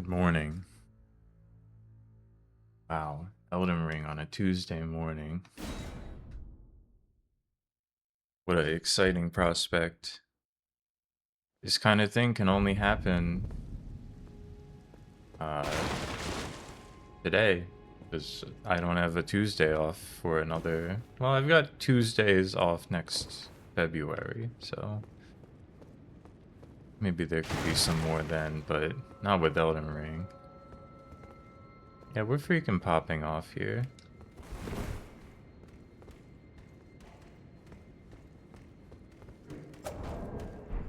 Good morning. Wow, Elden Ring on a Tuesday morning. What an exciting prospect. This kind of thing can only happen uh, today, because I don't have a Tuesday off for another. Well, I've got Tuesdays off next February, so maybe there could be some more then, but not with Elden Ring. Yeah, we're freaking popping off here.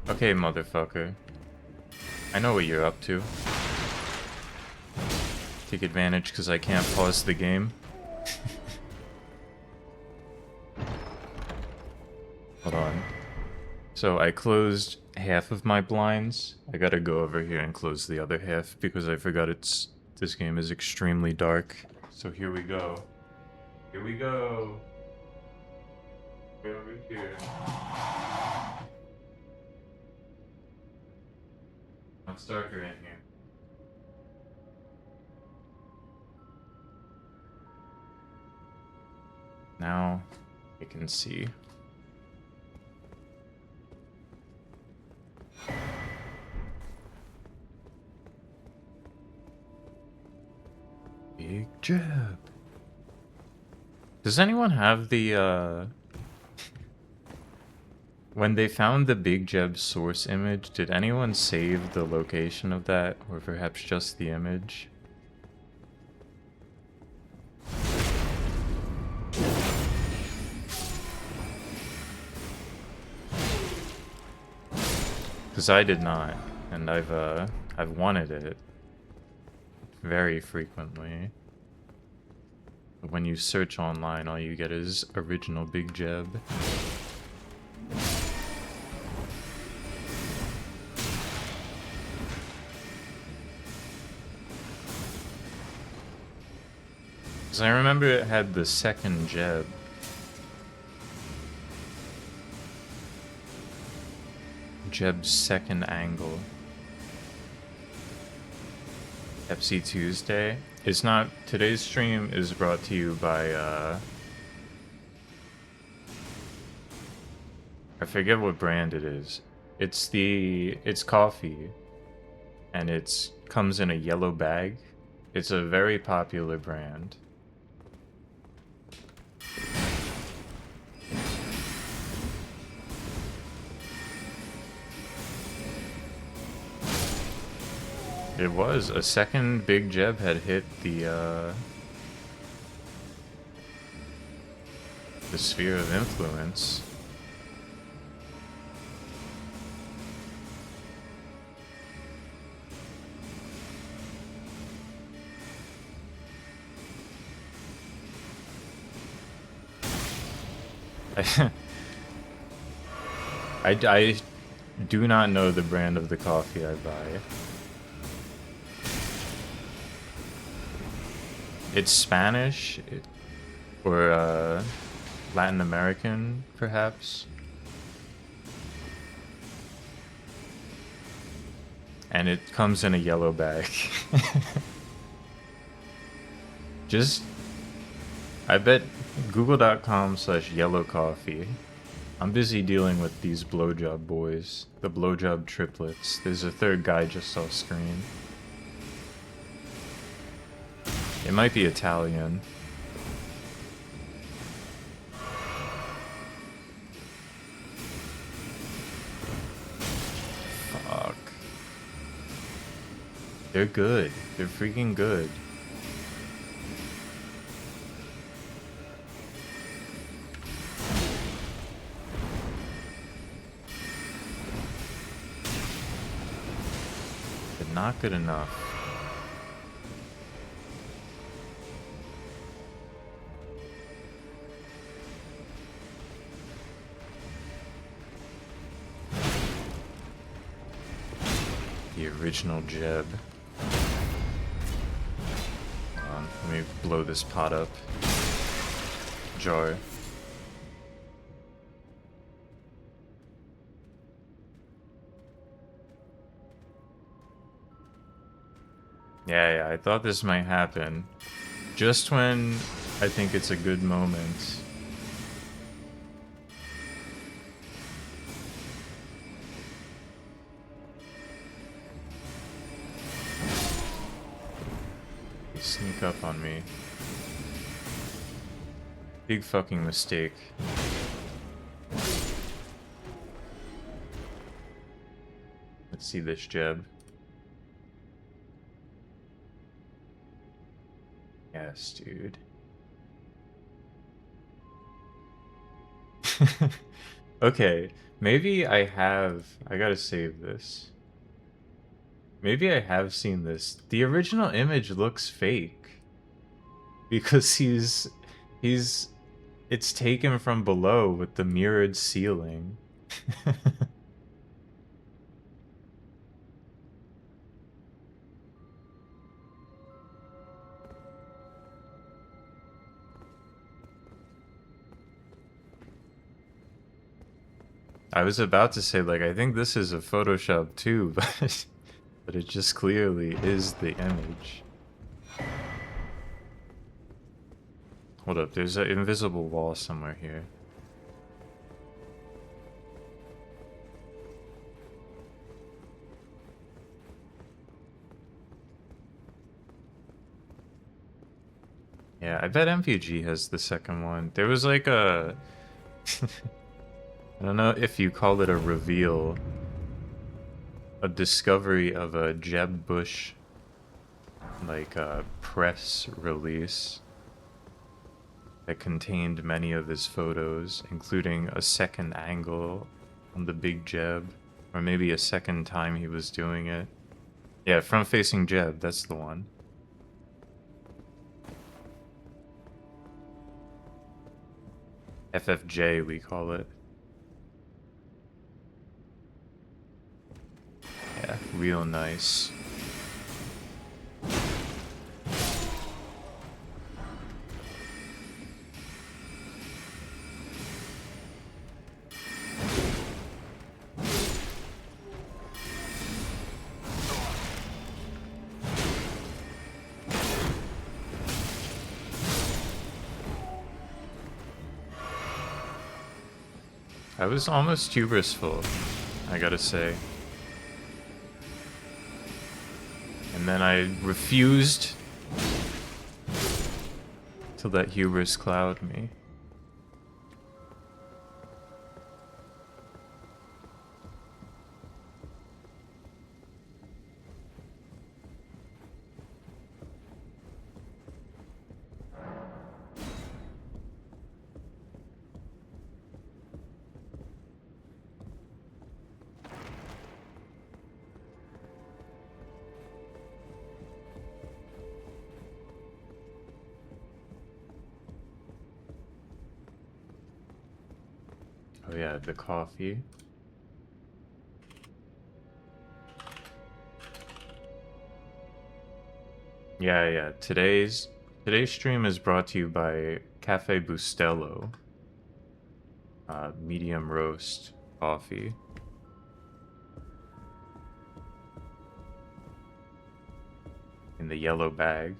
Okay, motherfucker. I know what you're up to. Take advantage because I can't pause the game. Hold on. So I closed half of my blinds. I gotta go over here and close the other half because I forgot this game is extremely dark. So here we go. Here we go. We're over here. It's darker in here. Now I can see. Big jab. Does anyone have the when they found the Big Jeb source image, did anyone save the location of that, or perhaps just the image? Because I did not, and I've wanted it very frequently. But when you search online, all you get is original Big Jeb. Because I remember it had the second Jeb. Jeb's second angle. FC Tuesday. It's not. Today's stream is brought to you by, I forget what brand it is. It's coffee. And it comes in a yellow bag. It's a very popular brand. It was. A second Big Jeb had hit the sphere of influence. I do not know the brand of the coffee I buy. It's Spanish, or Latin American, perhaps. And it comes in a yellow bag. I bet google.com/yellow coffee. I'm busy dealing with these blowjob boys, the blowjob triplets. There's a third guy just off screen. It might be Italian. Fuck. They're good. They're freaking good. But not good enough. The original Jeb. Let me blow this pot up. Jar. Yeah, I thought this might happen. Just when I think it's a good moment. You sneak up on me. Big fucking mistake. Let's see this jeb. Yes, dude. Okay, maybe I gotta save this. Maybe I have seen this. The original image looks fake. Because it's taken from below with the mirrored ceiling. I was about to say, like, I think this is a Photoshop too, but it just clearly is the image. Hold up, there's an invisible wall somewhere here. Yeah, I bet MPG has the second one. There was like a... I don't know if you call it a reveal. A discovery of a Jeb Bush, like, press release that contained many of his photos, including a second angle on the big Jeb, or maybe a second time he was doing it. Yeah, front-facing Jeb, that's the one. FFJ, we call it. Yeah, real nice. I was almost hubrisful, I gotta say. And then I refused to let hubris cloud me. Oh yeah, the coffee. Yeah. Today's stream is brought to you by Cafe Bustelo. Medium roast coffee. In the yellow bag.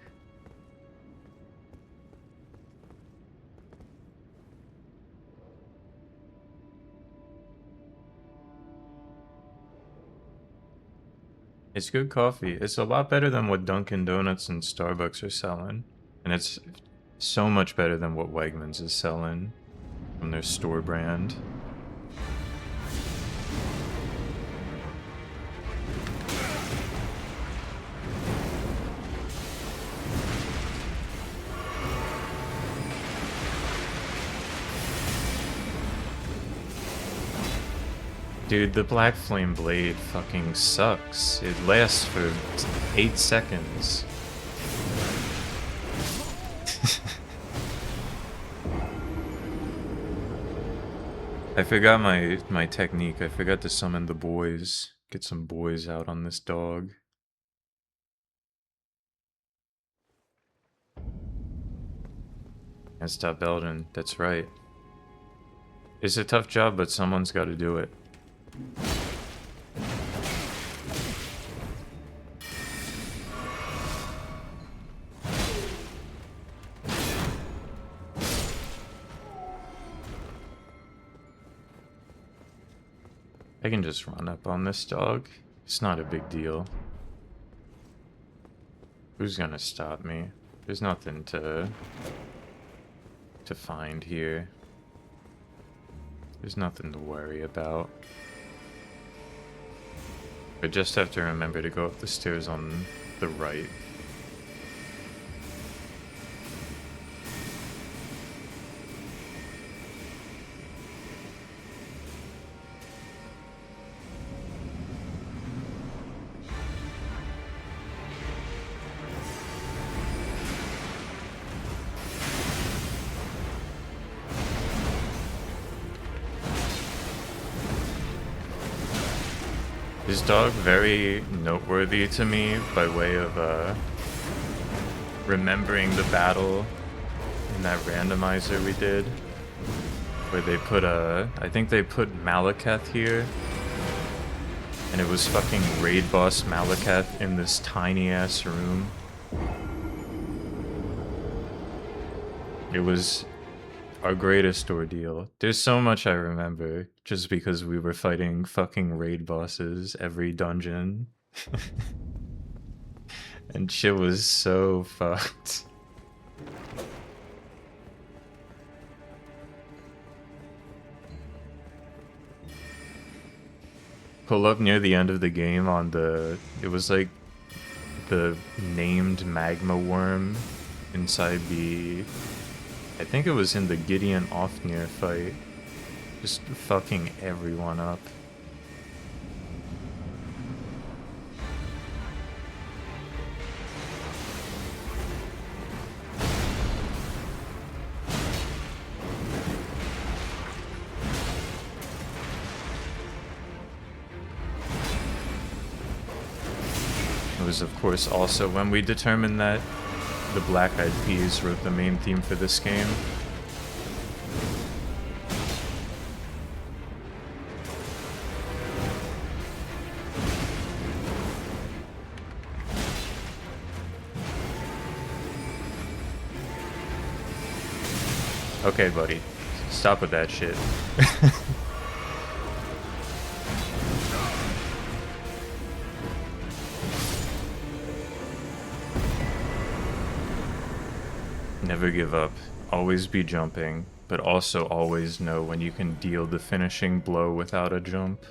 It's good coffee. It's a lot better than what Dunkin' Donuts and Starbucks are selling. And it's so much better than what Wegmans is selling from their store brand. Dude, the Black Flame Blade fucking sucks. It lasts for 8 seconds. I forgot my technique. I forgot to summon the boys. Get some boys out on this dog. And stop Elden. That's right. It's a tough job, but someone's got to do it. I can just run up on this dog. It's not a big deal. Who's gonna stop me? There's nothing to find here. There's nothing to worry about. I just have to remember to go up the stairs on the right. This dog very noteworthy to me by way of remembering the battle in that randomizer we did, where they put I think they put Malekith here, and it was fucking raid boss Malekith in this tiny ass room. It was our greatest ordeal. There's so much I remember just because we were fighting fucking raid bosses every dungeon. And shit was so fucked. Pull up near the end of the game on it was like the named magma worm inside I think it was in the Gideon Ofnir fight. Just fucking everyone up. It was, of course, also when we determined that the Black Eyed Peas wrote the main theme for this game. Okay, buddy. Stop with that shit. Never give up. Always be jumping, but also always know when you can deal the finishing blow without a jump.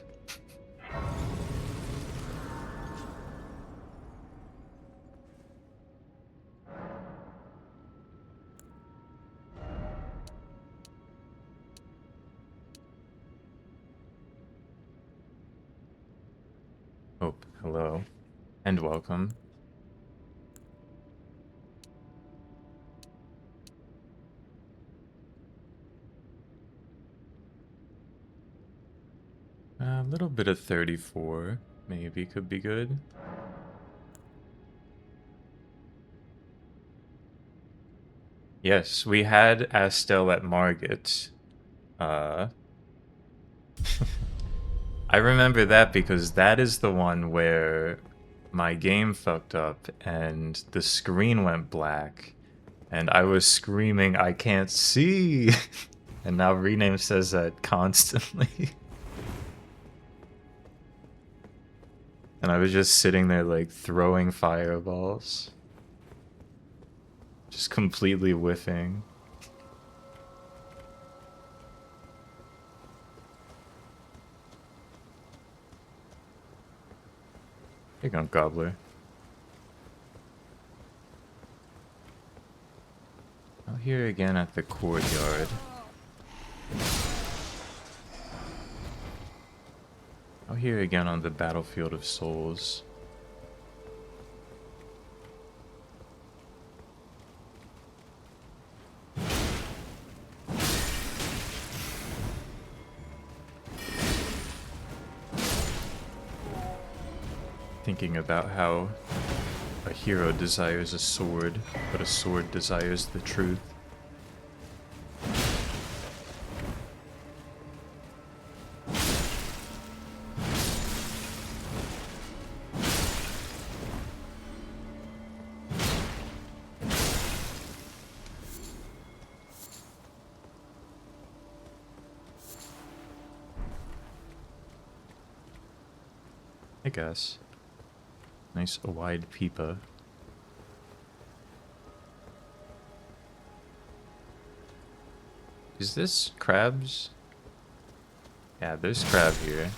Oh, hello. And welcome. A little bit of 34, maybe, could be good. Yes, we had Astel at Margit. I remember that because that is the one where my game fucked up and the screen went black and I was screaming, "I can't see!" And now Rename says that constantly. And I was just sitting there like throwing fireballs. Just completely whiffing. Here you go, Gobbler. Out here again at the courtyard. Out here again on the battlefield of souls. Thinking about how a hero desires a sword, but a sword desires the truth. pickaxe. Nice wide peepa. Is this crabs? Yeah, there's crab here.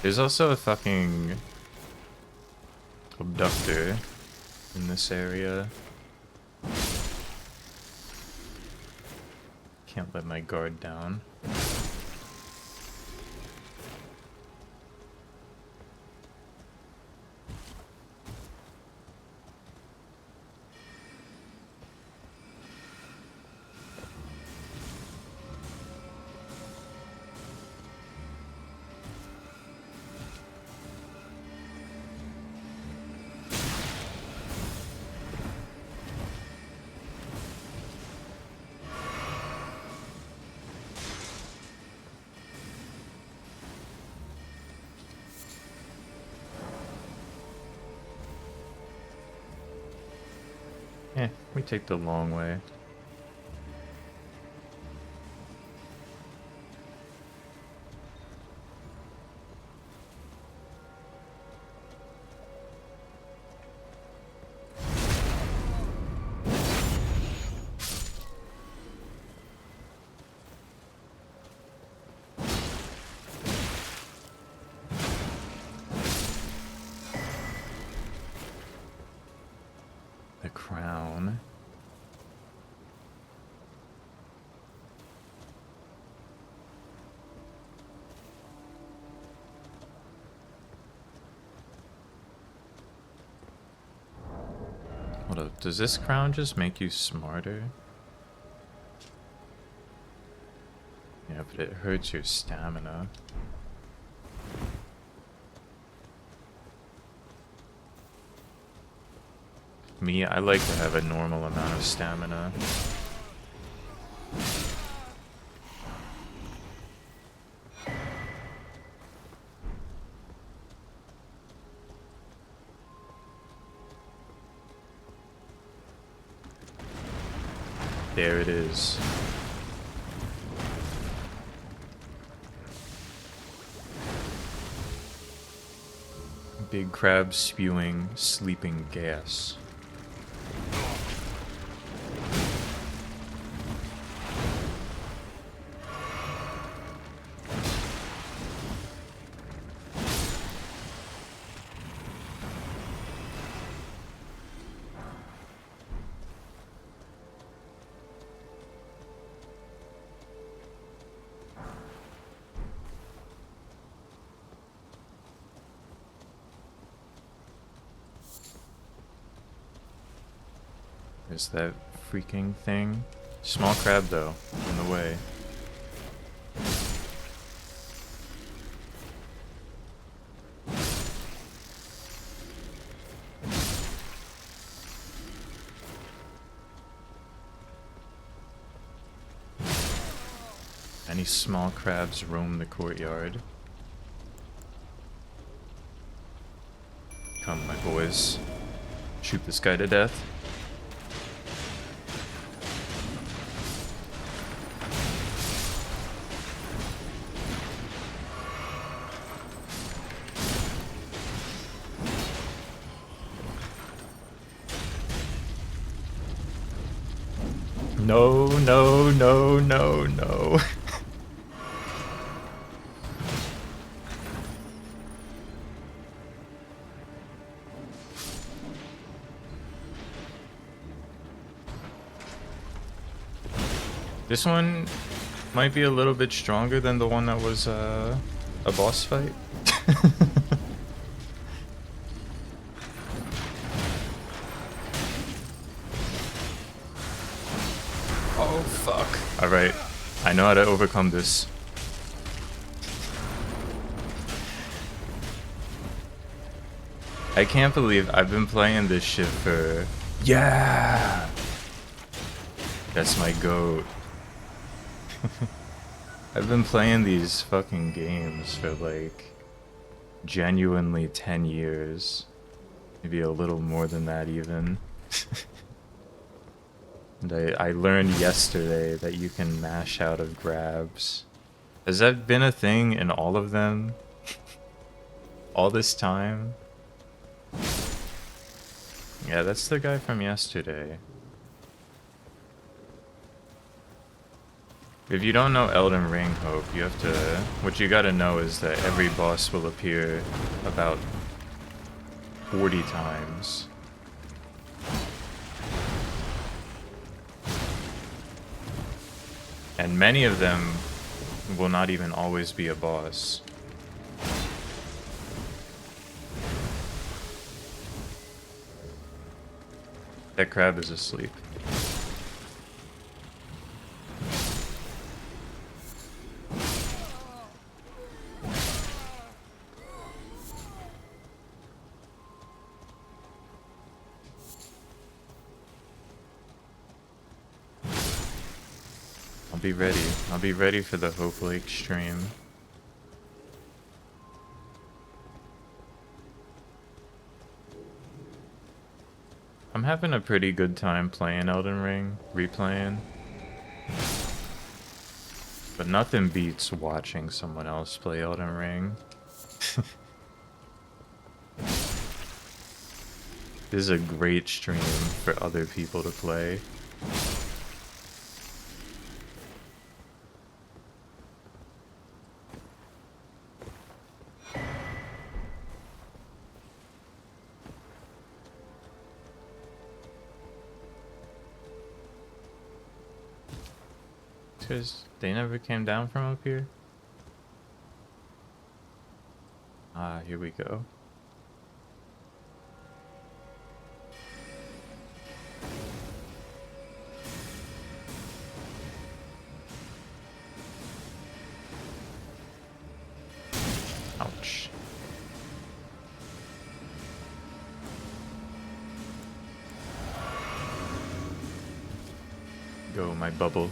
There's also a fucking abductor in this area. Can't let my guard down. We take the long way. The crown. Hold up, does this crown just make you smarter? Yeah, but it hurts your stamina. Me, I like to have a normal amount of stamina. There it is. Big crab spewing sleeping gas. There's that freaking thing. Small crab though, in the way. Any small crabs roam the courtyard. Come, my boys. Shoot this guy to death. No, no, no, no, no. This one might be a little bit stronger than the one that was a boss fight. Oh fuck. Alright, I know how to overcome this. I can't believe I've been playing this shit for... Yeah! That's my goat. I've been playing these fucking games for like genuinely 10 years. Maybe a little more than that even. And I learned yesterday that you can mash out of grabs. Has that been a thing in all of them? All this time? Yeah, that's the guy from yesterday. If you don't know Elden Ring, Hope, you have to... What you gotta know is that every boss will appear about 40 times. And many of them will not even always be a boss. That crab is asleep. I'll be ready. I'll be ready for the Hope Lake stream. I'm having a pretty good time playing Elden Ring, replaying. But nothing beats watching someone else play Elden Ring. This is a great stream for other people to play. Because they never came down from up here? Ah, here we go. Ouch. Go, my bubble.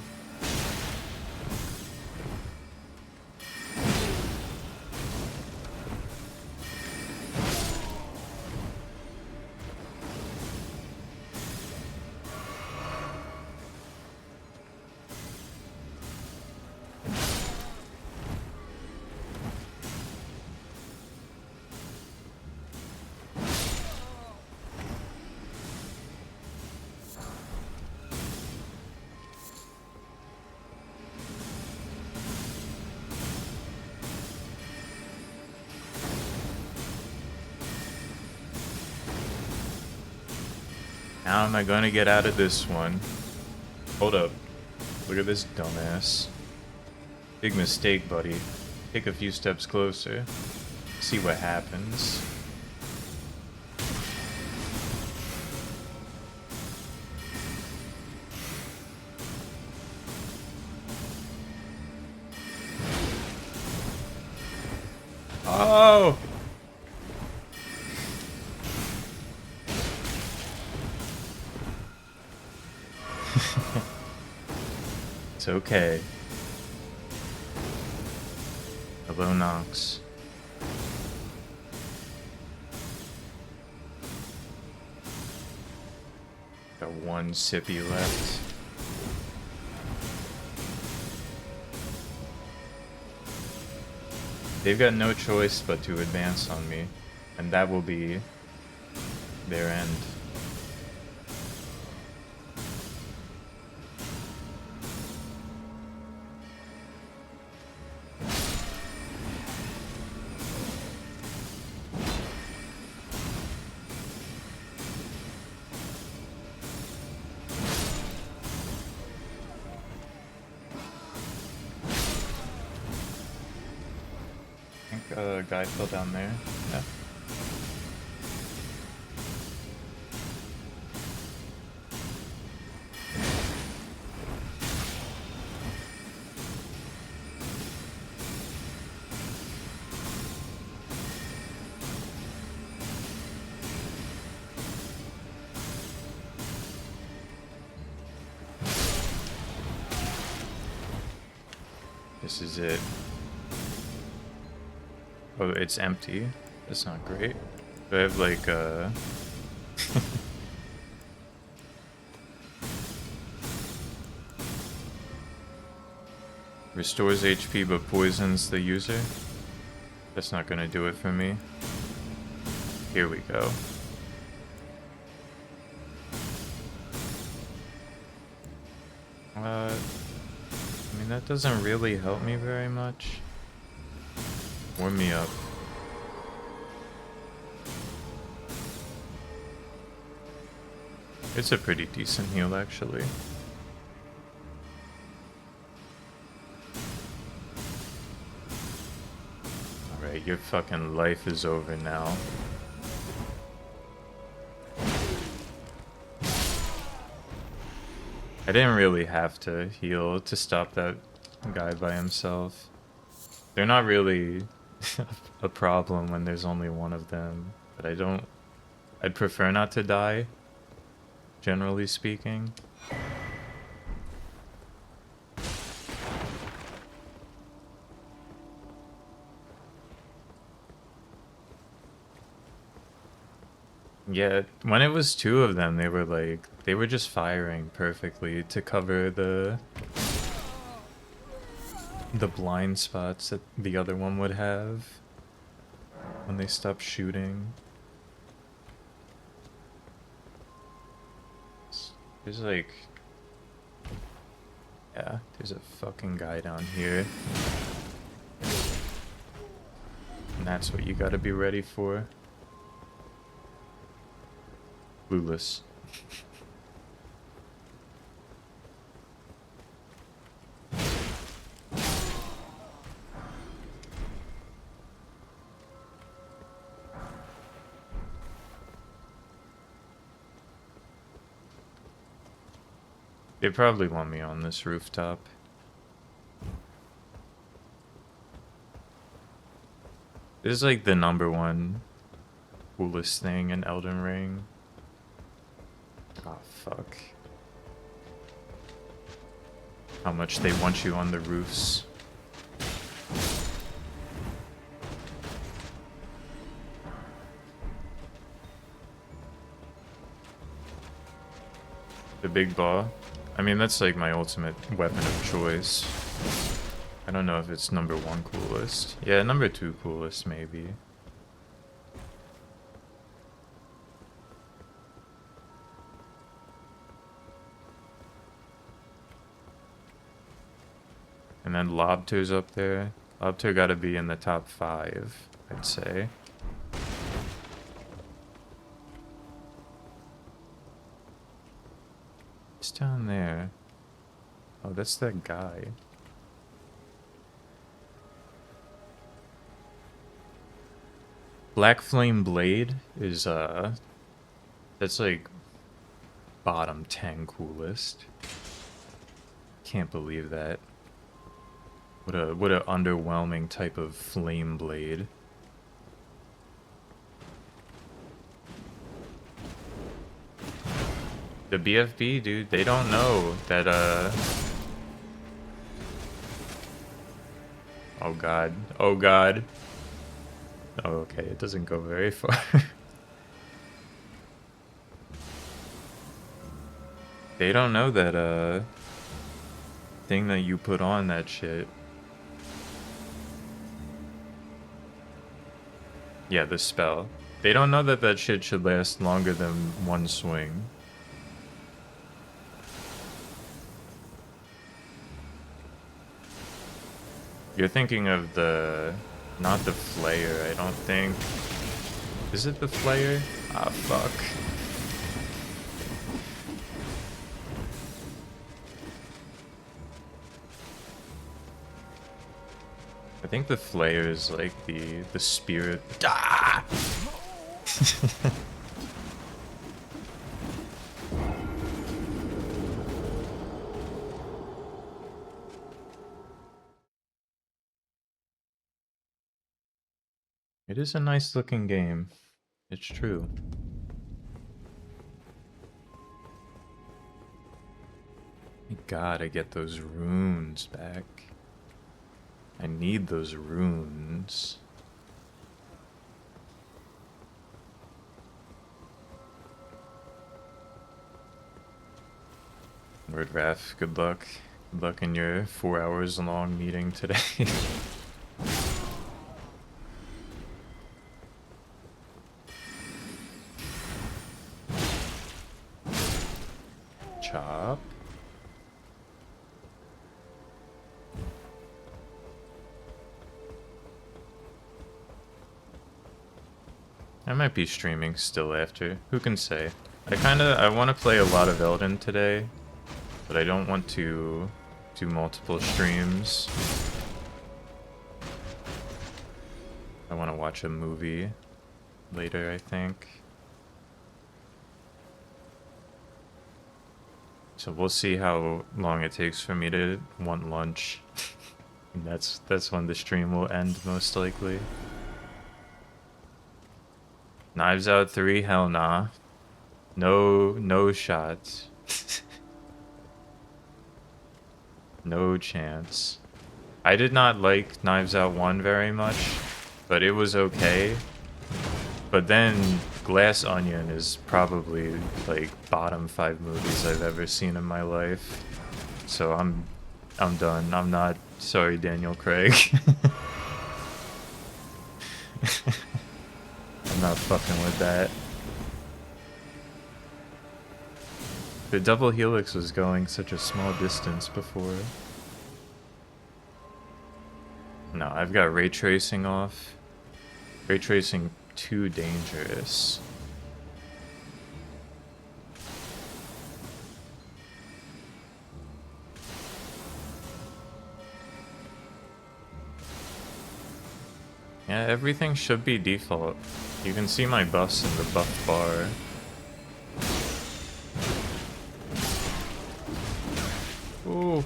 How am I gonna get out of this one? Hold up. Look at this dumbass. Big mistake, buddy. Take a few steps closer. See what happens. Oh! It's okay. Hello, Nox. Got one sippy left. They've got no choice but to advance on me, and that will be their end. A guy fell down there. Yeah. This is it. Oh, it's empty. That's not great. Do I have like Restores HP but poisons the user. That's not gonna do it for me. Here we go. I mean, that doesn't really help me very much. Warm me up. It's a pretty decent heal, actually. Alright, your fucking life is over now. I didn't really have to heal to stop that guy by himself. They're not really a problem when there's only one of them, but I'd prefer not to die, generally speaking. Yeah, when it was two of them, they were just firing perfectly to cover the blind spots that the other one would have when they stopped shooting. There's like, yeah, there's a fucking guy down here. And that's what you gotta be ready for. Clueless. They probably want me on this rooftop. This is like the #1 coolest thing in Elden Ring. Oh, fuck. How much they want you on the roofs. The big ball. I mean, that's like my ultimate weapon of choice. I don't know if it's #1 coolest. Yeah, #2 coolest, maybe. And then Lobter's up there. Lobter gotta be in the top 5, I'd say. It's down there. Oh, that's that guy. Black Flame Blade is, that's like bottom 10 coolest. Can't believe that. What a underwhelming type of flame blade. The BFB, dude, they don't know that, oh god. Oh god. Oh, okay, it doesn't go very far. They don't know that, thing that you put on that shit. Yeah, the spell. They don't know that that shit should last longer than one swing. You're thinking of the... not the Flayer, I don't think. Is it the Flayer? Ah, fuck. I think the Flayer is like the spirit. Ah! It is a nice looking game. It's true. I gotta get those runes back. I need those runes. Lord Wrath, good luck. Good luck in your 4 hours long meeting today. Chop. I might be streaming still after. Who can say? I want to play a lot of Elden today, but I don't want to do multiple streams. I want to watch a movie later, I think. So we'll see how long it takes for me to want lunch. And that's when the stream will end, most likely. Knives Out 3? Hell nah. No shots. No chance. I did not like Knives Out 1 very much, but it was okay. But then Glass Onion is probably like bottom 5 movies I've ever seen in my life. So I'm done. I'm not sorry, Daniel Craig. I'm not fucking with that. The double helix was going such a small distance before. No, I've got ray tracing off. Ray tracing too dangerous. Yeah, everything should be default. You can see my buffs in the buff bar. Ooh.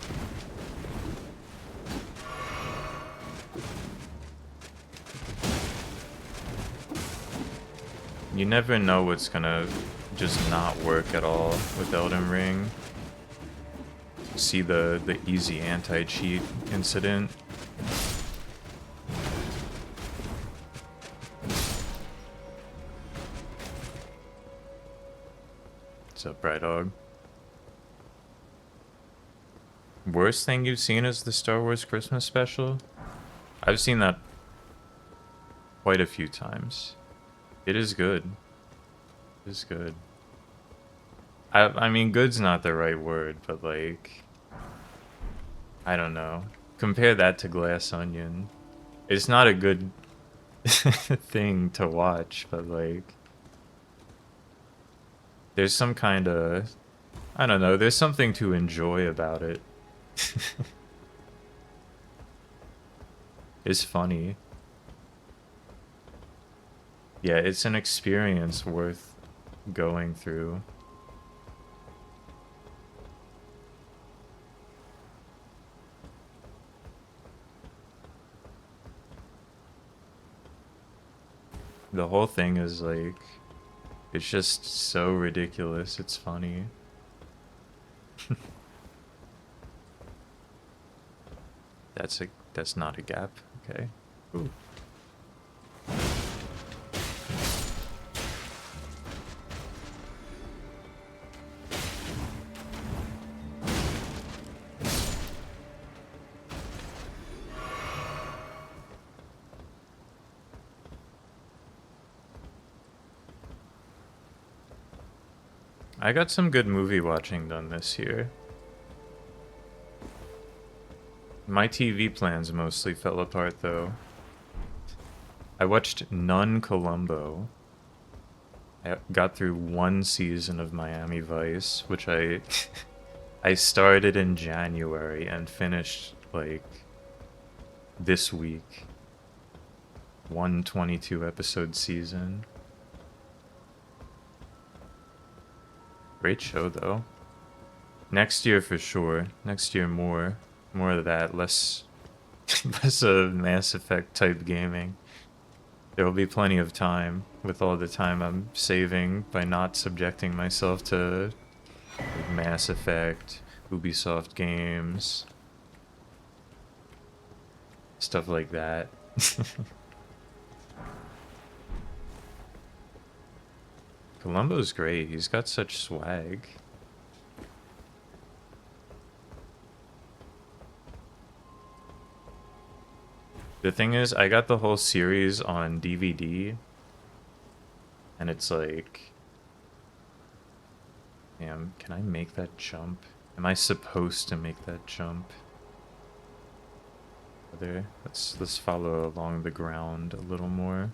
You never know what's gonna just not work at all with Elden Ring. See the easy anti-cheat incident. What's up, Bright Dog? Worst thing you've seen is the Star Wars Christmas special? I've seen that quite a few times. It is good. It is good. I mean, good's not the right word, but like, I don't know. Compare that to Glass Onion. It's not a good thing to watch, but like, there's some kind of, I don't know, there's something to enjoy about it. It's funny. Yeah, it's an experience worth going through. The whole thing is like, it's just so ridiculous, it's funny. That's not a gap, okay. Ooh. I got some good movie watching done this year. My TV plans mostly fell apart though. I watched Nun Columbo. I got through 1 season of Miami Vice, which I I started in January and finished like this week. 122 episode season. Great show though. Next year for sure. Next year more of that, less less of Mass Effect type gaming. There will be plenty of time with all the time I'm saving by not subjecting myself to like, Mass Effect, Ubisoft games, stuff like that. Columbo's great. He's got such swag. The thing is, I got the whole series on DVD, and it's like, damn, can I make that jump? Am I supposed to make that jump? There, let's follow along the ground a little more.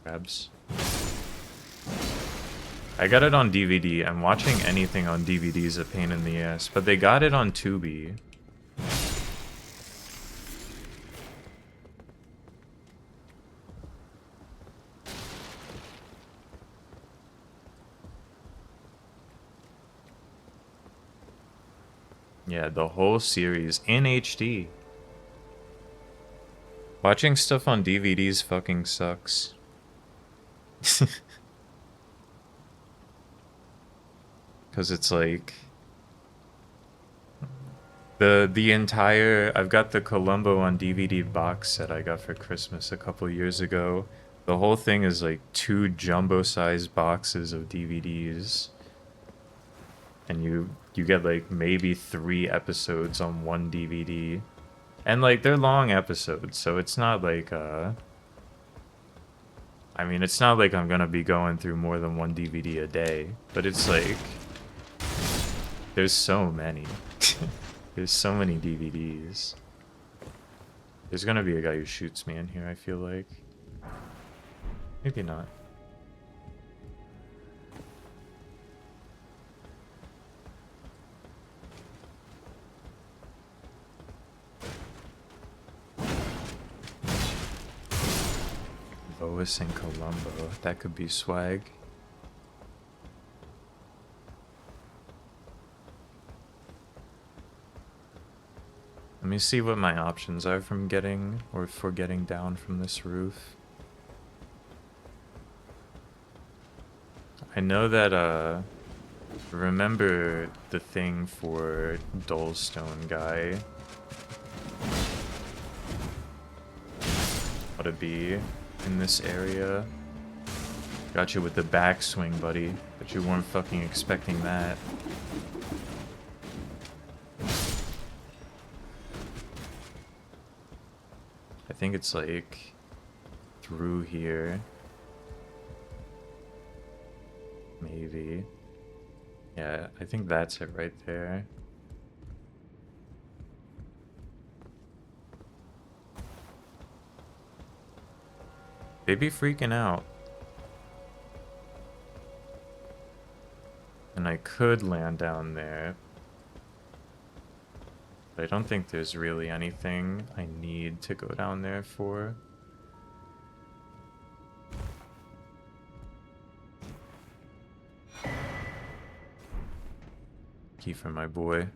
Grabs. I got it on DVD, and watching anything on DVD is a pain in the ass, but they got it on Tubi. Yeah, the whole series in HD. Watching stuff on DVDs fucking sucks. Because it's like... The entire... I've got the Columbo on DVD box set I got for Christmas a couple years ago. The whole thing is like 2 jumbo-sized boxes of DVDs. And you get like maybe 3 episodes on one DVD. And like they're long episodes, so it's not like I mean, it's not like I'm gonna be going through more than one DVD a day, but it's like there's so many. There's so many DVDs. There's gonna be a guy who shoots me in here, I feel like. Maybe not. Lois and Columbo. That could be swag. Let me see what my options are from getting, or for getting down from this roof. I know that, remember the thing for Dullstone guy? Ought to be in this area. Got you with the backswing, buddy. But you weren't fucking expecting that. I think it's like through here. Maybe. Yeah, I think that's it right there. They be freaking out. And I could land down there. But I don't think there's really anything I need to go down there for. Key for my boy.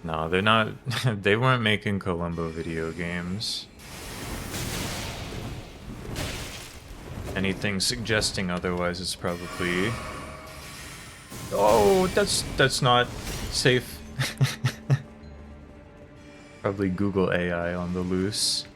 No, they're not. They weren't making Columbo video games. Anything suggesting otherwise is probably... Oh, that's not safe. Probably Google AI on the loose.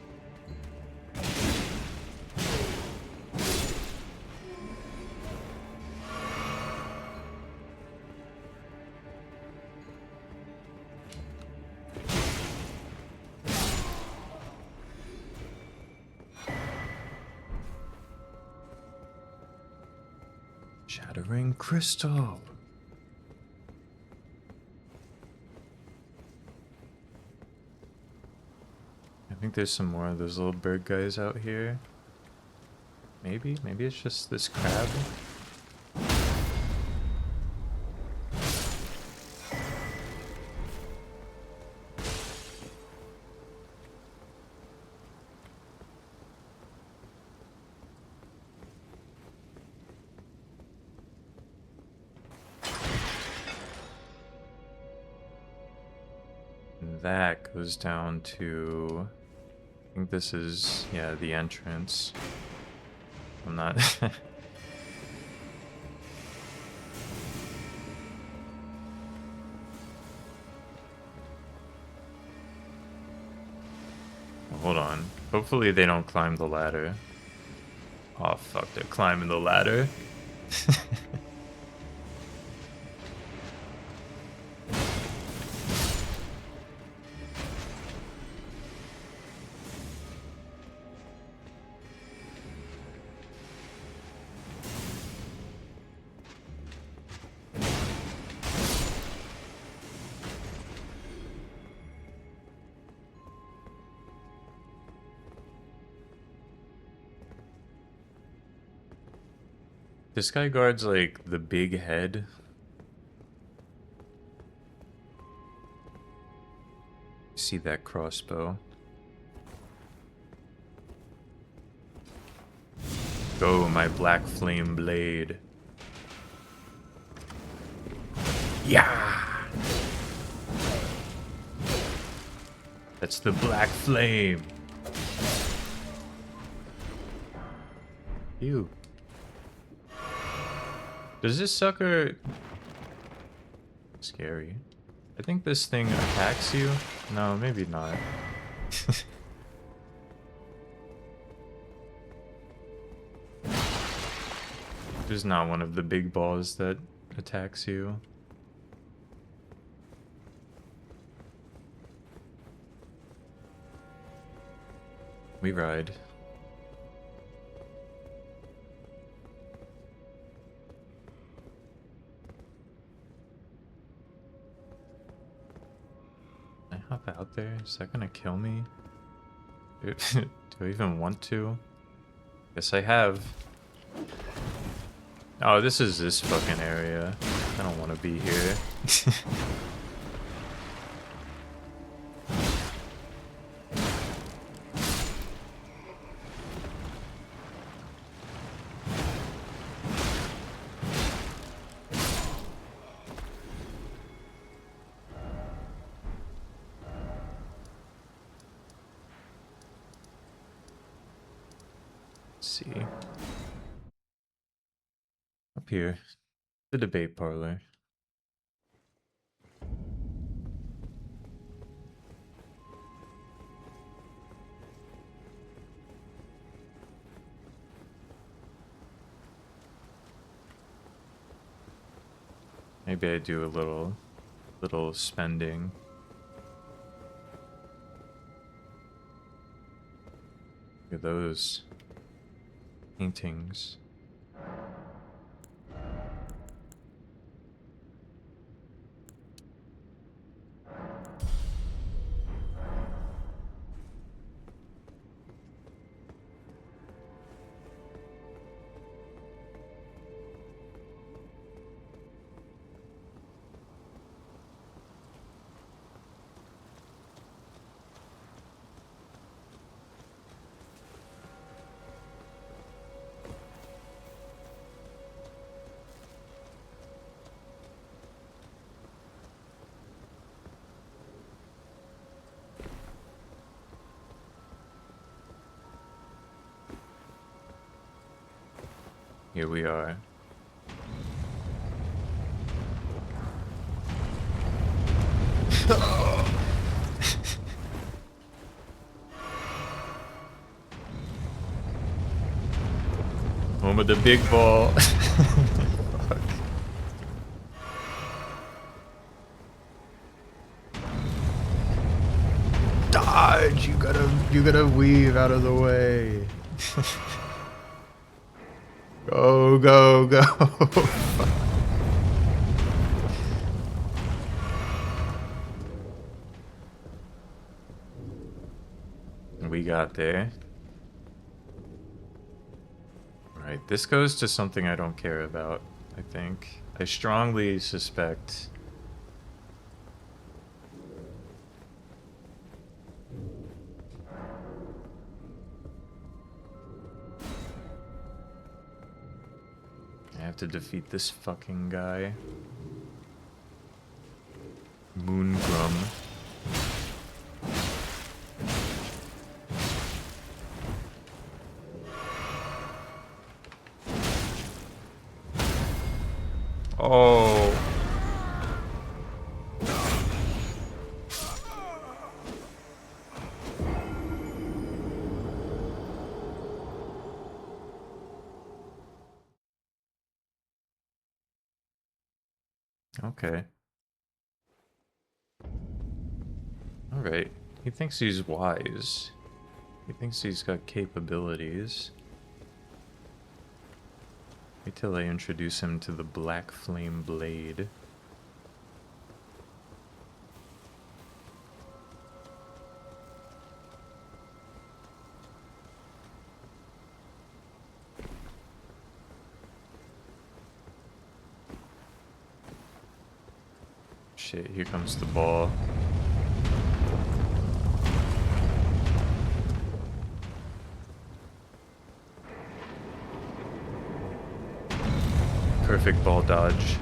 Shattering crystal. I think there's some more of those little bird guys out here. Maybe it's just this crab. That goes down to, I think this is, yeah, the entrance. I'm not... Hopefully they don't climb the ladder. Oh fuck, they're climbing the ladder. This guy guards like the big head. See that crossbow? Go, my black flame blade. Yeah! That's the black flame. Ew. Does this sucker... Scary. I think this thing attacks you. No, maybe not. There's not one of the big balls that attacks you. We ride. Can I hop out there? Is that gonna kill me? Do I even want to? Yes, I have. Oh, this is this fucking area. I don't want to be here. See. Up here. The debate parlor. Maybe I do a little spending. Look at those paintings. Here we are. Home of the big ball. Fuck. Dodge! You gotta weave out of the way. Go, go, go. We got there. Right, this goes to something I don't care about, I think. I strongly suspect... I have to defeat this fucking guy. Moongrum. Oh. Okay. Alright. He thinks he's wise. He thinks he's got capabilities. Wait till I introduce him to the Black Flame Blade. Shit, here comes the ball. Perfect ball dodge.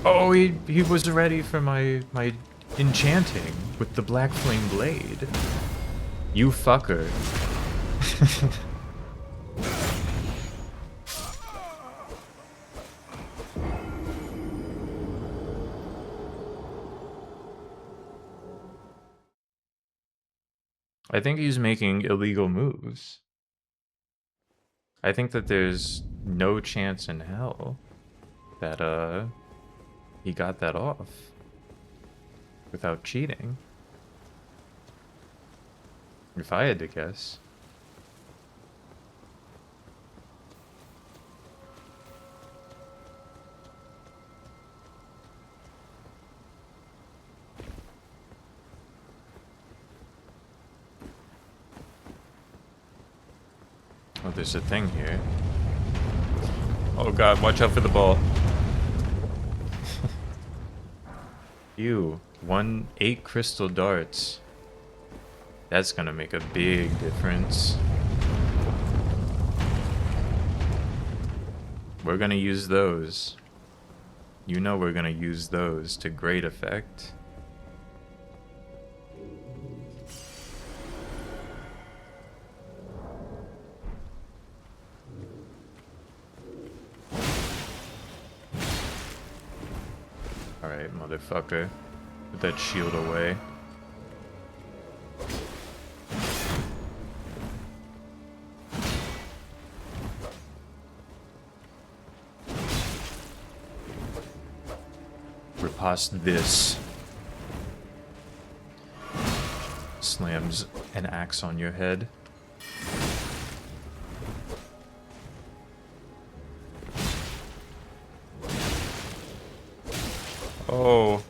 Oh, he was ready for my enchanting with the Black Flame Blade. You fucker. I think he's making illegal moves. I think that there's no chance in hell that he got that off without cheating. If I had to guess. Oh, there's a thing here. Oh god, watch out for the ball. Ew. 8 crystal darts. That's gonna make a big difference. We're gonna use those. You know we're gonna use those to great effect. Alright, motherfucker. Put that shield away. Riposte this. Slams an axe on your head. Oh.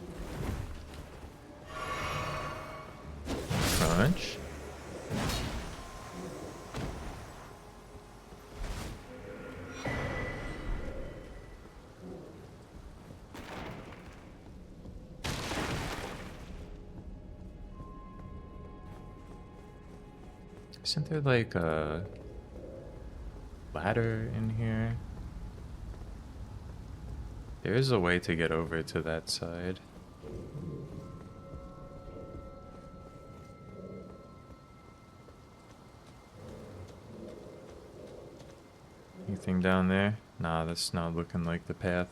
Crunch. Isn't there like a ladder in here? There is a way to get over to that side. Anything down there? Nah, that's not looking like the path.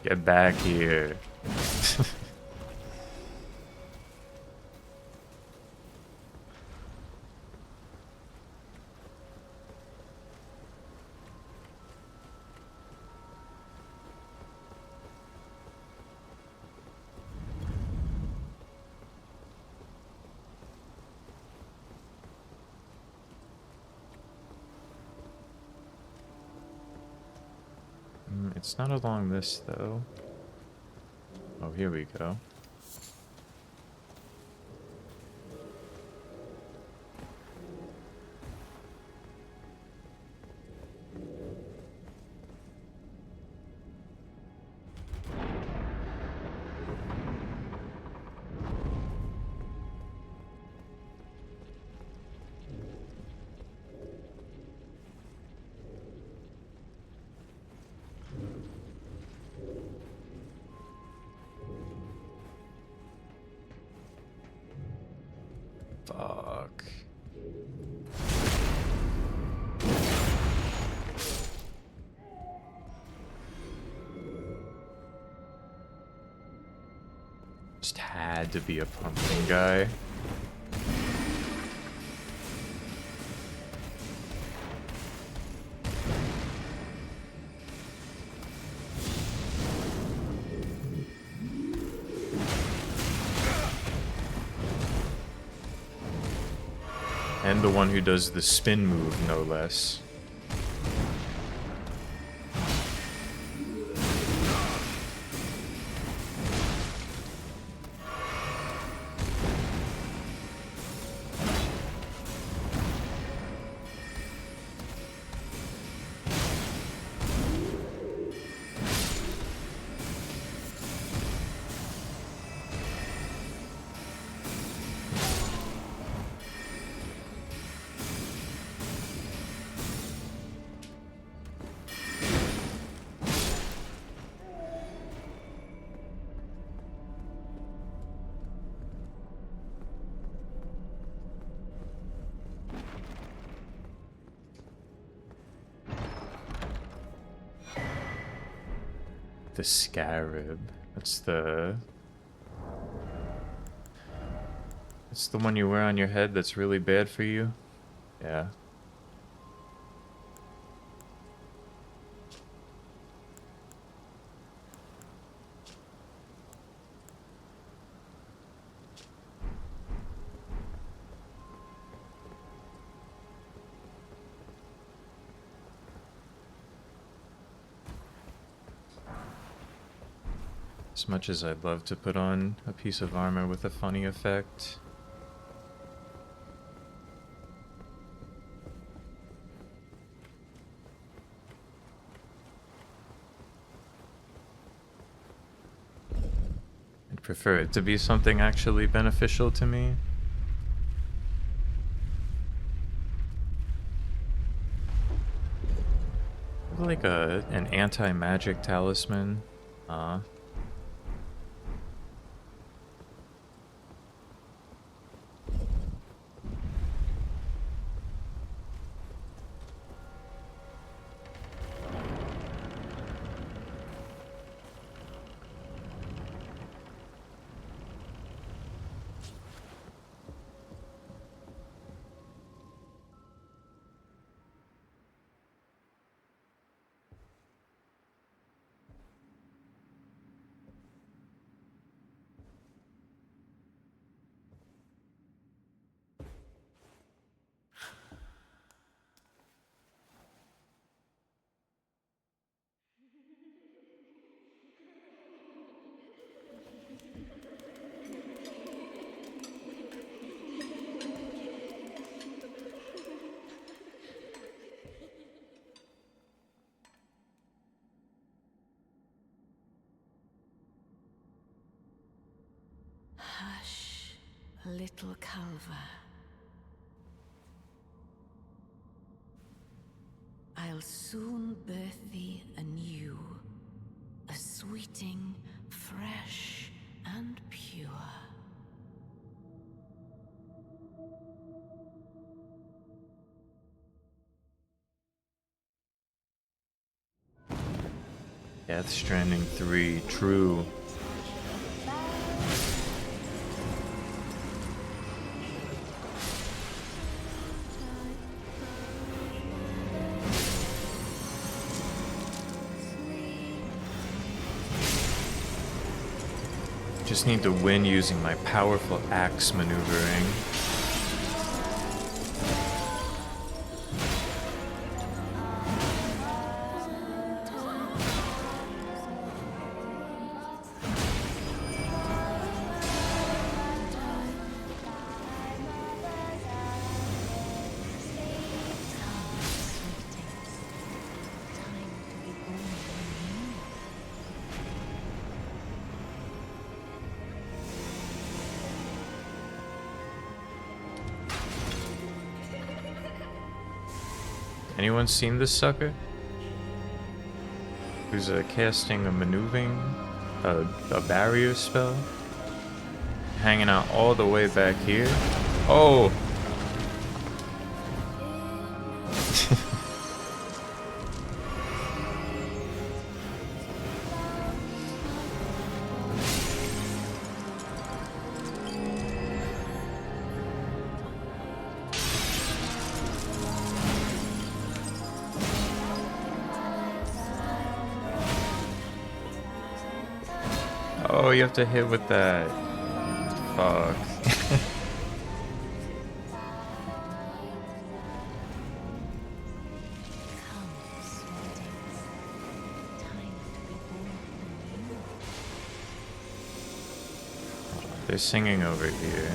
Get back here. It's not along this, though. Oh, here we go. Just had to be a pumpkin guy. And the one who does the spin move, no less. The scarab. That's the one you wear on your head that's really bad for you? Yeah. As much as I'd love to put on a piece of armor with a funny effect. I'd prefer it to be something actually beneficial to me. Like an anti-magic talisman. Hush, little Calva. I'll soon birth thee anew, a sweeting, fresh and pure. Death Stranding 3, true. Just need to win using my powerful axe maneuvering. Anyone seen this sucker? Who's casting a maneuvering, a barrier spell? Hanging out all the way back here. Oh! Oh, you have to hit with that. Fuck. Come, sweetings. Time to be born anew. They're singing over here.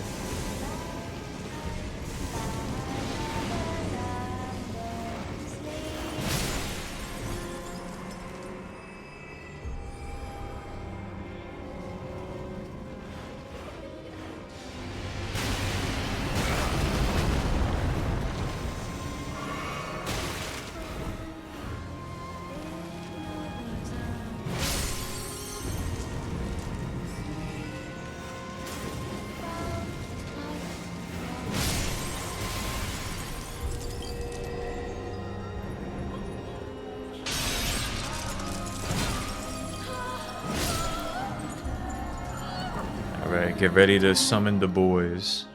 Alright, get ready to summon the boys.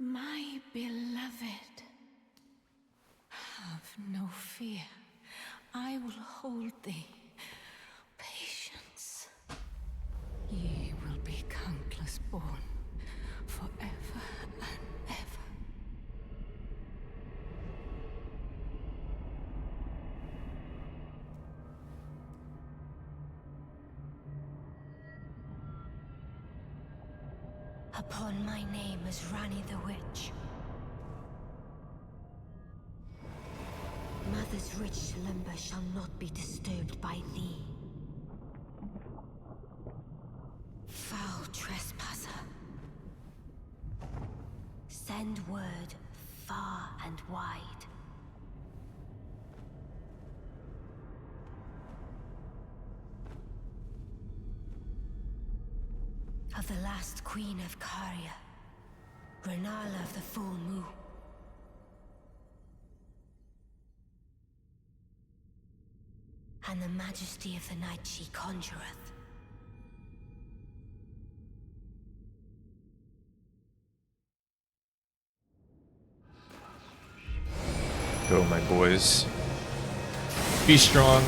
My beloved, have no fear. I will hold thee. Patience. Ye will be countless born, forever and ever. Upon my name as Rani the Witch. Mother's rich slumber shall not be disturbed by thee. Foul trespasser. Send word far and wide. Of the last queen of Caria, Renala of the full moon. And the majesty of the night she conjureth. Go, my boys. Be strong.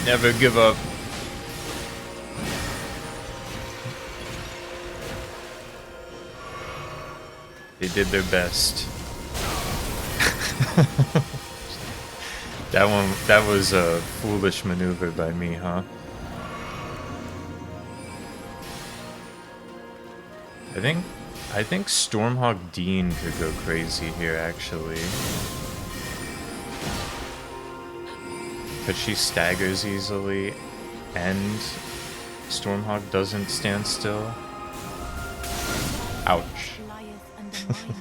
Never give up. They did their best. That was a foolish maneuver by me, huh? I think Stormhawk Dean could go crazy here, actually. But she staggers easily, and Stormhawk doesn't stand still. Ouch. Lieth under my moon.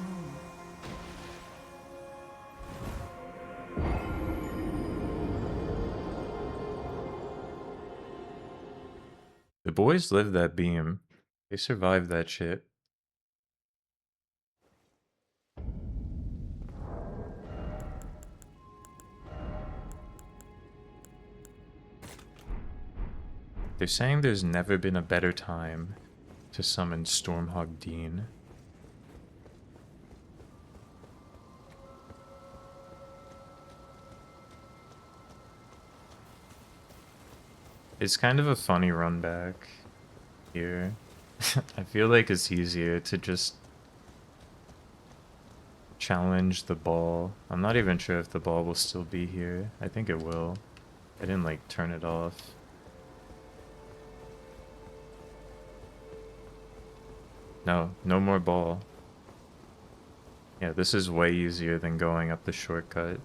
The boys lived that beam. They survived that shit. They're saying there's never been a better time to summon Stormhawk Dean. It's kind of a funny run back here. I feel like it's easier to just challenge the ball. I'm not even sure if the ball will still be here. I think it will. I didn't like turn it off. No, no more ball. Yeah, this is way easier than going up the shortcut.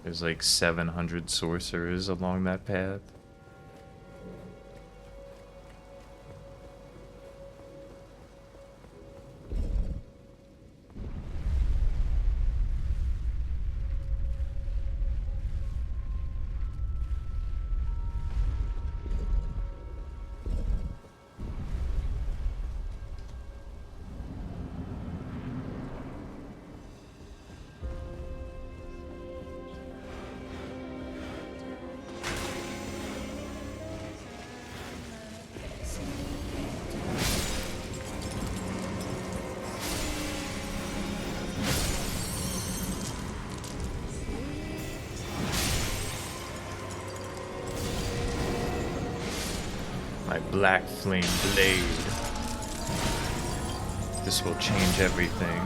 There's like 700 sorcerers along that path. my black flame blade. This will change everything.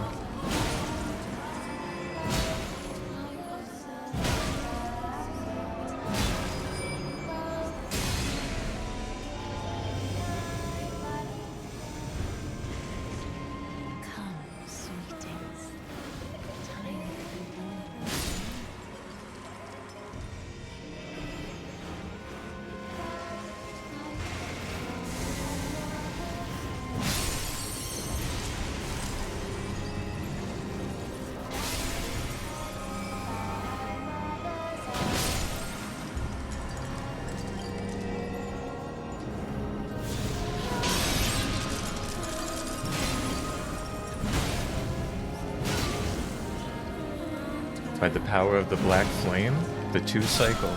By the power of the black flame, the 2 cycle.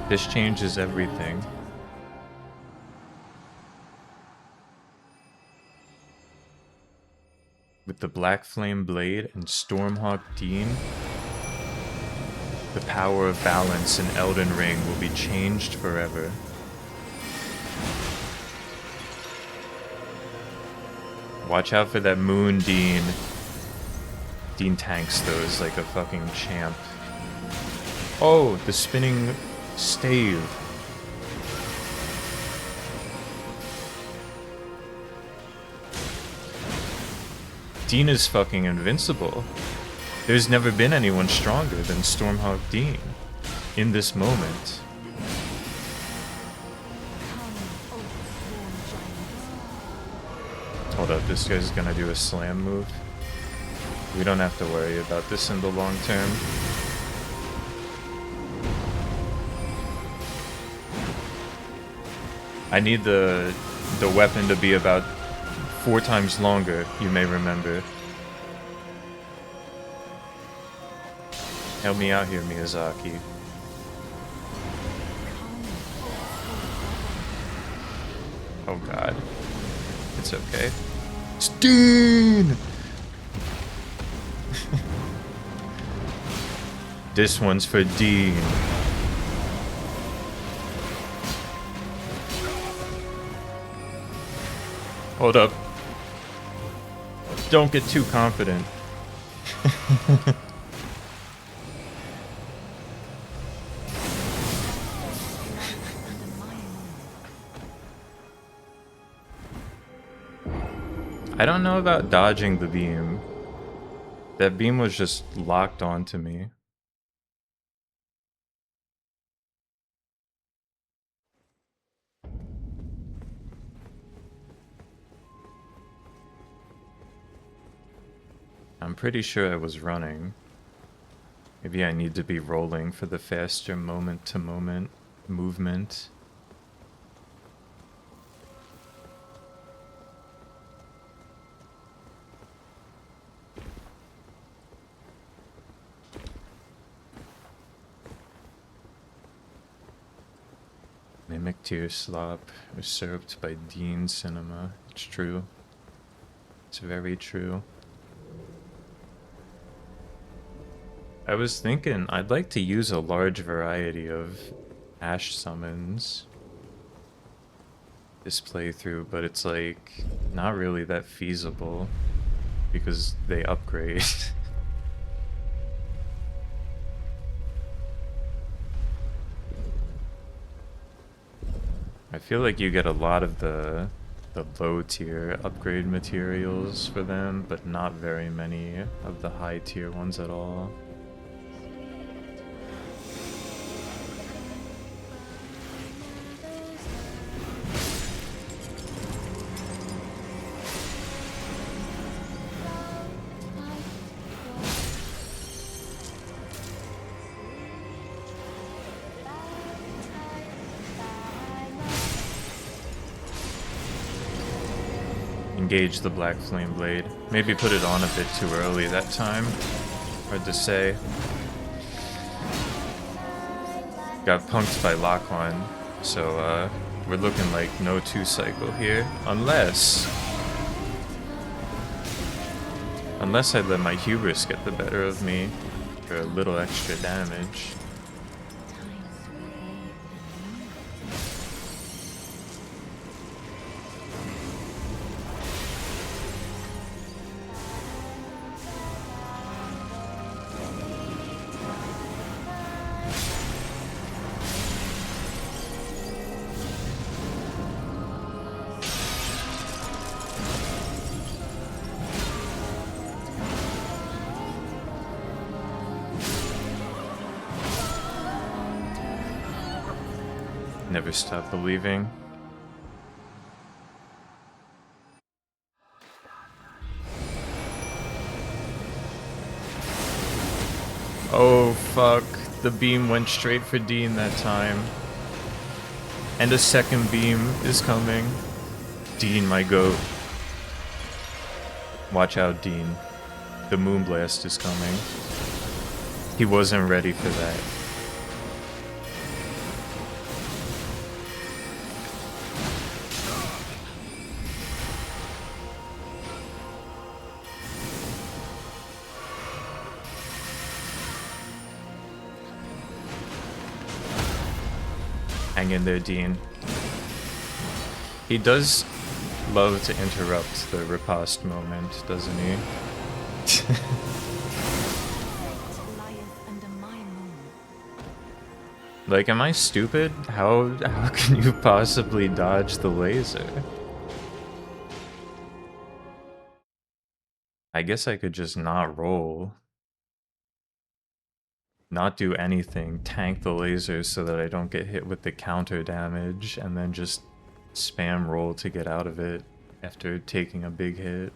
This changes everything. With the black flame blade and Stormhawk Dean, the power of balance in Elden Ring will be changed forever. Watch out for that Moon Dean. Dean tanks those like a fucking champ. Oh, the spinning stave. Dean is fucking invincible. There's never been anyone stronger than Stormhawk Dean in this moment. Hold up, this guy's gonna do a slam move. We don't have to worry about this in the long term. I need the weapon to be about 4 times longer, you may remember. Help me out here, Miyazaki. Oh god. It's okay. Steen! This one's for Dean. Hold up. Don't get too confident. I don't know about dodging the beam. That beam was just locked onto me. I'm pretty sure I was running. Maybe I need to be rolling for the faster moment-to-moment movement. Mimic tear slop usurped by Dean Cinema. It's true. It's very true. I was thinking I'd like to use a large variety of Ash summons this playthrough, but it's like not really that feasible because they upgrade. I feel like you get a lot of the low tier upgrade materials for them, but not very many of the high tier ones at all. Engage the black flame blade. Maybe put it on a bit too early that time. Hard to say. Got punked by lock-on, so we're looking like no 2 cycle here. Unless I let my hubris get the better of me for a little extra damage. Never stop believing. Oh fuck, the beam went straight for Dean that time. And a second beam is coming. Dean, my goat. Watch out, Dean. The Moonblast is coming. He wasn't ready for that. Hang in there, Dean. He does love to interrupt the riposte moment, doesn't he? Like, am I stupid? How can you possibly dodge the laser? I guess I could just not roll. Not do anything, tank the laser so that I don't get hit with the counter damage, and then just spam roll to get out of it after taking a big hit.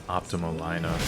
Optimal lineup.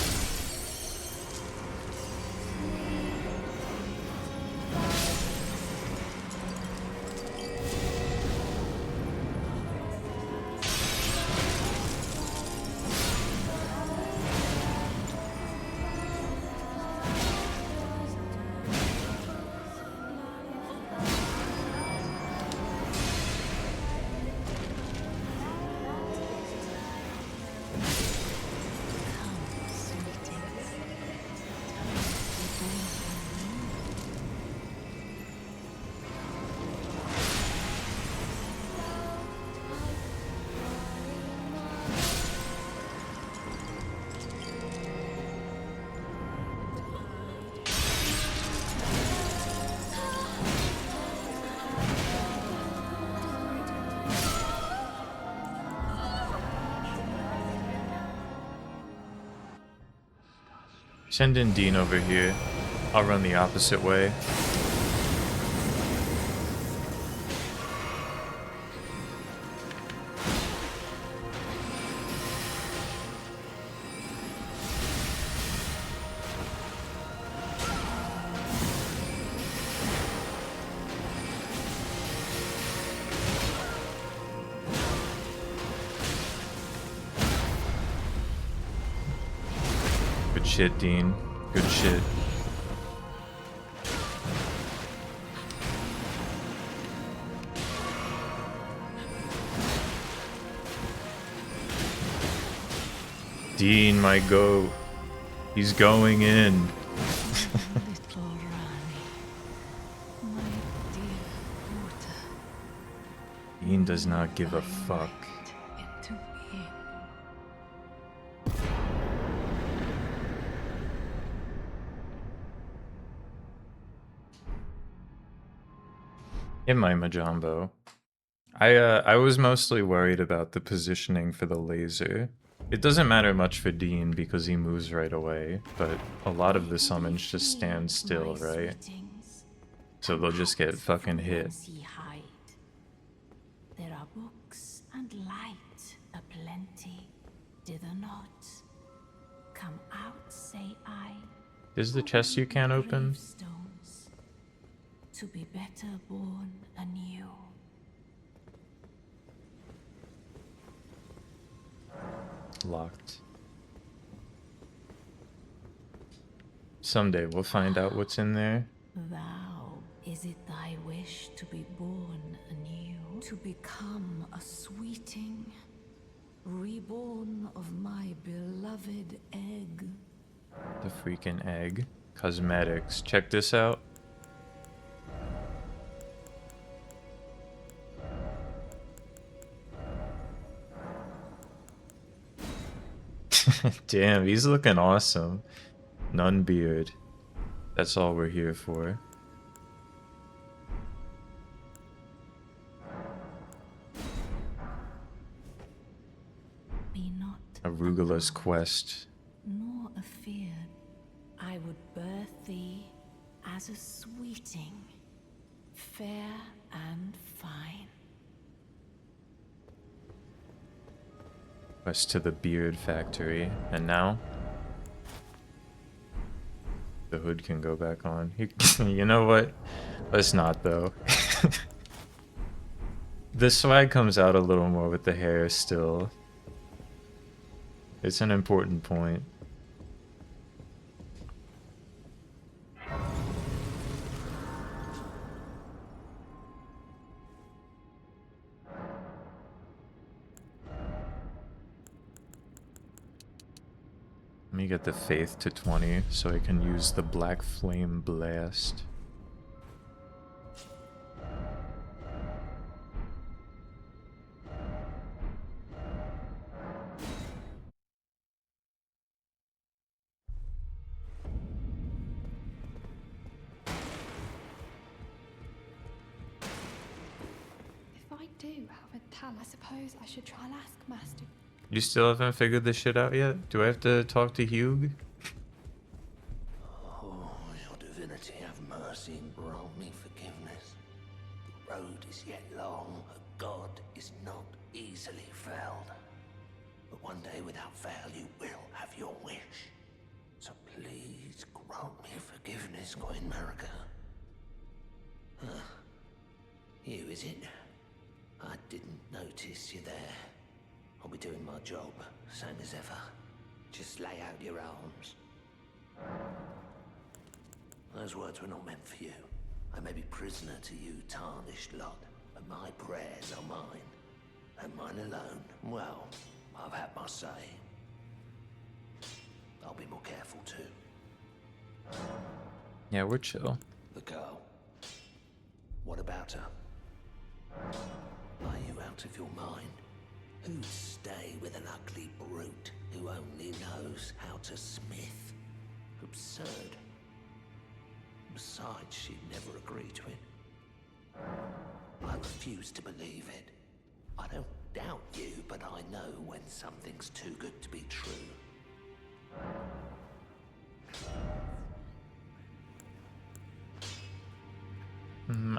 Send in Dean over here. I'll run the opposite way. Good shit, Dean. Good shit. Dean, my goat. He's going in. Dean does not give a fuck. In my Majambo. I was mostly worried about the positioning for the laser. It doesn't matter much for Dean because he moves right away, but a lot of the summons just stand still, right? So they'll just get fucking hit. There are books and light aplenty, dither not. Come out, say I. Is the chest you can't open? Gravestones. to be better born anew. Locked. Someday we'll find out what's in there. Thou, is it thy wish to be born anew? To become a sweeting, reborn of my beloved egg? The freaking egg. Cosmetics. Check this out. Damn, he's looking awesome. None beard. That's all we're here for. Be not Arugula's quest. nor afeared. I would birth thee as a sweeting, fair and fine. Quest to the beard factory. And now? The hood can go back on. You know what? Let's not, though. The swag comes out a little more with the hair still. It's an important point. Let me get the faith to 20 so I can use the black flame blast. If I do have a tal, I suppose I should try and ask Master. You still haven't figured this shit out yet? Do I have to talk to Hugh? Oh, your divinity, have mercy and grant me forgiveness. The road is yet long, a god is not easily felled. But one day without fail you will have your wish. So please grant me forgiveness, Queen Marika. Huh. You, is it? I didn't notice you there. I'll be doing my job, same as ever. Just lay out your arms. Those words were not meant for you. I may be prisoner to you, tarnished lot, but my prayers are mine. And mine alone. Well, I've had my say. I'll be more careful too. Yeah, we're chill. The girl. What about her? Are you out of your mind? Who'd stay with an ugly brute who only knows how to smith? Absurd. Besides, she'd never agree to it. I refuse to believe it. I don't doubt you, but I know when something's too good to be true.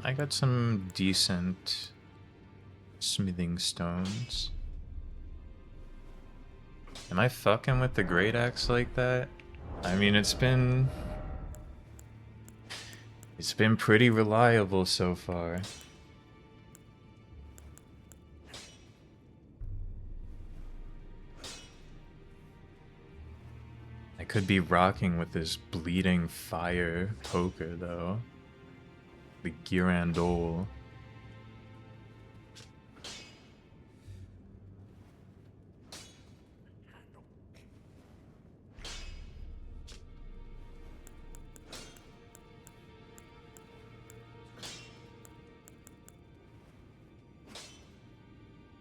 I got some decent smithing stones. Am I fucking with the great axe like that? I mean, it's been pretty reliable so far. I could be rocking with this bleeding fire poker though. The Girandole.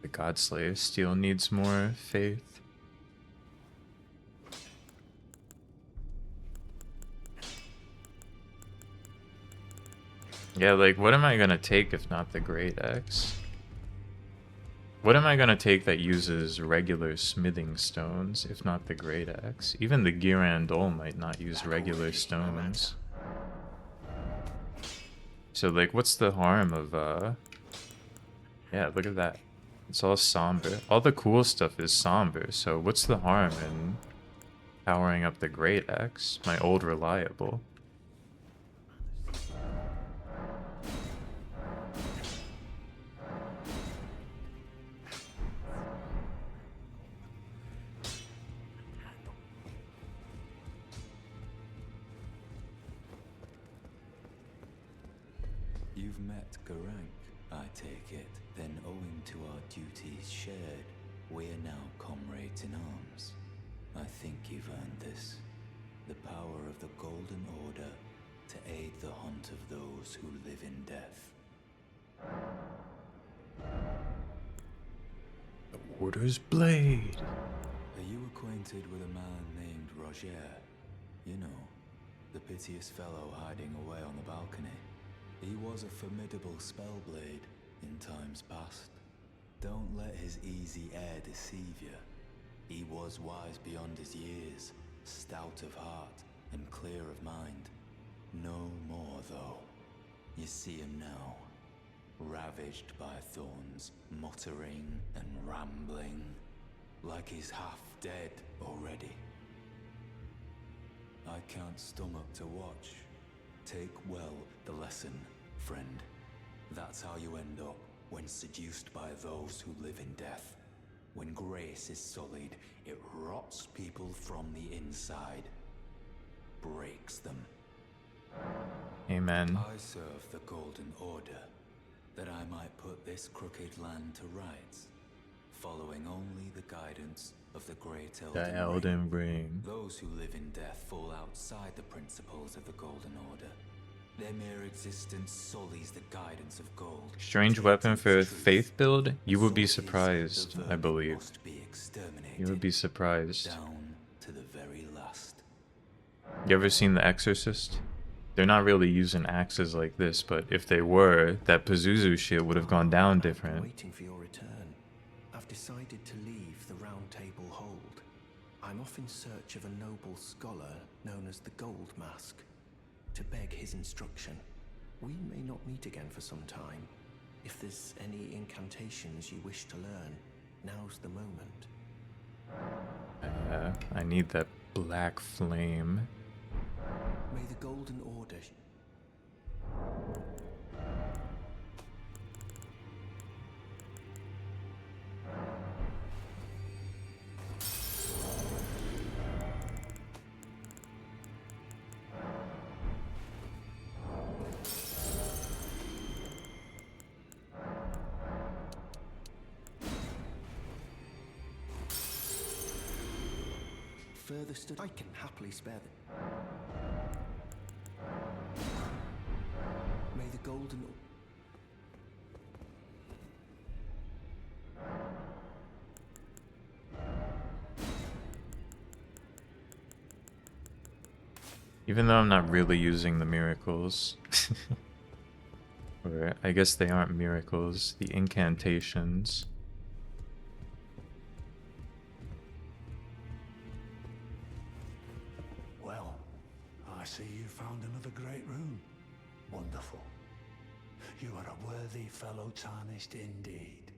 The Godslayer still needs more faith. Yeah, like, what am I gonna take if not the Great Axe? What am I gonna take that uses regular smithing stones if not the Great Axe? Even the Girandole might not use regular stones. So, like, what's the harm of, yeah, look at that. It's all somber. All the cool stuff is somber, so what's the harm in powering up the Great Axe? My old reliable. You've met Garank, I take it. Then owing to our duties shared, we're now comrades in arms. I think you've earned this. The power of the Golden Order to aid the hunt of those who live in death. The Order's blade. Are you acquainted with a man named Roger? You know, the piteous fellow hiding away on the balcony. He was a formidable spellblade in times past. Don't let his easy air deceive you. He was wise beyond his years, stout of heart and clear of mind. No more, though. You see him now, ravaged by thorns, muttering and rambling, like he's half dead already. I can't stomach to watch. Take well the lesson, friend. That's how you end up when seduced by those who live in death. When grace is sullied, it rots people from the inside, breaks them. Amen. I serve the Golden Order, that I might put this crooked land to rights, following only the guidance of the great The Elden Ring. Those who live in death fall outside the principles of the Golden Order. Their mere existence sullies the guidance of gold. Strange weapon for faith build? You would be surprised, I believe. You would be surprised. Down to the very last. You ever seen The Exorcist? They're not really using axes like this, but if they were, that Pazuzu shit would have gone down different. Waiting for your return. I've decided to leave the Round Table Hold. I'm off in search of a noble scholar known as the Gold Mask, to beg his instruction. We may not meet again for some time. If there's any incantations you wish to learn, now's the moment. I need that black flame. May the Golden Order... Further study, I can happily spare them. May the Golden... Even though I'm not really using the miracles. Or I guess they aren't miracles, the incantations. Well, I see you found another great room. Wonderful. You are a worthy fellow tarnished indeed.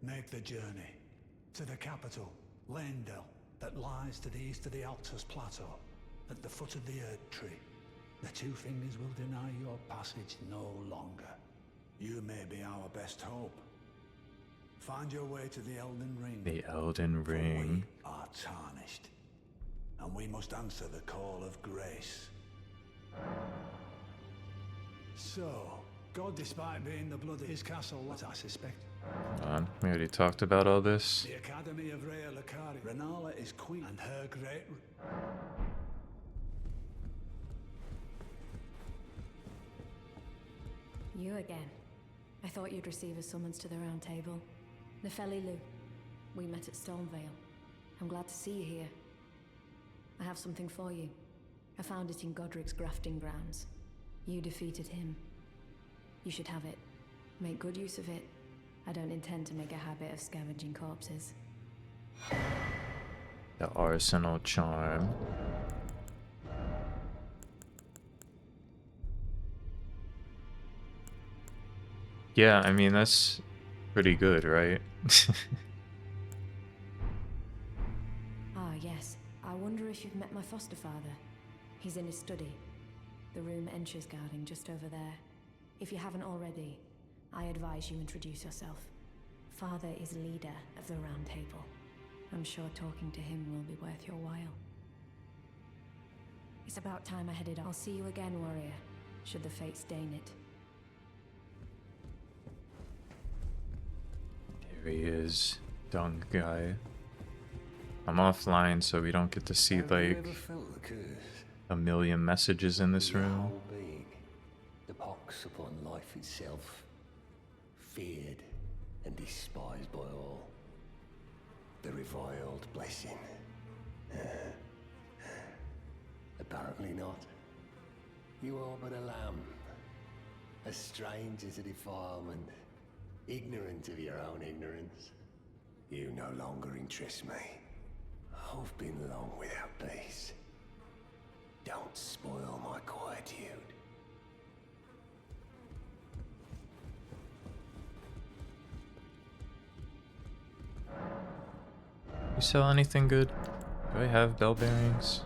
Make the journey to the capital, Leyndell, that lies to the east of the Altus Plateau, at the foot of the Erd Tree. The Two Fingers will deny your passage no longer. You may be our best hope. Find your way to the Elden Ring. The Elden For Ring. we are tarnished, and we must answer the call of grace. So, God, despite being the blood of his castle, as I suspect. Hold on, we already talked about all this. The Academy of Rhea Lucari. Renala is queen, and her great... You again. I thought you'd receive a summons to the Round Table. Nefeli Lu. We met at Stormvale. I'm glad to see you here. I have something for you. I found it in Godric's grafting grounds. You defeated him. You should have it. Make good use of it. I don't intend to make a habit of scavenging corpses. The Arsenal Charm. Yeah, I mean, that's pretty good, right? Ah, yes. I wonder if you've met my foster father. He's in his study. The room Encher's guarding just over there. If you haven't already, I advise you introduce yourself. Father is leader of the Round Table. I'm sure talking to him will be worth your while. It's about time I headed on. I'll see you again, warrior, should the fates deign it. There he is, dung guy. I'm offline, so we don't get to see Have you like ever felt the curse? a million messages in this Your room. whole being, the pox upon life itself, feared and despised by all. The reviled blessing. Apparently not. You are but a lamb, a stranger to defilement, ignorant of your own ignorance. You no longer interest me. I've been long without peace. Don't spoil my quietude. You sell anything good? Do I have bell bearings?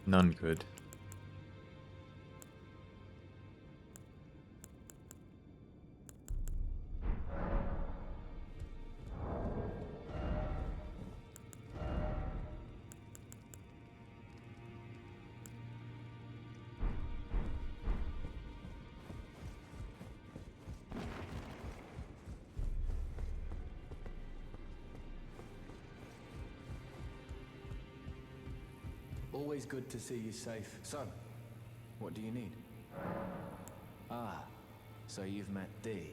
None good. Always good to see you safe. So, what do you need? Ah, so you've met Dee.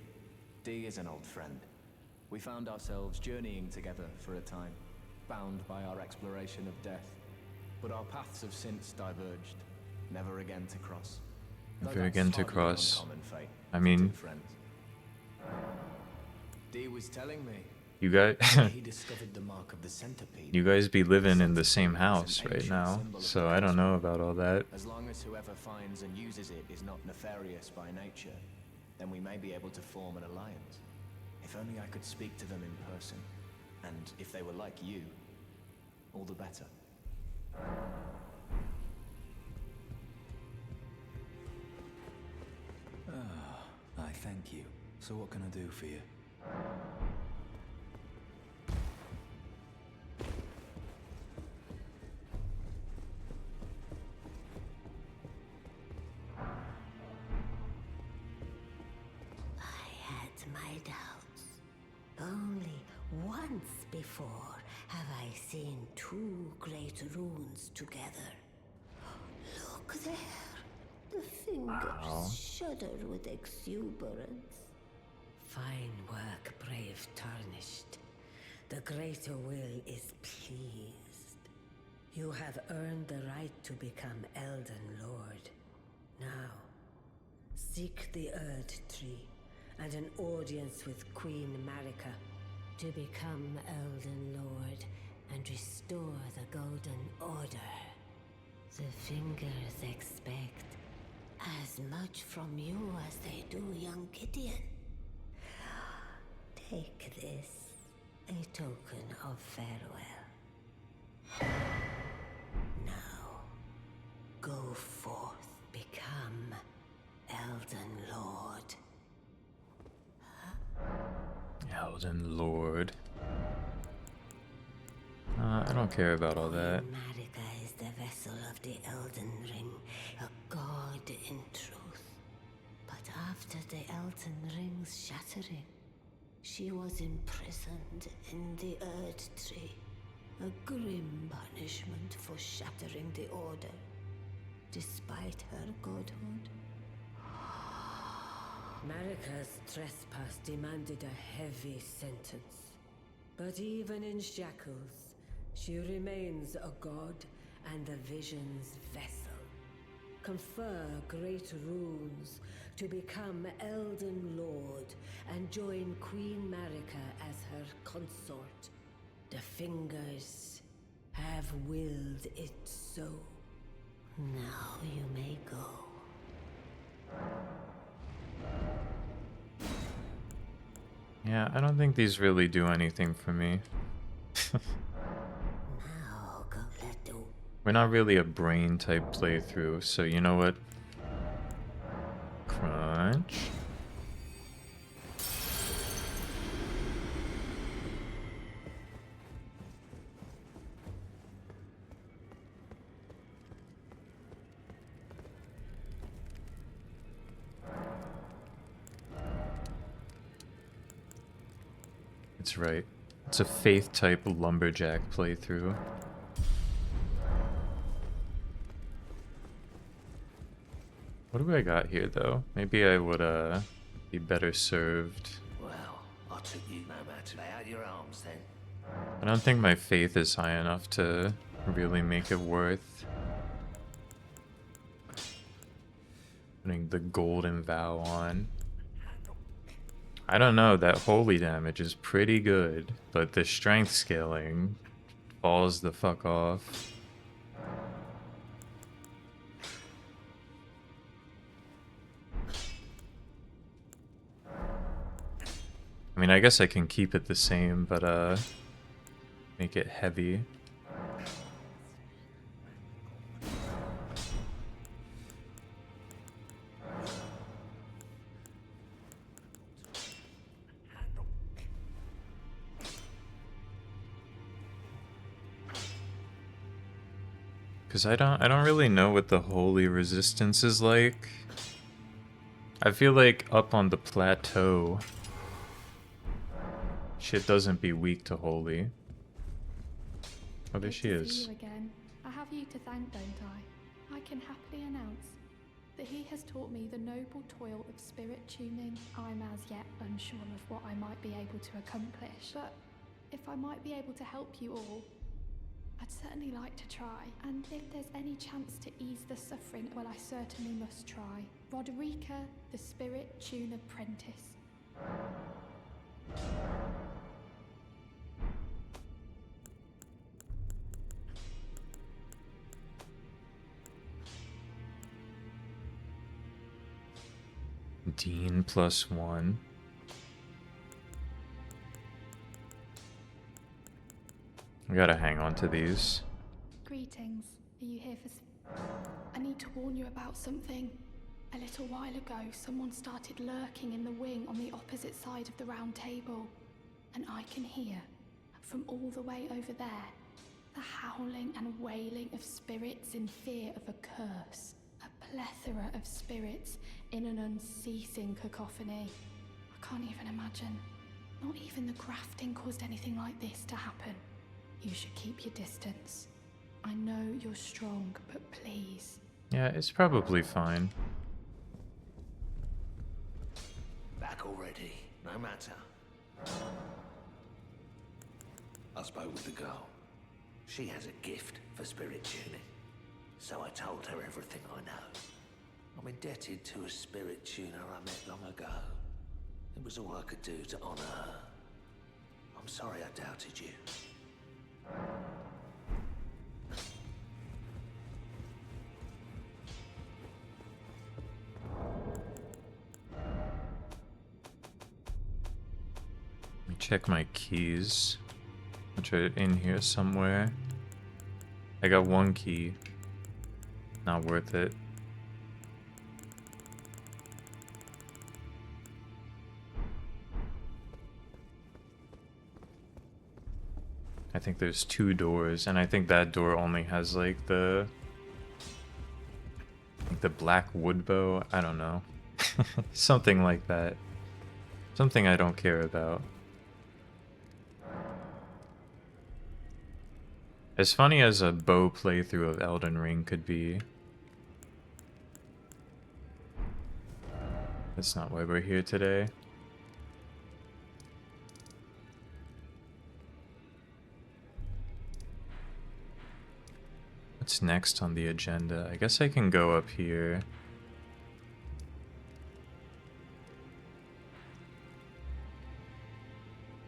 Dee is an old friend. We found ourselves journeying together for a time, bound by our exploration of death. But our paths have since diverged, never again to cross. Though Never that's again to hardly cross. uncommon fate I for mean- two friends. Dee was telling me You guys, he discovered the mark of the centipede. you guys be living in the same house right now, so I don't know about all that. As long as whoever finds and uses it is not nefarious by nature, then we may be able to form an alliance. If only I could speak to them in person. And if they were like you, all the better. I thank you. So what can I do for you? I had my doubts. Only once before have I seen two great runes together. Look there. The fingers shudder with exuberance. Fine work, brave Tarnished. The greater will is pleased. You have earned the right to become Elden Lord. Now, seek the Erd Tree and an audience with Queen Marika to become Elden Lord and restore the Golden Order. The fingers expect as much from you as they do young Gideon. Take this, a token of farewell. Now, go forth, become Elden Lord. Elden Lord. I don't care about all that. Marika is the vessel of the Elden Ring, a god in truth. But after the Elden Ring's shattering, she was imprisoned in the Erd Tree, a grim punishment for shattering the Order, despite her godhood. Marika's trespass demanded a heavy sentence. But even in shackles, she remains a god and the Vision's vessel. Confer great runes to become Elden Lord and join Queen Marika as her consort. The fingers have willed it so. Now you may go. Yeah, I don't think these really do anything for me. Now go let the We're not really a brain type playthrough, so you know what? Crunch. It's right. It's a faith-type lumberjack playthrough. What do I got here, though? Maybe I would, be better served. Well, I took you no matter. Lay out your arms then. I don't think my faith is high enough to really make it worth putting the golden vow on. I don't know, that holy damage is pretty good, but the strength scaling falls the fuck off. I mean, I guess I can keep it the same, but make it heavy. Cause I don't really know what the holy resistance is like. I feel like up on the plateau, shit doesn't be weak to holy. Oh, there Good she to see is. you again. I have you to thank, don't I? I can happily announce that he has taught me the noble toil of spirit tuning. I'm as yet unsure of what I might be able to accomplish, but if I might be able to help you all, I'd certainly like to try. And if there's any chance to ease the suffering, well, I certainly must try. Roderica, the Spirit Tune Apprentice. Dean +1. I gotta hang on to these. Greetings. Are you here for... I need to warn you about something. A little while ago, someone started lurking in the wing on the opposite side of the round table. And I can hear, from all the way over there, the howling and wailing of spirits in fear of a curse. A plethora of spirits in an unceasing cacophony. I can't even imagine. Not even the grafting caused anything like this to happen. You should keep your distance. I know you're strong, but please. Yeah, it's probably fine. Back already, no matter. I spoke with the girl. She has a gift for spirit tuning. So I told her everything I know. I'm indebted to a spirit tuner I met long ago. It was all I could do to honor her. I'm sorry I doubted you. Let me check my keys, which are in here somewhere. I got one key. Not worth it. I think there's 2 doors, and I think that door only has like the black wood bow. I don't know. Something like that. Something I don't care about. As funny as a bow playthrough of Elden Ring could be, that's not why we're here today. What's next on the agenda? I guess I can go up here.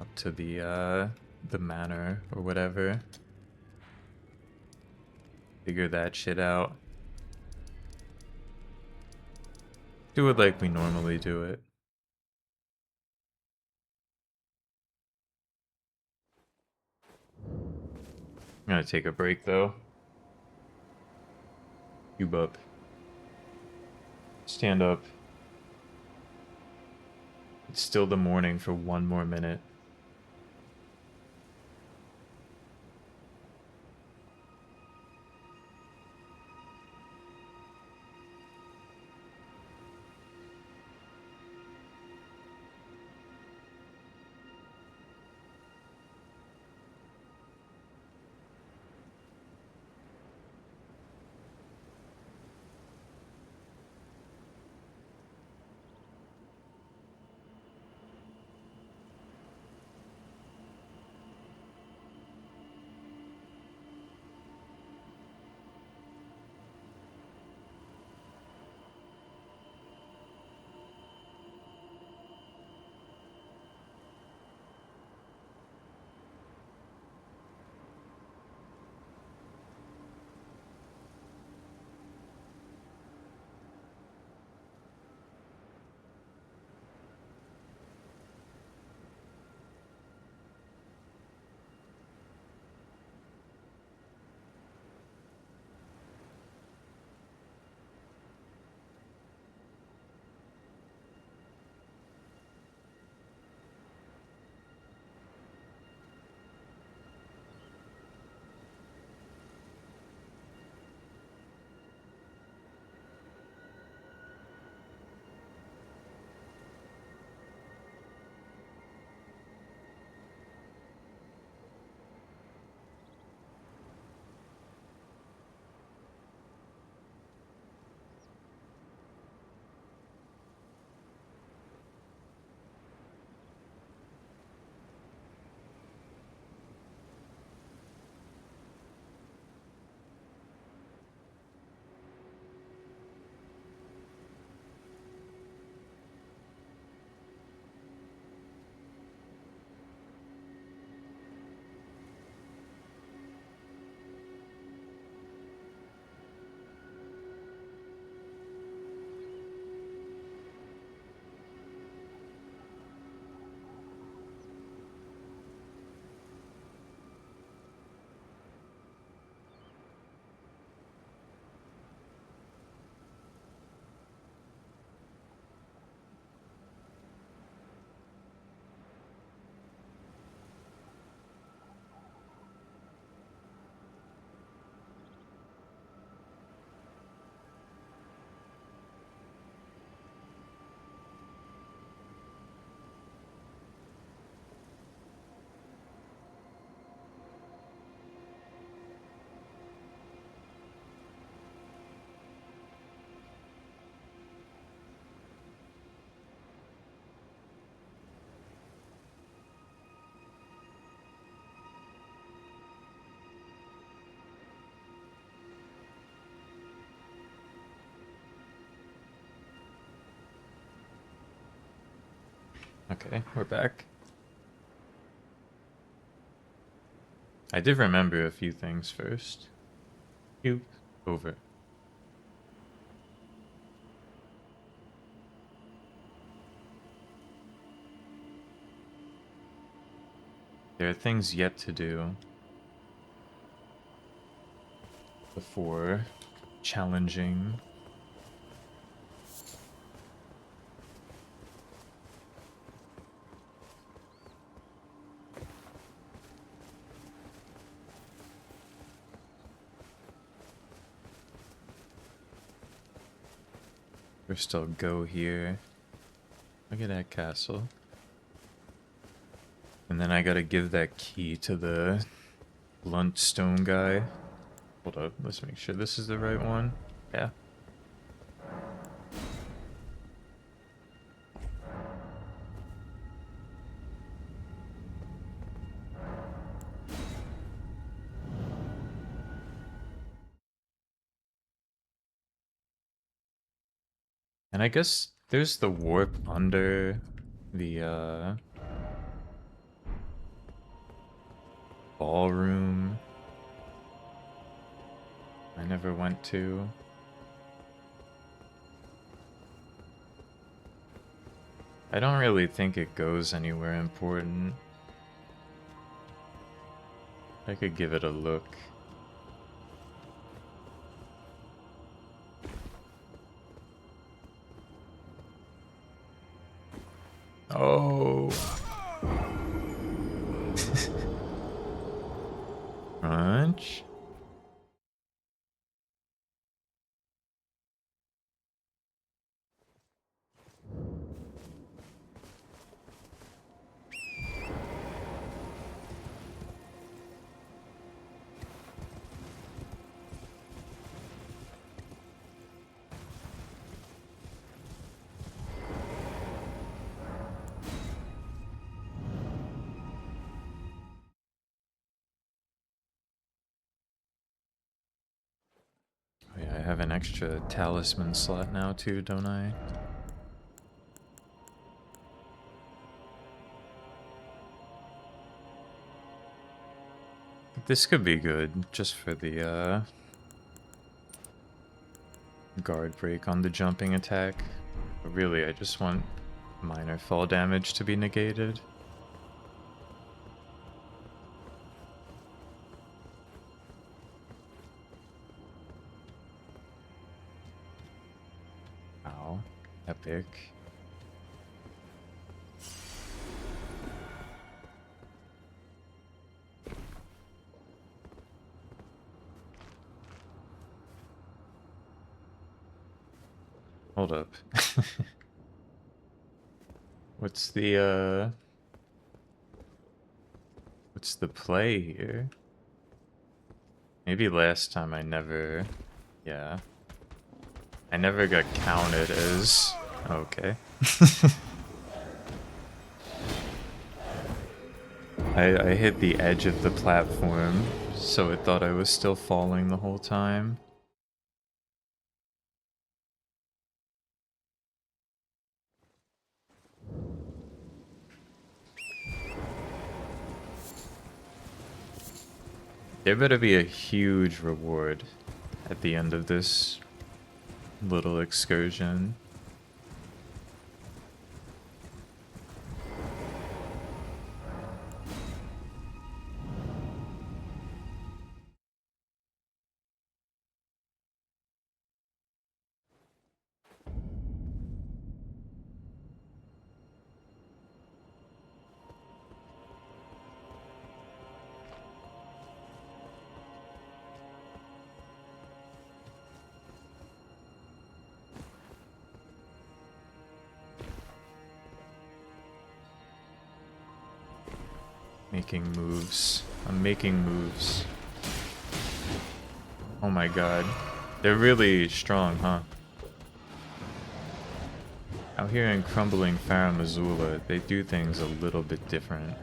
Up to the manor or whatever. Figure that shit out. Do it like we normally do it. I'm gonna take a break though. Cube up. Stand up. It's still the morning for 1 more minute. Okay, we're back. I did remember a few things first. Cube over. There are things yet to do before challenging. First I'll go here. Look at that castle. And then I gotta give that key to the blunt stone guy. Hold up, let's make sure this is the right one. Yeah. And I guess there's the warp under the ballroom I never went to. I don't really think it goes anywhere important. I could give it a look. Oh. Crunch. Oh yeah, I have an extra talisman slot now too, don't I? This could be good, just for the guard break on the jumping attack. But really, I just want minor fall damage to be negated. Ow. Epic. Hold up. What's the play here? Maybe last time I never... Yeah. I never got counted as... Okay. I hit the edge of the platform, so it thought I was still falling the whole time. There better be a huge reward at the end of this little excursion. Making moves. I'm making moves. Oh my god. They're really strong, huh? Out here in crumbling Farum Azula, they do things a little bit different.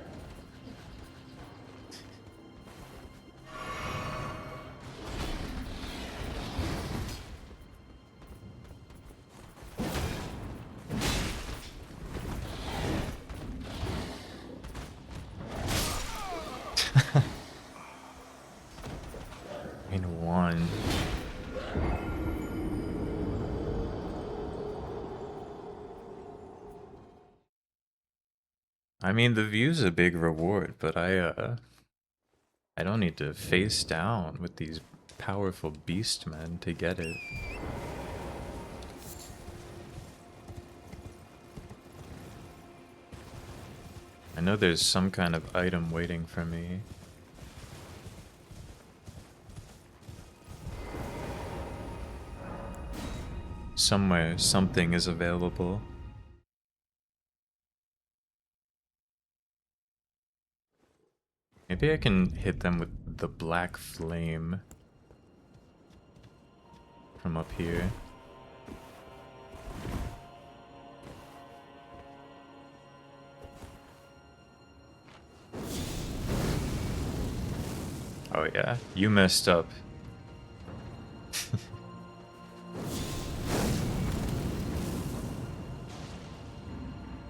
In one. I mean, the view's a big reward, but I don't need to face down with these powerful beastmen to get it. I know there's some kind of item waiting for me. Somewhere, something is available. Maybe I can hit them with the black flame from up here. Oh yeah, you messed up.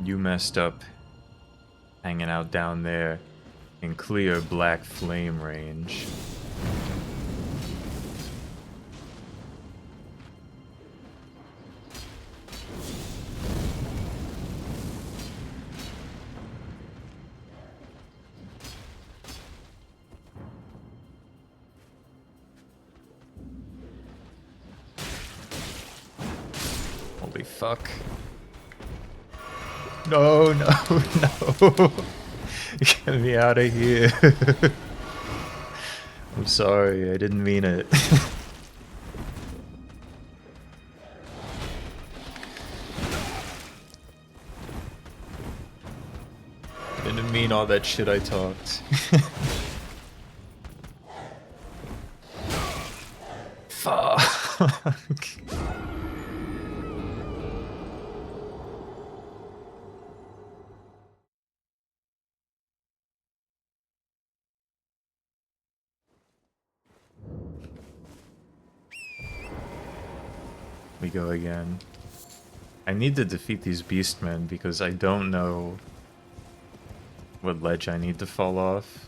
You messed up hanging out down there in clear black flame range. Holy fuck. No, no, no. Get me out of here. I'm sorry, I didn't mean it. I didn't mean all that shit I talked. Fuck. We go again. I need to defeat these beastmen because I don't know what ledge I need to fall off.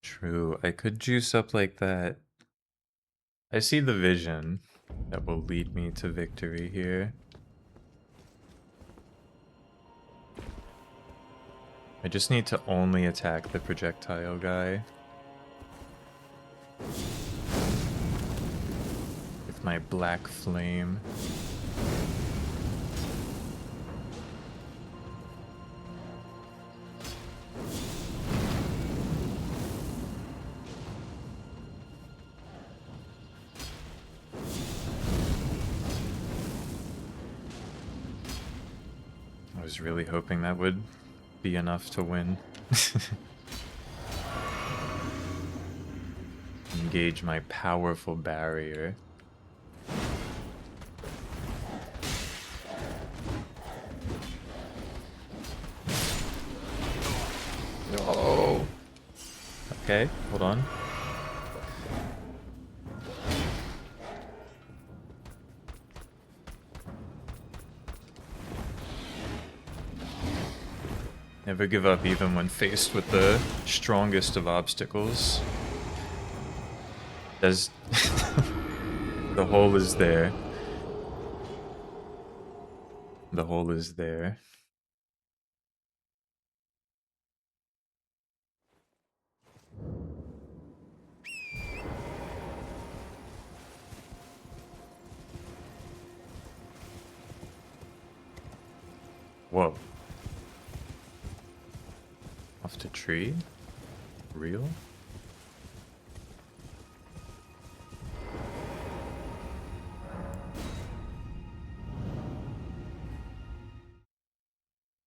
True, I could juice up like that. I see the vision that will lead me to victory here. I just need to only attack the projectile guy with my black flame. I was really hoping that would be enough to win. Engage my powerful barrier. No. Okay, hold on. Never give up even when faced with the strongest of obstacles. There's... the hole is there. The hole is there. Whoa. Off the tree? Real?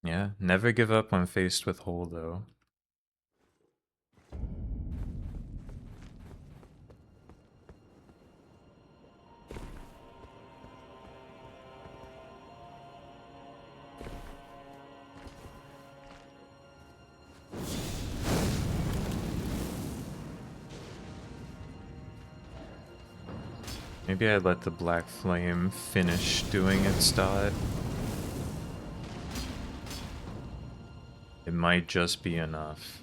Yeah, never give up when faced with hole though. Maybe I let the black flame finish doing its dot. It might just be enough.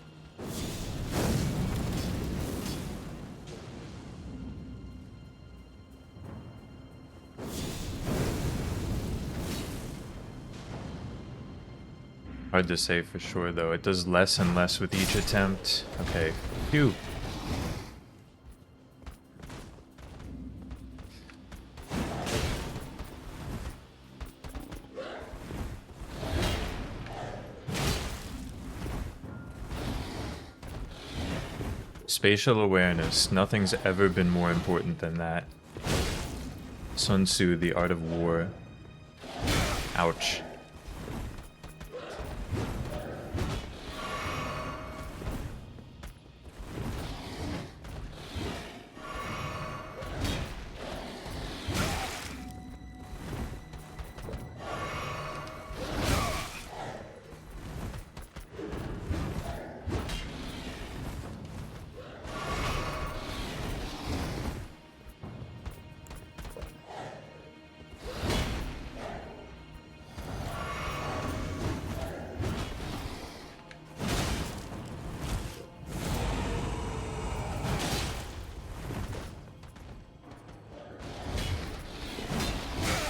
Hard to say for sure though. It does less and less with each attempt. Okay. Phew. Spatial awareness. Nothing's ever been more important than that. Sun Tzu, The Art of War. Ouch.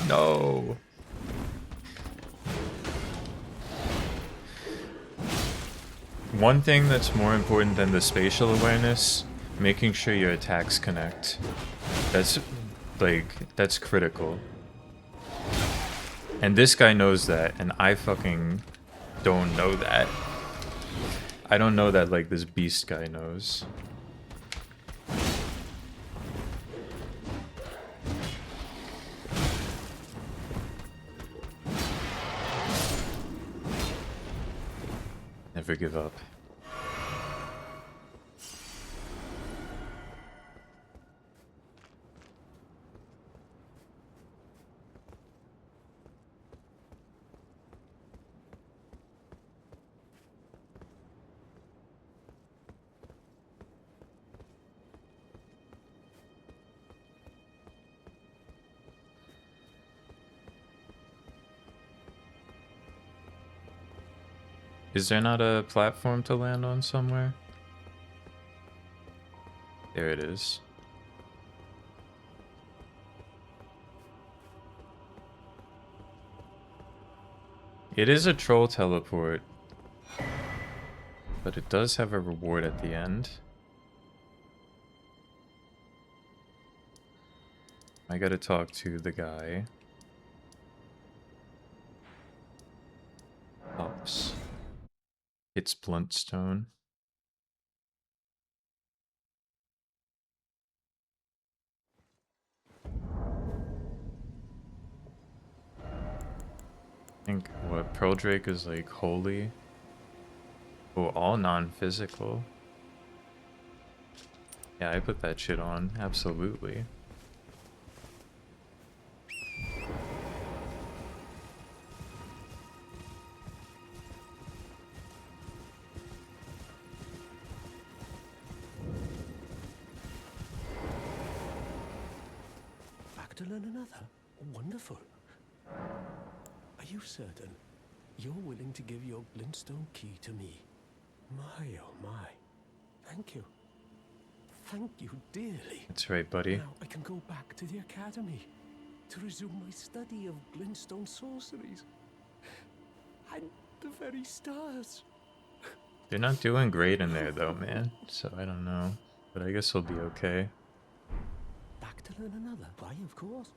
No. One thing that's more important than the spatial awareness, making sure your attacks connect. That's that's critical. And this guy knows that, and I fucking don't know that. I don't know that like this beast guy knows. Never give up. Is there not a platform to land on somewhere? There it is. It is a troll teleport, but it does have a reward at the end. I gotta talk to the guy. Pops. It's Bluntstone. I think what Pearl Drake is like holy. Oh, all non-physical. Yeah, I put that shit on, absolutely. Back to learn another? Wonderful. Are you certain you're willing to give your glintstone key to me? My, oh my. Thank you. Thank you dearly. That's right, buddy. Now I can go back to the academy to resume my study of glintstone sorceries. And the very stars. They're not doing great in there though, man. So I don't know. But I guess we'll be okay. Back to learn another? Why, of course.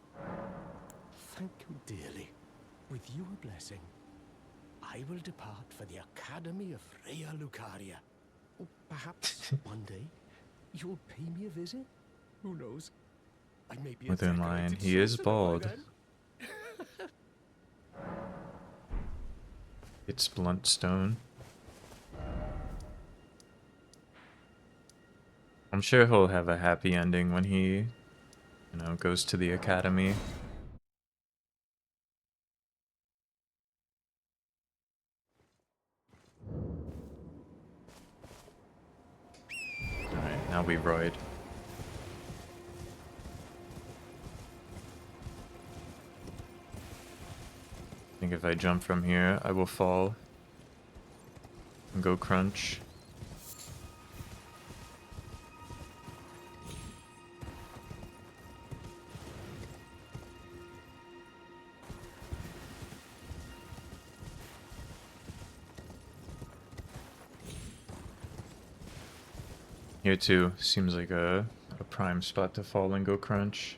Thank you dearly. With your blessing, I will depart for the Academy of Rhea Lucaria. Oh, perhaps one day you'll pay me a visit? Who knows? I may be Within a line, decorated he is sorcerer by bald. then. It's Bluntstone. I'm sure he'll have a happy ending when he, you know, goes to the academy. Alright, now we ride. think if I jump from here, I will fall and go crunch. Here too, seems like a prime spot to fall and go crunch.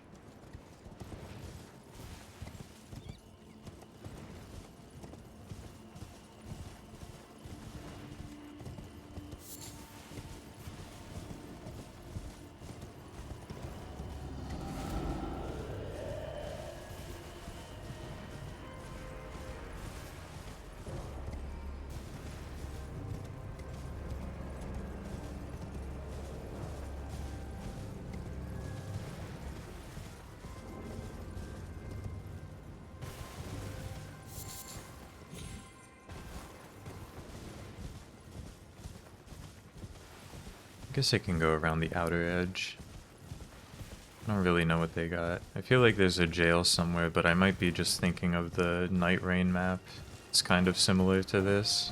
Guess I can go around the outer edge. I don't really know what they got. I feel like there's a jail somewhere, but I might be just thinking of the Night Rain map. It's kind of similar to this.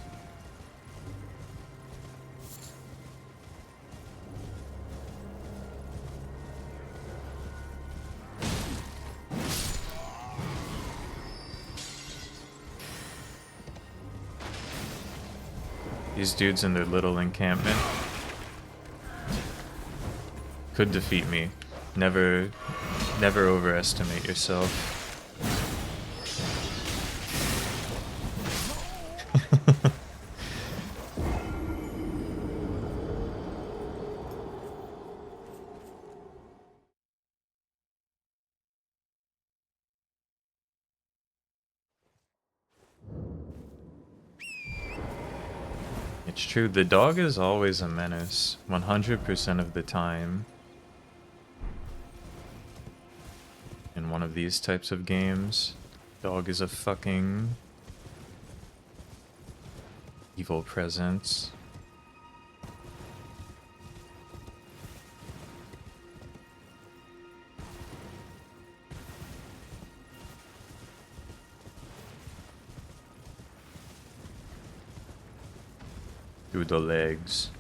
These dudes in their little encampment could defeat me. Never overestimate yourself. It's true, the dog is always a menace, 100% of the time. In one of these types of games, dog is a fucking evil presence. Through the legs.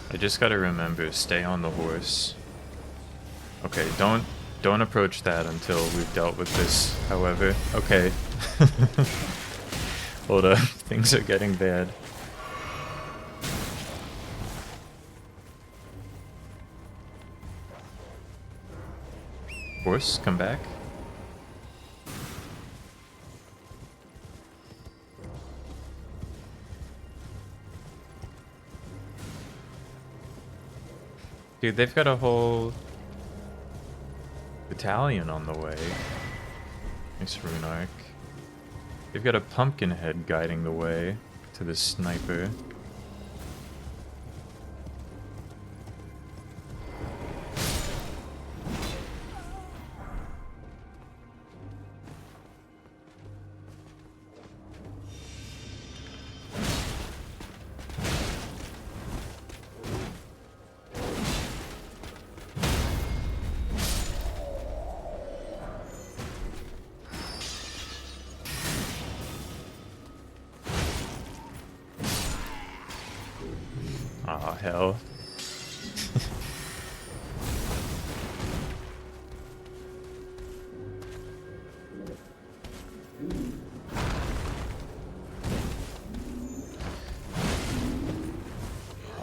I just gotta remember, stay on the horse. Okay, don't approach that until we've dealt with this, however. Okay. Hold up, things are getting bad. Horse, come back. Dude, they've got a whole battalion on the way. Nice rune arc. They've got a pumpkin head guiding the way to the sniper. Aw, hell.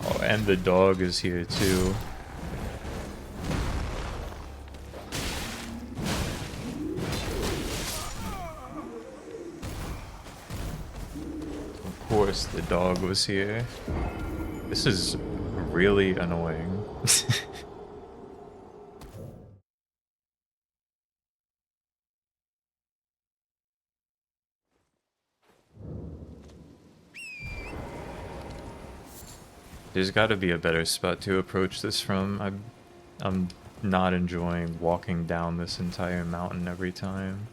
Oh, and the dog is here too. Of course the dog was here. This is really annoying. There's got to be a better spot to approach this from. I'm not enjoying walking down this entire mountain every time.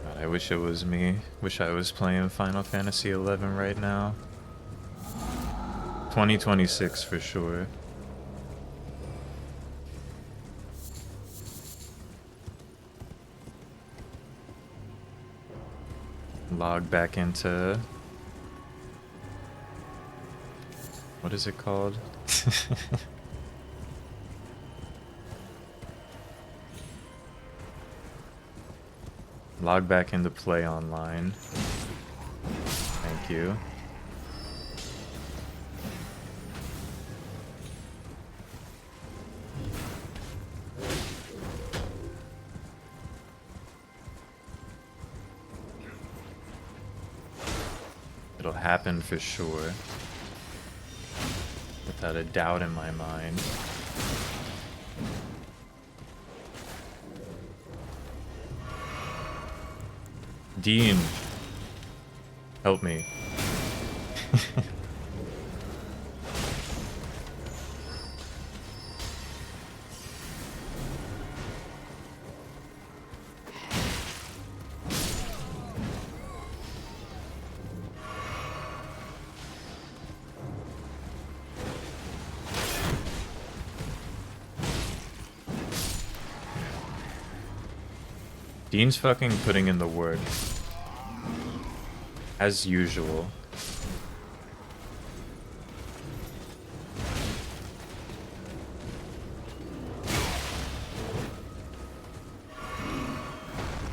God, I wish it was me. Wish I was playing Final Fantasy XI right now. 2026 for sure. Log back into... What is it called? Log back into play online. Thank you. It'll happen for sure. Without a doubt in my mind. Dean, help me. Dean's fucking putting in the work. As usual.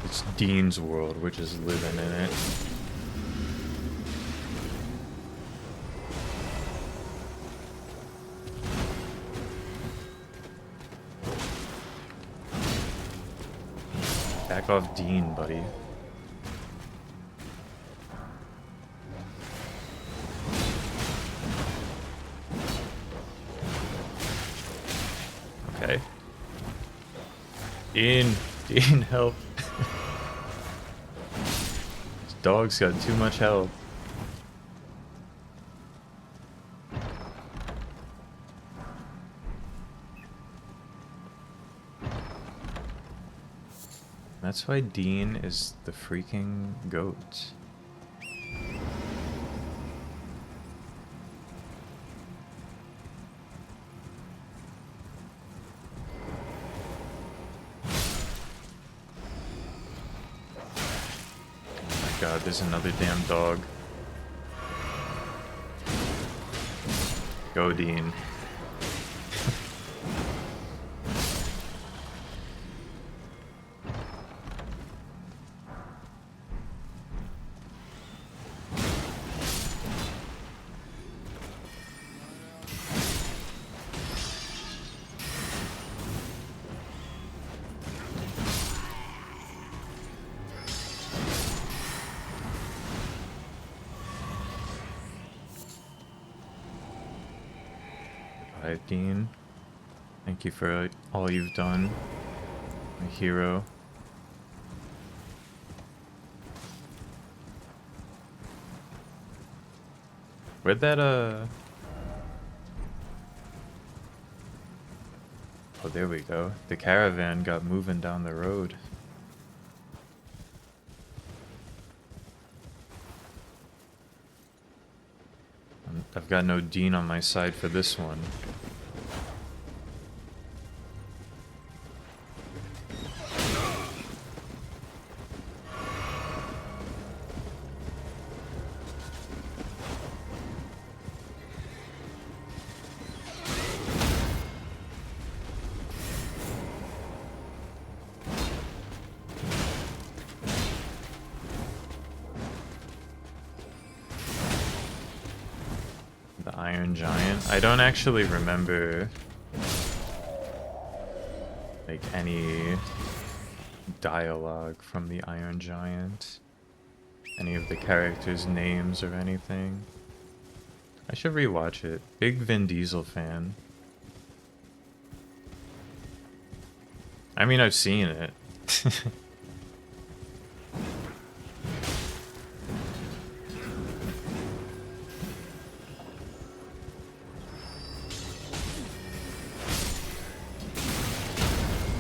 It's Dean's world, we're just living in it. Back off Dean, buddy. Okay. Dean, help. This dog's got too much health. That's why Dean is the freaking goat. Oh my god, there's another damn dog. Go, Dean. Alright, Dean. Thank you for all you've done. My hero. Where'd that, Oh, there we go. The caravan got moving down the road. I've got no Dean on my side for this one. Iron Giant. I don't actually remember like any dialogue from the Iron Giant, any of the characters' names or anything. I should rewatch it. Big Vin Diesel fan. I mean, I've seen it.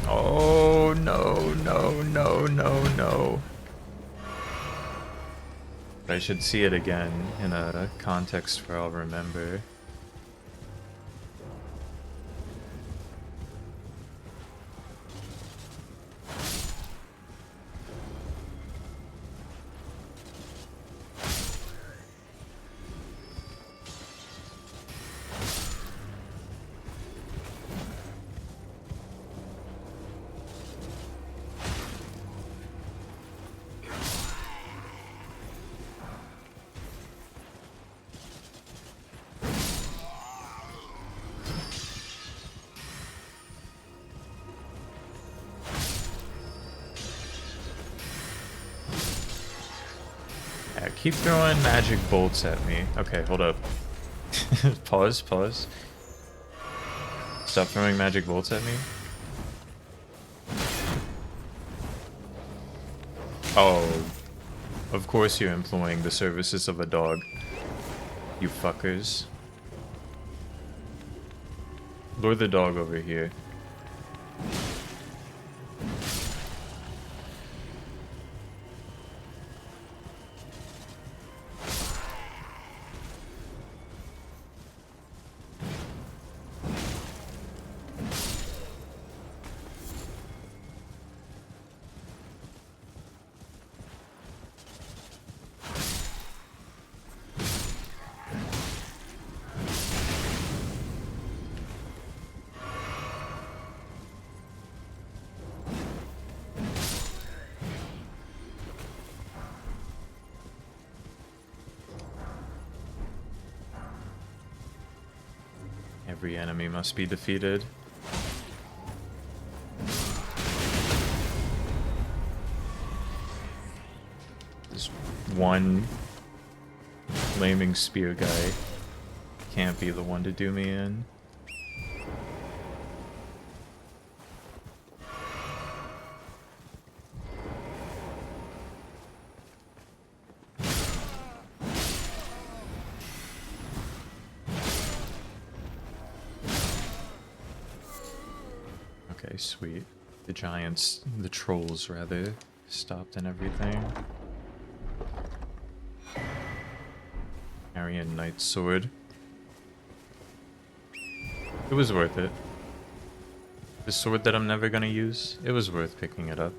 Oh, no, no, no, no, no. I should see it again in a context where I'll remember. Yeah, keep throwing magic bolts at me. Okay, hold up. Pause, pause. Stop throwing magic bolts at me. Oh, of course you're employing the services of a dog. You fuckers. Lure the dog over here. Every enemy must be defeated. This one flaming spear guy can't be the one to do me in. Okay, sweet. The giants, the trolls rather, stopped and everything. Aryan Knight's sword. It was worth it. The sword that I'm never gonna use, it was worth picking it up.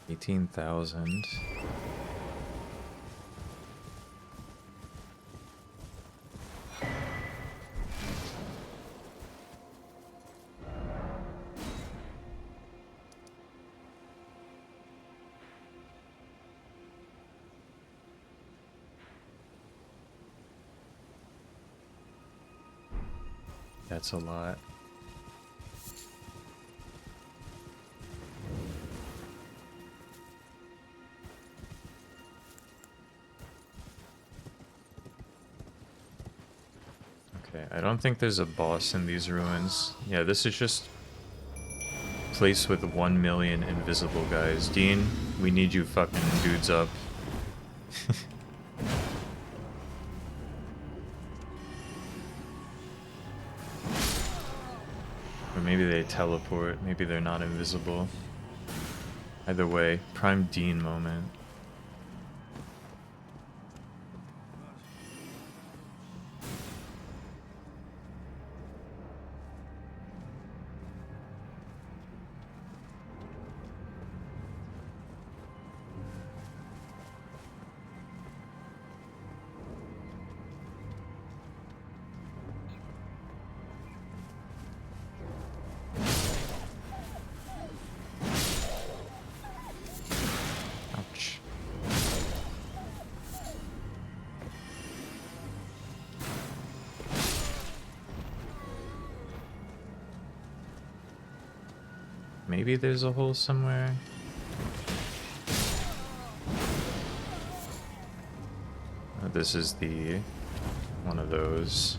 $18,000. That's a lot. Okay, I don't think there's a boss in these ruins. Yeah, this is just a place with 1 million invisible guys. Dean, we need you fucking dudes up. Or maybe they teleport, maybe they're not invisible. Either way, prime Dean moment. Maybe there's a hole somewhere. This is the one of those.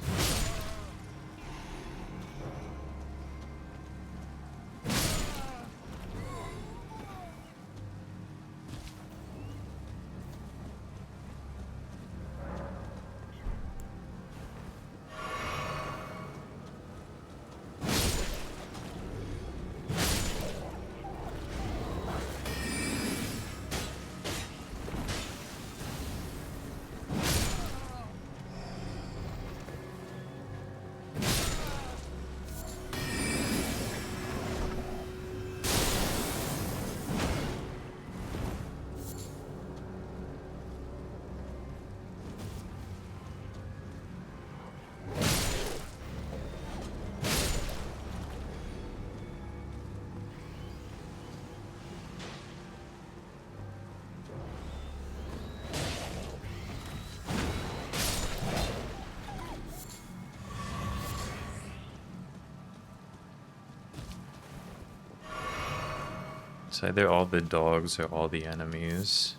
It's either all the dogs or all the enemies.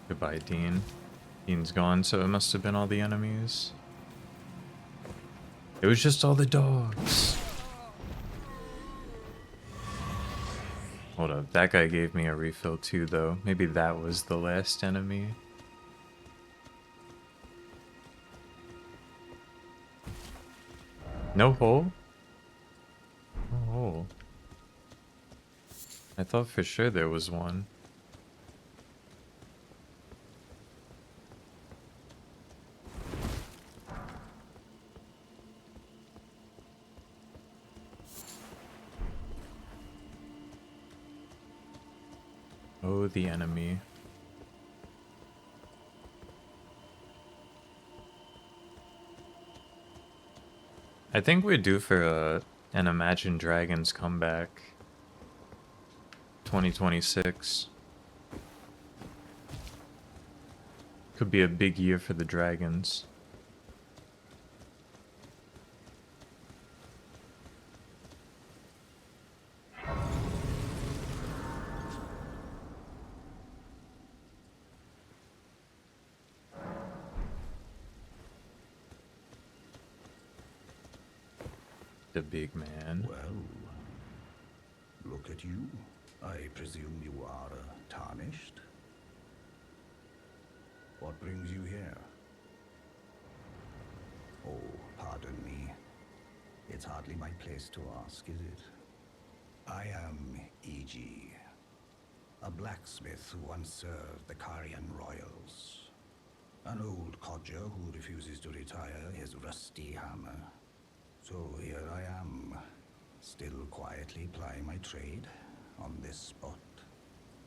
Goodbye, Dean. Dean's gone, so it must have been all the enemies. It was just all the dogs. Hold up, that guy gave me a refill too, though. Maybe that was the last enemy. No hole? No hole. I thought for sure there was one. Oh, the enemy. I think we're due for an Imagine Dragons comeback. 2026. Could be a big year for the dragons. The big man. Well, look at you. I presume you are tarnished? What brings you here? Oh, pardon me. It's hardly my place to ask, is it? I am E.G., a blacksmith who once served the Carian royals. An old codger who refuses to retire his rusty hammer. So here I am, still quietly plying my trade on this spot.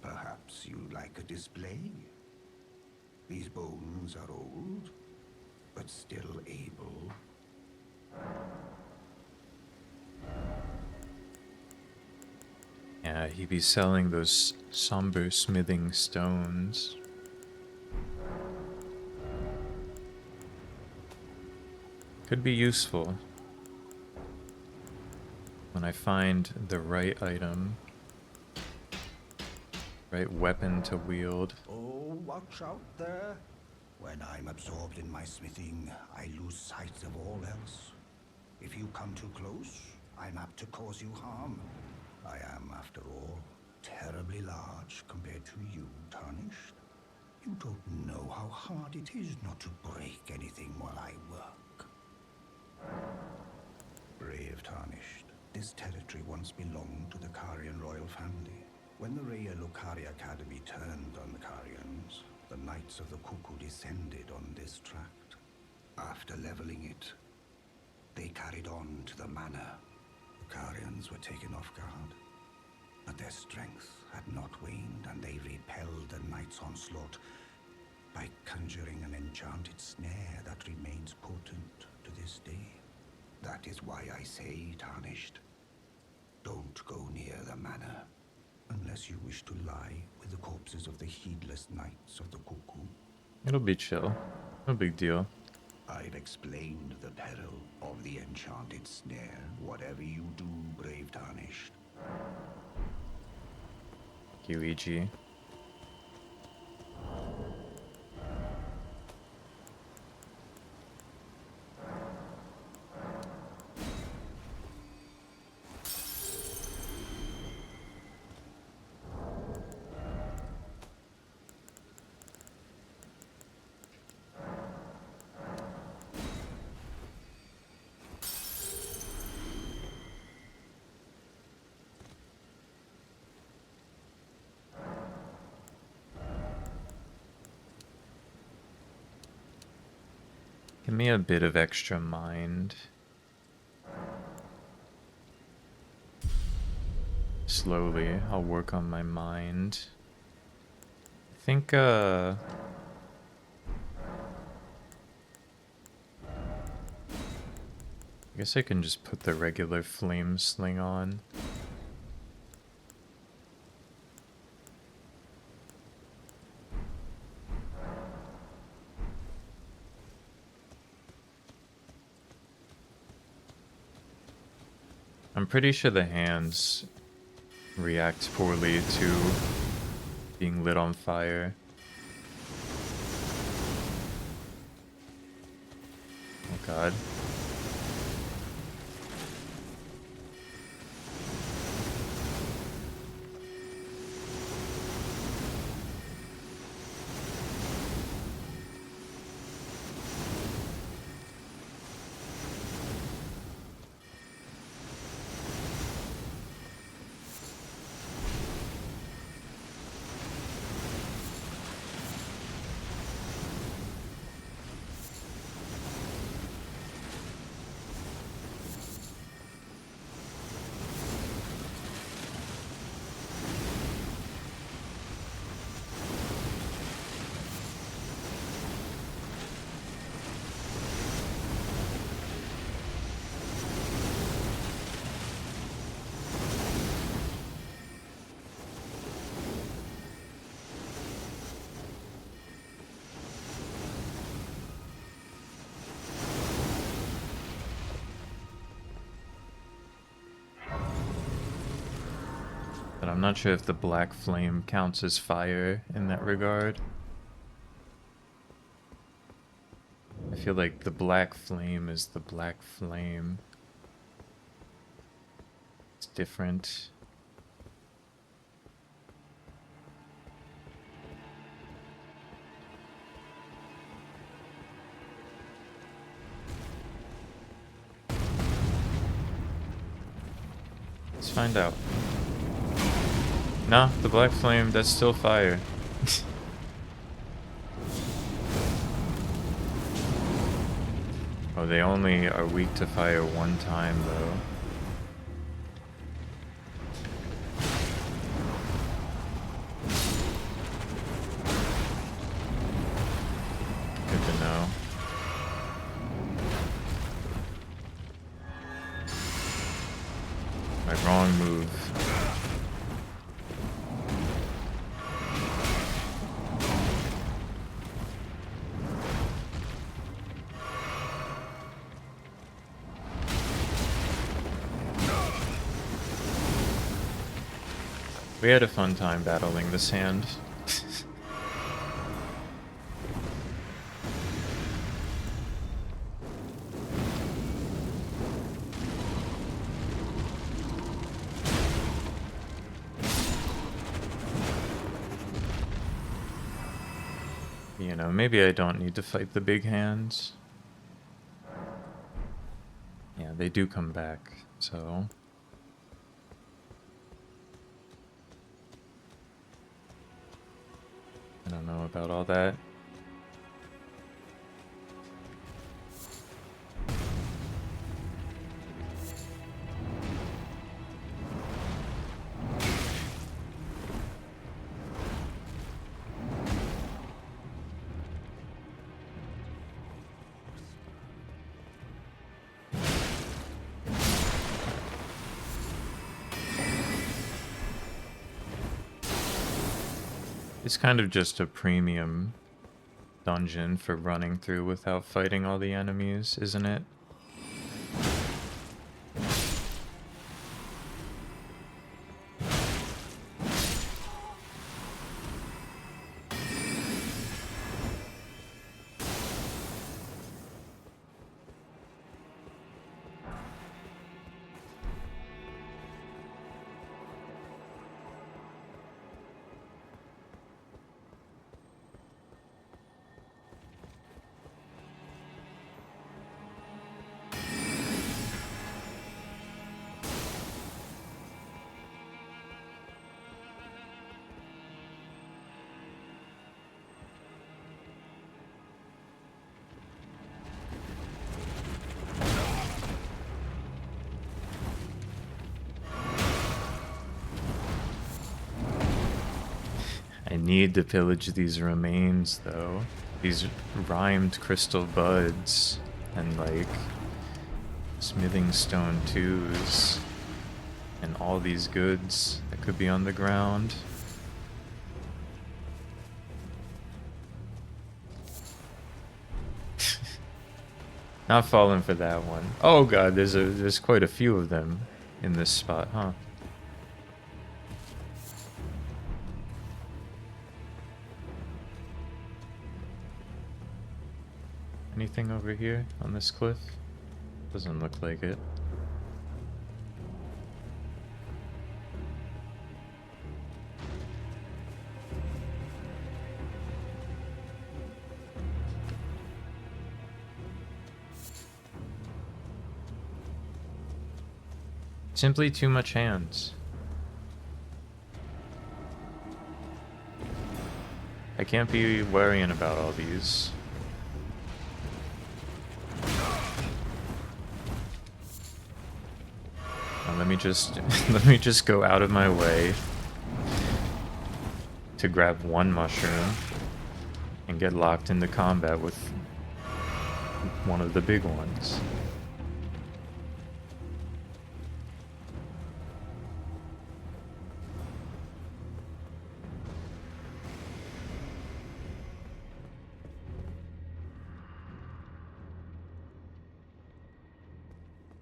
Perhaps you'd like a display? These bones are old, but still able. Yeah, he'd be selling those somber smithing stones. Could be useful when I find the right item, right weapon to wield. Oh, watch out there. When I'm absorbed in my smithing, I lose sight of all else. If you come too close, I'm apt to cause you harm. I am, after all, terribly large compared to you, Tarnished. You don't know how hard it is not to break anything while I work. Brave Tarnished. This territory once belonged to the Carian royal family. When the Raya Lucaria Academy turned on the Carians, the Knights of the Cuckoo descended on this tract. After leveling it, they carried on to the manor. The Carians were taken off guard, but their strength had not waned, and they repelled the Knights' onslaught by conjuring an enchanted snare that remains potent to this day. That is why I say, Tarnished, don't go near the manor, unless you wish to lie with the corpses of the heedless Knights of the Cuckoo. It'll be chill. No big deal. I've explained the peril of the enchanted snare. Whatever you do, brave Tarnished. QEG. Give me a bit of extra mind. Slowly, I'll work on my mind. I think, I guess I can just put the regular flame sling on. I'm pretty sure the hands react poorly to being lit on fire. Oh god. But I'm not sure if the black flame counts as fire in that regard. I feel like the black flame is the black flame. It's different. Let's find out. No, the black flame, that's still fire. Oh, they only are weak to fire one time, though. Good to know. My wrong move. We had a fun time battling this hand. You know, maybe I don't need to fight the big hands. Yeah, they do come back, so... I don't know about all that. It's kind of just a premium dungeon for running through without fighting all the enemies, isn't it? I need to pillage these remains, though. These rhymed crystal buds and, like, smithing stone twos and all these goods that could be on the ground. Not falling for that one. Oh god, there's quite a few of them in this spot, huh? Anything over here on this cliff? Doesn't look like it. Simply too much hands. I can't be worrying about all these. Let me just go out of my way to grab one mushroom and get locked into combat with one of the big ones.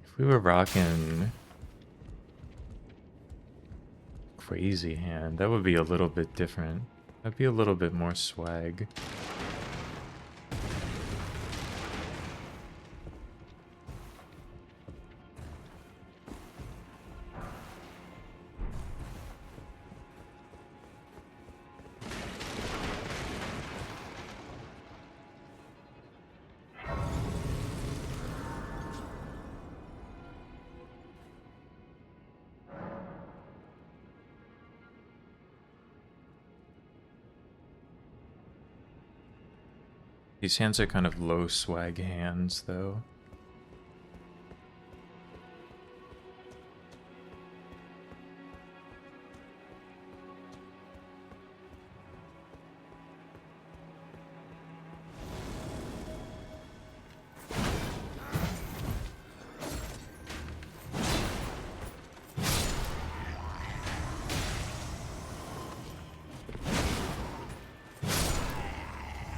If we were rocking Crazy Hand, that would be a little bit different. That'd be a little bit more swag. These hands are kind of low swag hands, though.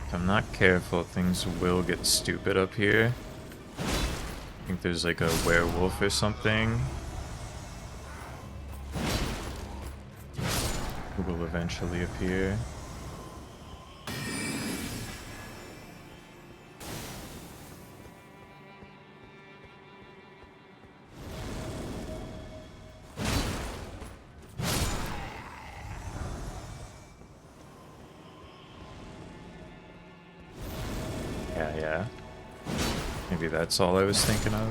If I'm not careful, things will get stupid up here. I think there's like a werewolf or something who will eventually appear. Yeah. Maybe that's all I was thinking of.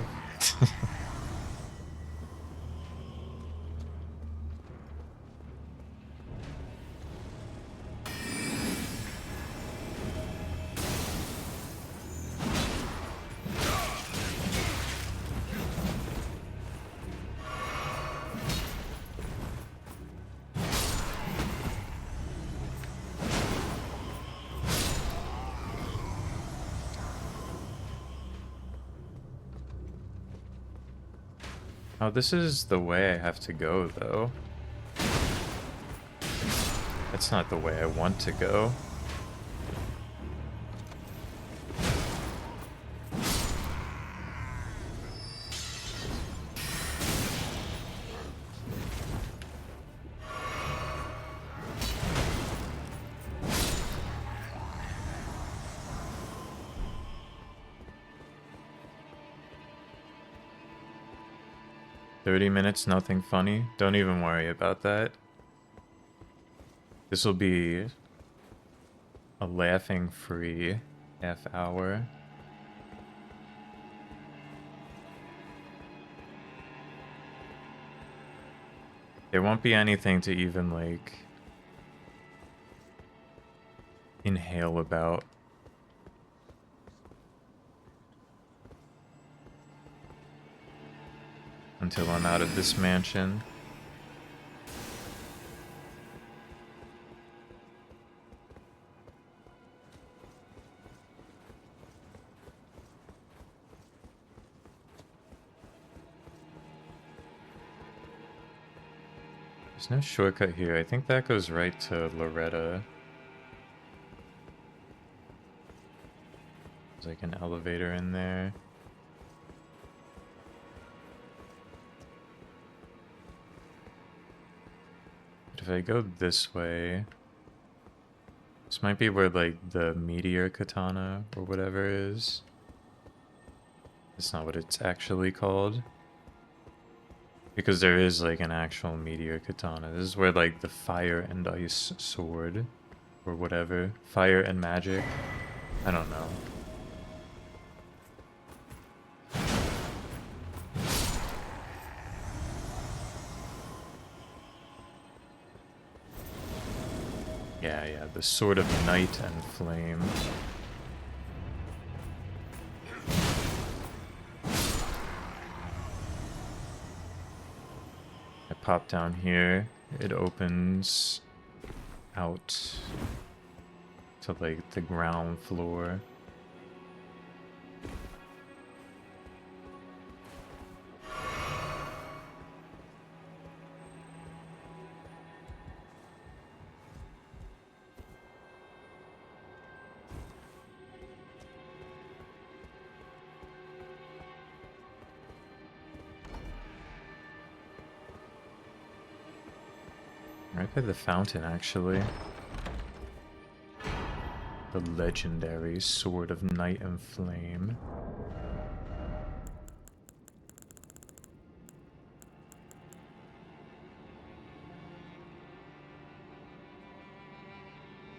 Oh, this is the way I have to go, though. That's not the way I want to go. 30 minutes, nothing funny. Don't even worry about that. This will be a laughing-free half hour. There won't be anything to even, like, inhale about. Until I'm out of this mansion. There's no shortcut here. I think that goes right to Loretta. There's like an elevator in there. But if I go this way, this might be where like the meteor katana or whatever is. It's not what it's actually called. Because there is like an actual meteor katana. This is where like the fire and ice sword or whatever. Fire and magic. I don't know. Yeah, the sword of night and flame. I pop down here, it opens out to like the ground floor. Right by the fountain, actually. The legendary Sword of Night and Flame.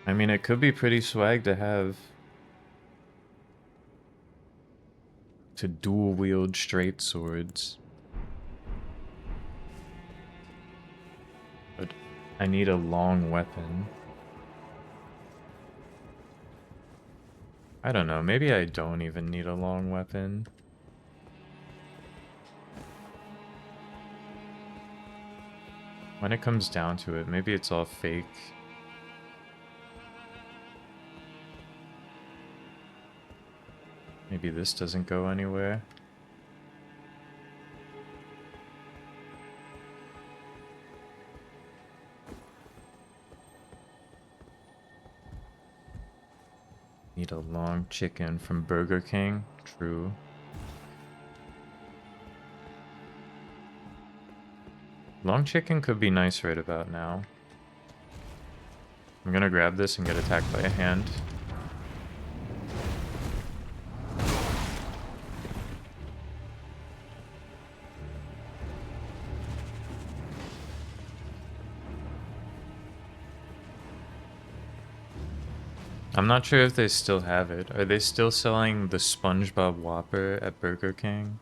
I mean, it could be pretty swag to have. To dual wield straight swords. But I need a long weapon. I don't know, maybe I don't even need a long weapon. When it comes down to it, maybe it's all fake. Maybe this doesn't go anywhere. Need a long chicken from Burger King. True. Long chicken could be nice right about now. I'm gonna grab this and get attacked by a hand. I'm not sure if they still have it. Are they still selling the SpongeBob Whopper at Burger King?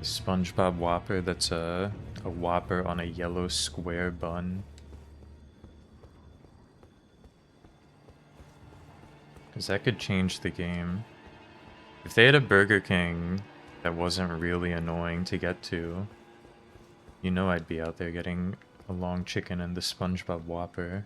SpongeBob Whopper, that's a Whopper on a yellow square bun. Because that could change the game. If they had a Burger King that wasn't really annoying to get to, you know I'd be out there getting a long chicken and the SpongeBob Whopper.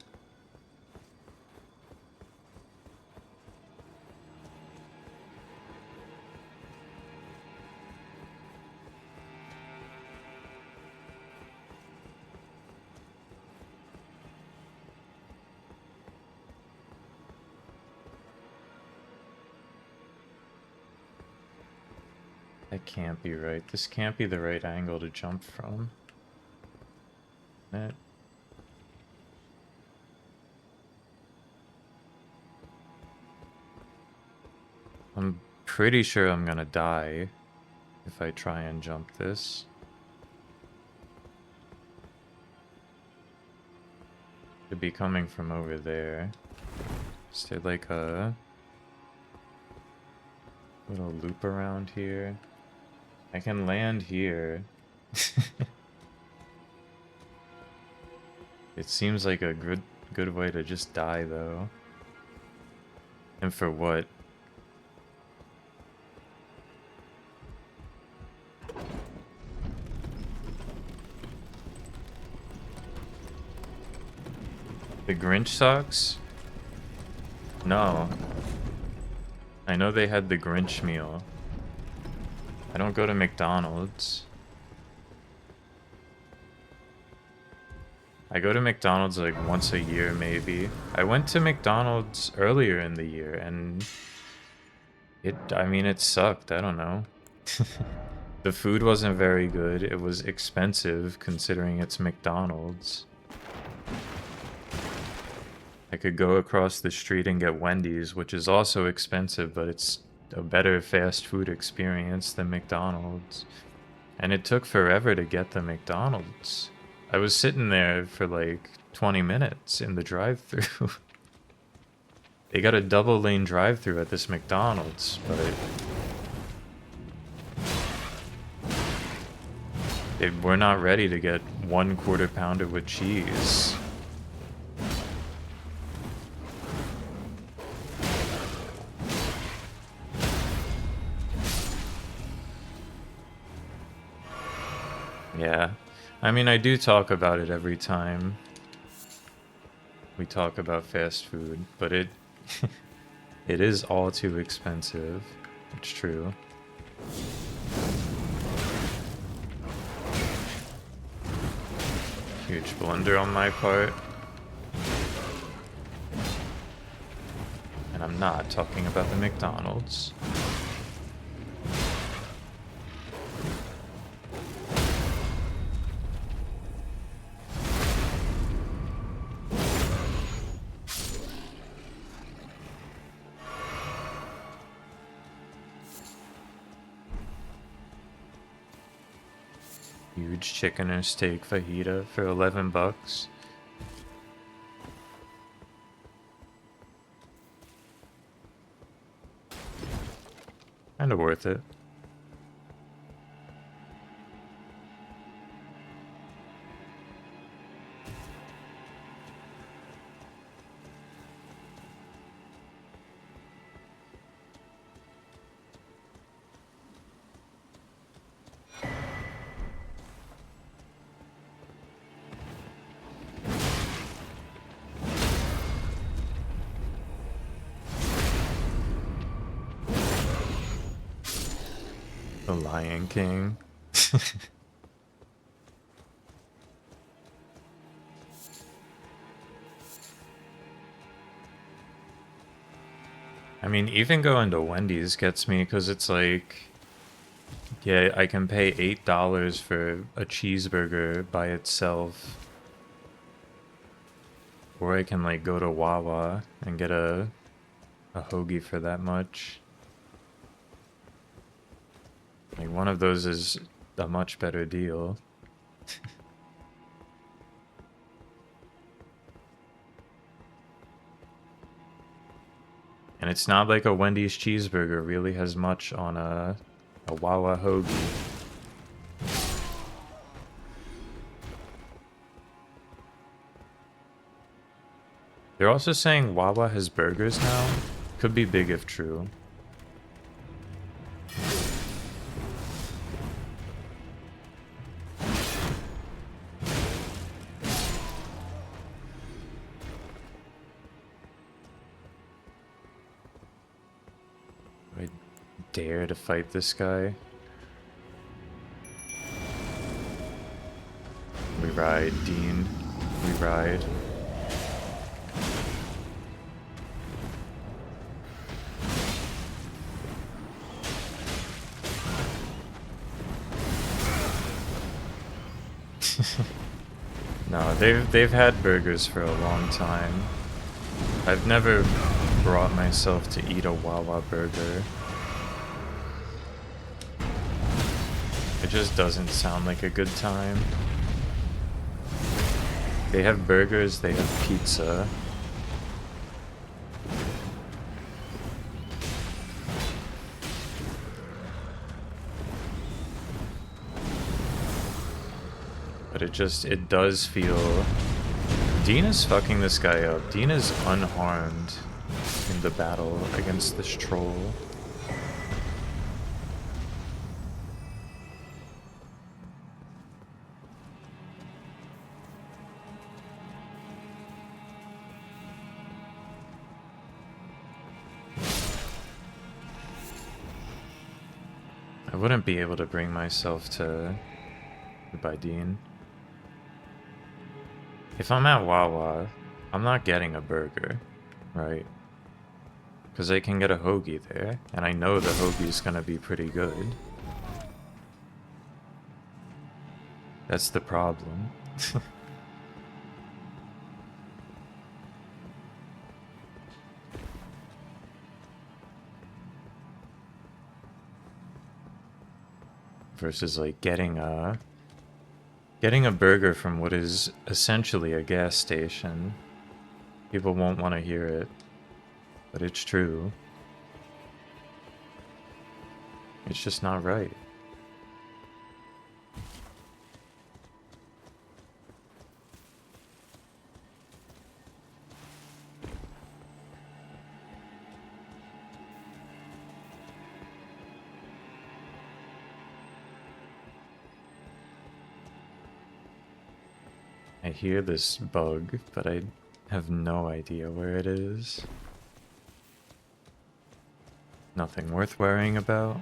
That can't be right. This can't be the right angle to jump from. That. I'm pretty sure I'm gonna die if I try and jump this. Should be coming from over there. Is there like a little loop around here? I can land here. It seems like a good way to just die though. And for what? The Grinch sucks? No. I know they had the Grinch meal. I don't go to McDonald's. I go to McDonald's like once a year maybe. I went to McDonald's earlier in the year and I mean it sucked, I don't know. The food wasn't very good. It was expensive considering it's McDonald's. I could go across the street and get Wendy's, which is also expensive, but it's a better fast food experience than McDonald's. And it took forever to get the McDonald's. I was sitting there for like 20 minutes in the drive-thru. They got a double lane drive-thru at this McDonald's, but they were not ready to get 1 quarter pounder with cheese. Yeah, I mean, I do talk about it every time we talk about fast food, but it is all too expensive. It's true. Huge blunder on my part. And I'm not talking about the McDonald's. Huge chicken and steak fajita for 11 bucks. Kinda worth it. The Lion King. I mean, even going to Wendy's gets me because it's like, yeah, I can pay $8 for a cheeseburger by itself. Or I can like go to Wawa and get a hoagie for that much. Like, one of those is a much better deal. And it's not like a Wendy's cheeseburger really has much on a Wawa hoagie. They're also saying Wawa has burgers now. Could be big if true. I dare to fight this guy. We ride, Dean. We ride. No, they've had burgers for a long time. I've never brought myself to eat a Wawa burger. It just doesn't sound like a good time. They have burgers, they have pizza. But it does feel... Dina's fucking this guy up. Dina's unharmed in the battle against this troll. I wouldn't be able to bring myself to buy Dean. If I'm at Wawa, I'm not getting a burger, right? Because I can get a hoagie there, and I know the hoagie's gonna be pretty good. That's the problem. Versus like getting a burger from what is essentially a gas station. People won't want to hear it, but it's true. It's just not right. I hear this bug, but I have no idea where it is. Nothing worth worrying about.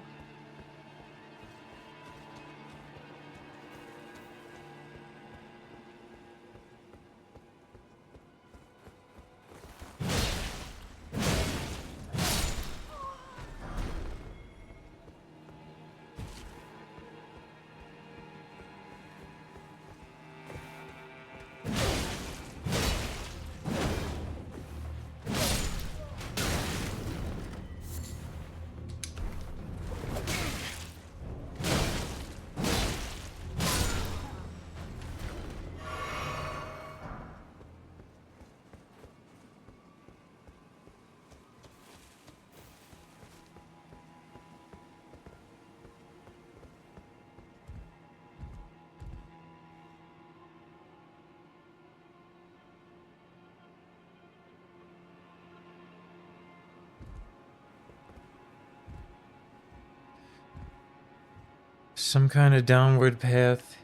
Some kind of downward path.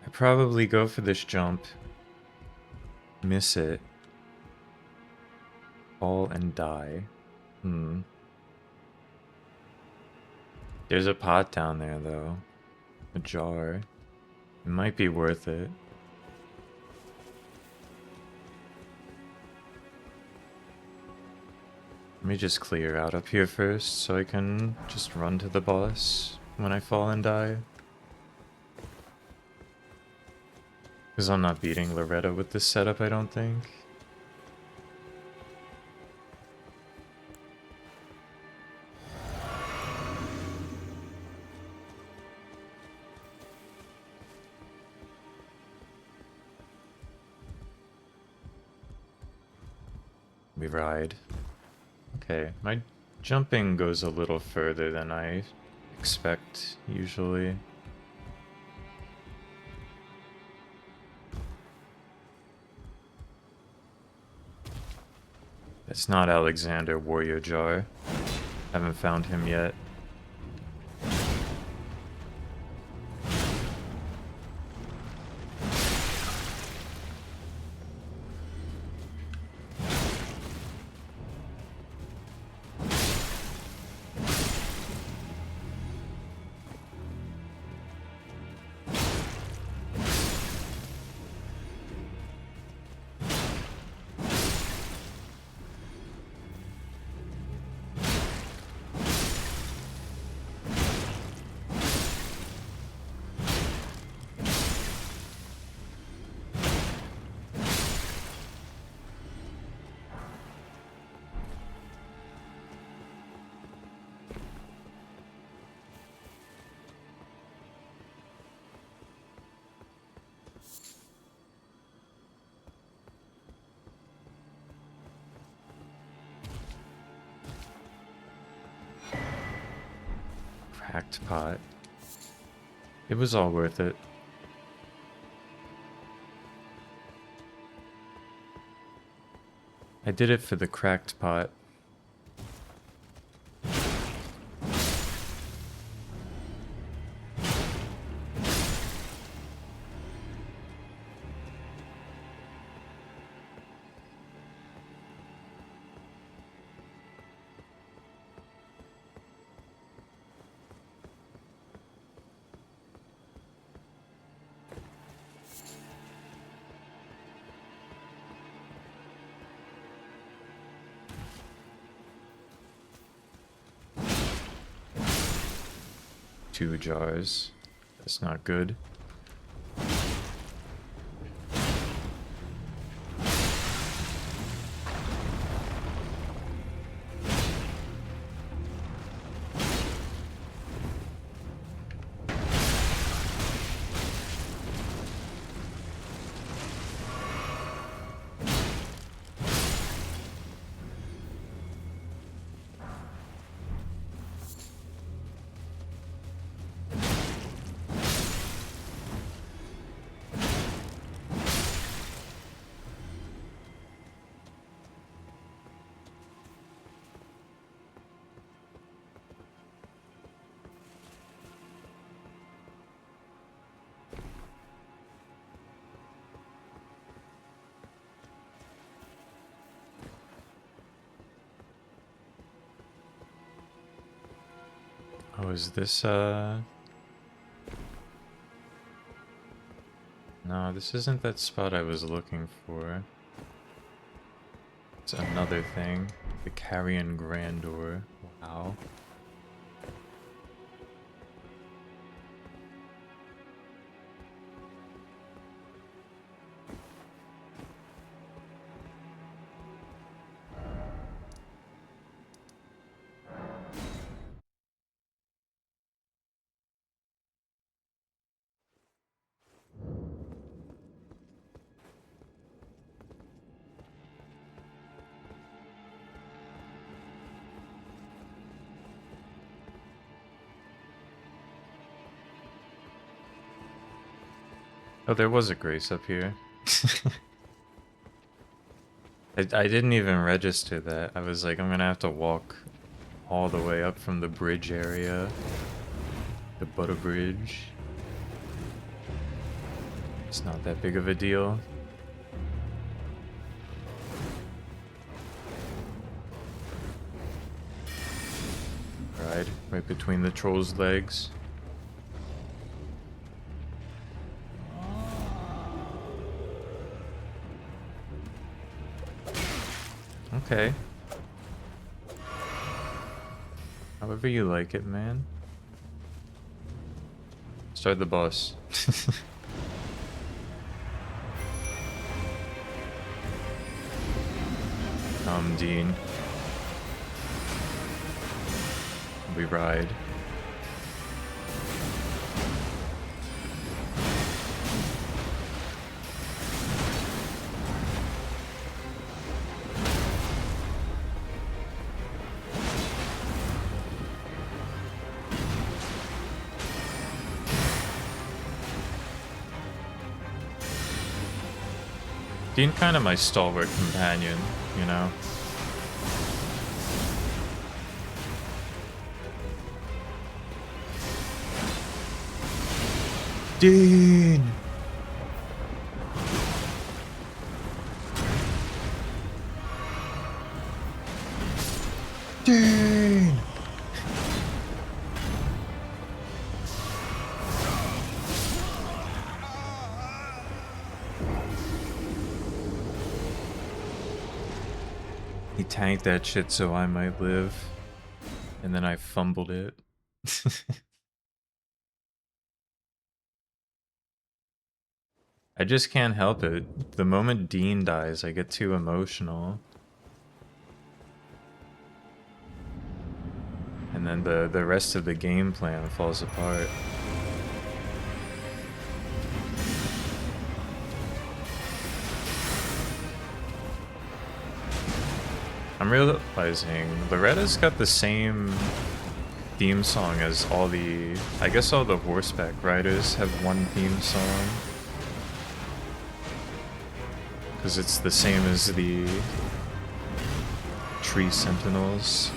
I probably go for this jump. Miss it. Fall and die. There's a pot down there though. A jar. It might be worth it. Let me just clear out up here first so I can just run to the boss when I fall and die. Because I'm not beating Loretta with this setup, I don't think. We ride. Okay, my jumping goes a little further than I expect usually. It's not Alexander Warrior Jar. Haven't found him yet. cracked pot. It was all worth it. I did it for the cracked pot. Two jars. That's not good. Oh, is this, No, this isn't that spot I was looking for. It's another thing. The Carrion Grandeur. Wow. Oh, there was a grace up here. I didn't even register that. I was like, I'm gonna have to walk all the way up from the bridge area. The Butter Bridge. It's not that big of a deal. Right between the troll's legs. Okay. However you like it, man. Start the boss. Dean. We ride. Dean kind of my stalwart companion, you know? Dean! Dean! He tanked that shit so I might live, and then I fumbled it. I just can't help it. The moment Dean dies, I get too emotional. And then the rest of the game plan falls apart. I'm realizing Loretta's got the same theme song as all the... I guess all the horseback riders have one theme song. Because it's the same as the tree sentinels.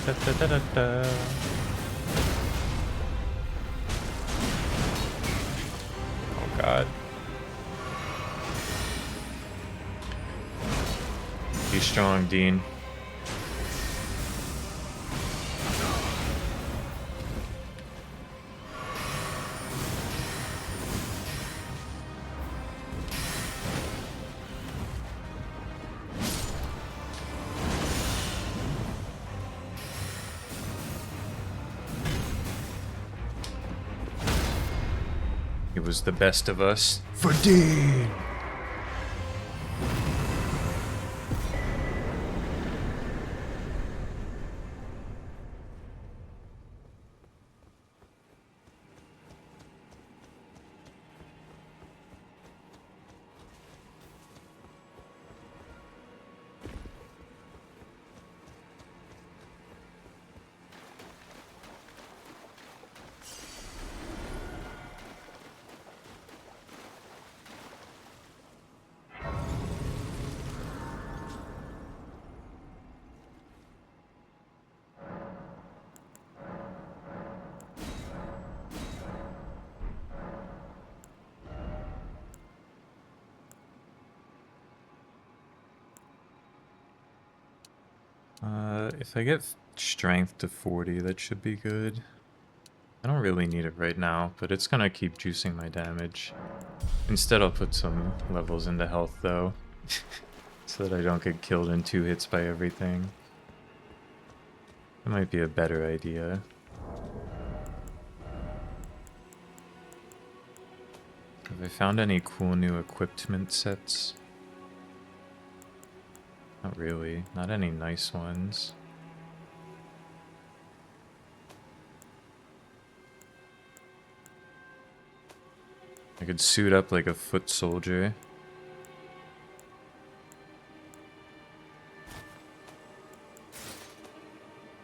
Da, da, da, da, da. Oh god. Be strong, Dean. It was the best of us. For Dean! If I get strength to 40, that should be good. I don't really need it right now, but it's gonna keep juicing my damage. Instead, I'll put some levels into health, though, so that I don't get killed in 2 hits by everything. That might be a better idea. Have I found any cool new equipment sets? Not really. Not any nice ones. I could suit up like a foot soldier.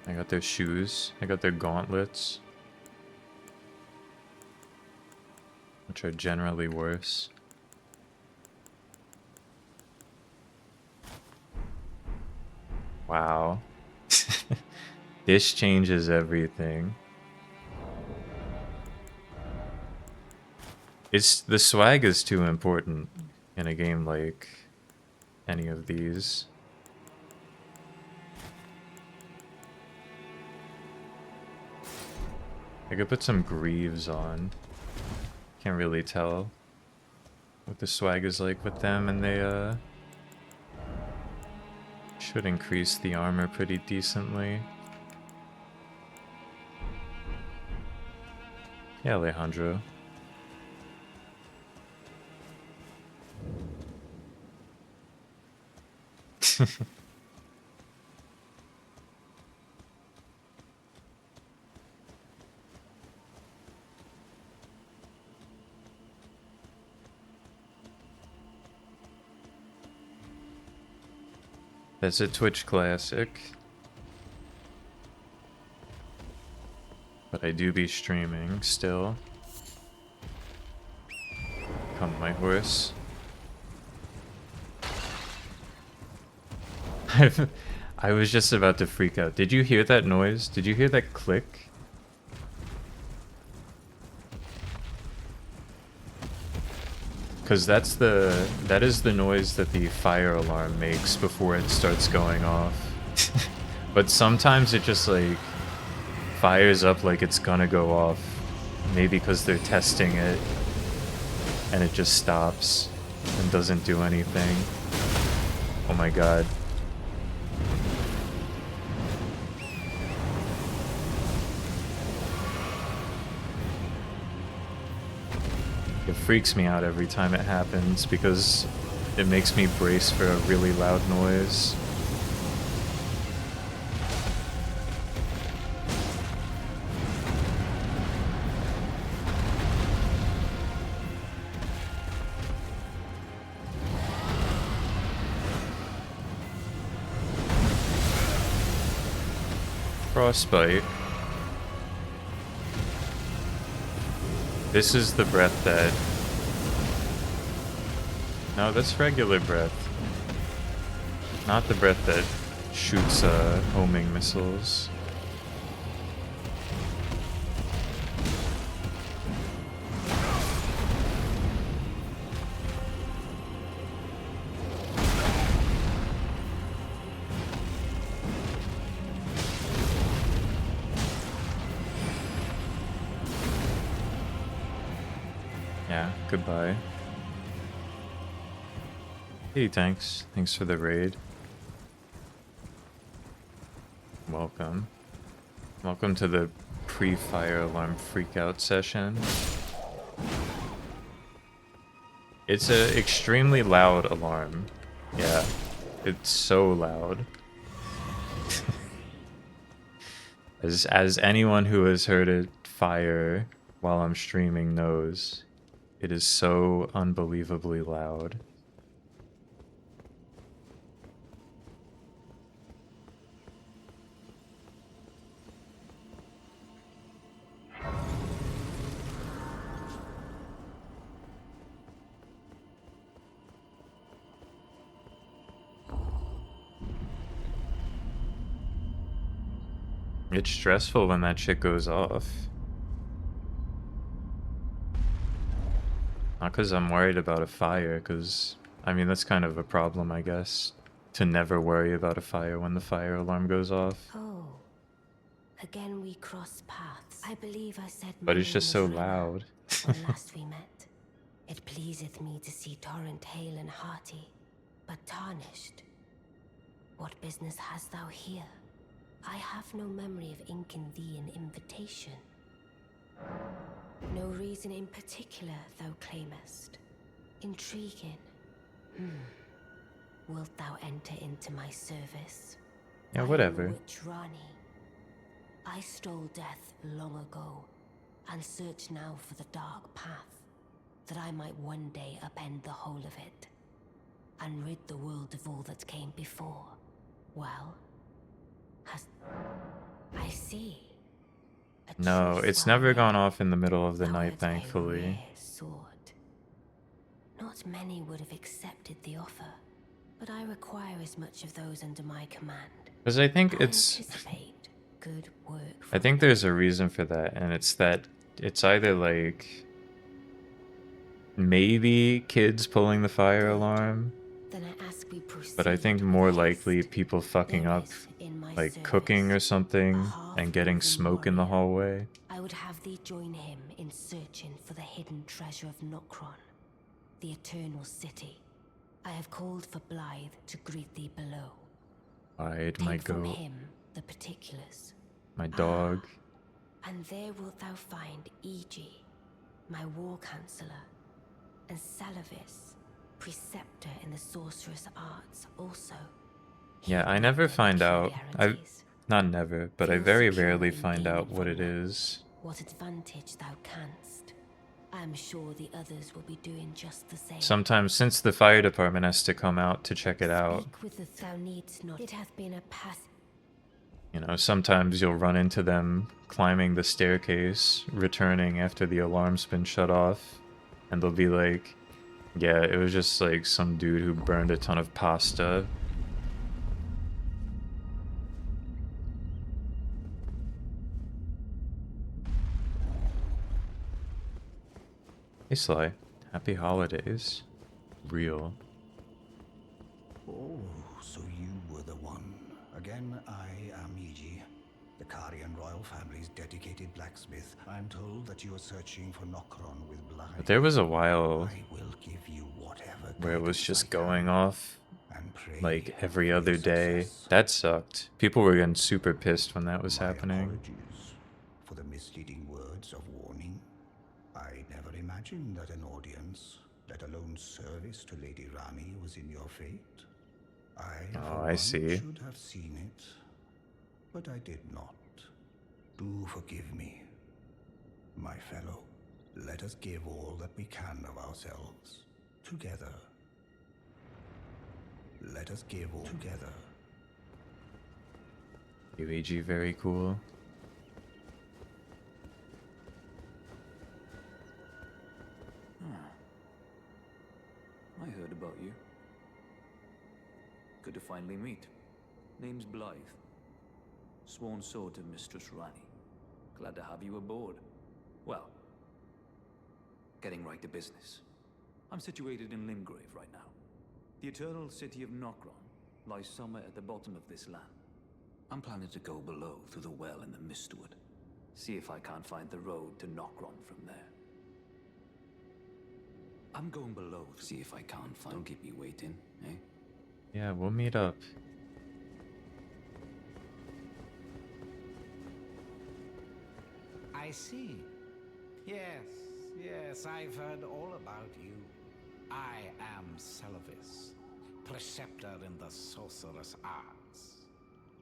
I got their shoes. I got their gauntlets. Which are generally worse. Wow. This changes everything. The swag is too important in a game like any of these. I could put some greaves on. Can't really tell what the swag is like with them, and they should increase the armor pretty decently. Yeah, Alejandro. That's a Twitch classic. But I do be streaming still. Come, my horse. I was just about to freak out. Did you hear that noise? Did you hear that click? Because that is the noise that the fire alarm makes before it starts going off. But sometimes it just like fires up like it's gonna go off. Maybe because they're testing it and it just stops and doesn't do anything. Oh my god. It freaks me out every time it happens because it makes me brace for a really loud noise. Frostbite. This is the breath that... No, that's regular breath. Not the breath that shoots homing missiles. Yeah, goodbye. Hey, thanks. Thanks for the raid. Welcome. Welcome to the pre-fire alarm freakout session. It's a extremely loud alarm. Yeah, it's so loud. As anyone who has heard it fire while I'm streaming knows, it is so unbelievably loud. It's stressful when that shit goes off. Not because I'm worried about a fire, because, I mean, that's kind of a problem, I guess. To never worry about a fire when the fire alarm goes off. Oh, again we cross paths. I believe I said. But it's just so loud. When last we met, it pleaseth me to see Torrent hale and hearty, but tarnished. What business hast thou here? I have no memory of inking thee an invitation. No reason in particular thou claimest. Intriguing. Wilt thou enter into my service? Yeah, I am whatever. Witch Rani. I stole death long ago, and search now for the dark path, that I might one day upend the whole of it, and rid the world of all that came before. Well, I see. No, it's never gone off in the middle of the night, thankfully. Sword. Not many would have accepted the offer, but I require as much of those under my command. Because I think it's... Good work. I think there's a reason for that, and it's that it's either like... maybe kids pulling the fire alarm, but I think more likely people fucking up, like cooking or something, and getting smoke in the hallway. I would have thee join him in searching for the hidden treasure of Nokron, the Eternal City. I have called for Blythe to greet thee below. I'd my Take from goat, him the particulars. my dog. And there wilt thou find Iji, my war counselor, and Salavis, preceptor in the sorcerous arts also. Yeah, I never find out. Not never, but I very rarely find out what it is. What advantage thou canst. I am sure the others will be doing just the same. Sometimes, since the fire department has to come out to check it out, Thou needst not. It hath been a you know, sometimes you'll run into them climbing the staircase, returning after the alarm's been shut off, and they'll be like, yeah, it was just like some dude who burned a ton of pasta. Hey Sly, happy holidays. Real. Oh, so you were the one. Again, I am Iji, the Karian royal family's dedicated blacksmith. I'm told that you are searching for Nokron with Blythe. But there was a while I will give you whatever where it was guidance just I can, going off and pray like every for other your day. success. That sucked. People were getting super pissed when that was My happening. apologies for the misleading words of warning. I never imagined that an audience, let alone service to Lady Rani, was in your fate. Oh, I one, see. should have seen it, but I did not. Do forgive me, my fellow. Let us give all that we can of ourselves together. Let us give all together. UAG, very cool. Good to finally meet. Name's Blythe. Sworn sword to Mistress Rani. Glad to have you aboard. Well, getting right to business. I'm situated in Limgrave right now. The eternal city of Nokron lies somewhere at the bottom of this land. I'm planning to go below through the well in the Mistwood. See if I can't find the road to Nokron from there. I'm going below to see if I can't find... Don't keep me waiting, eh? Yeah, we'll meet up. I see. Yes, I've heard all about you. I am Celavis, preceptor in the sorcerous arts.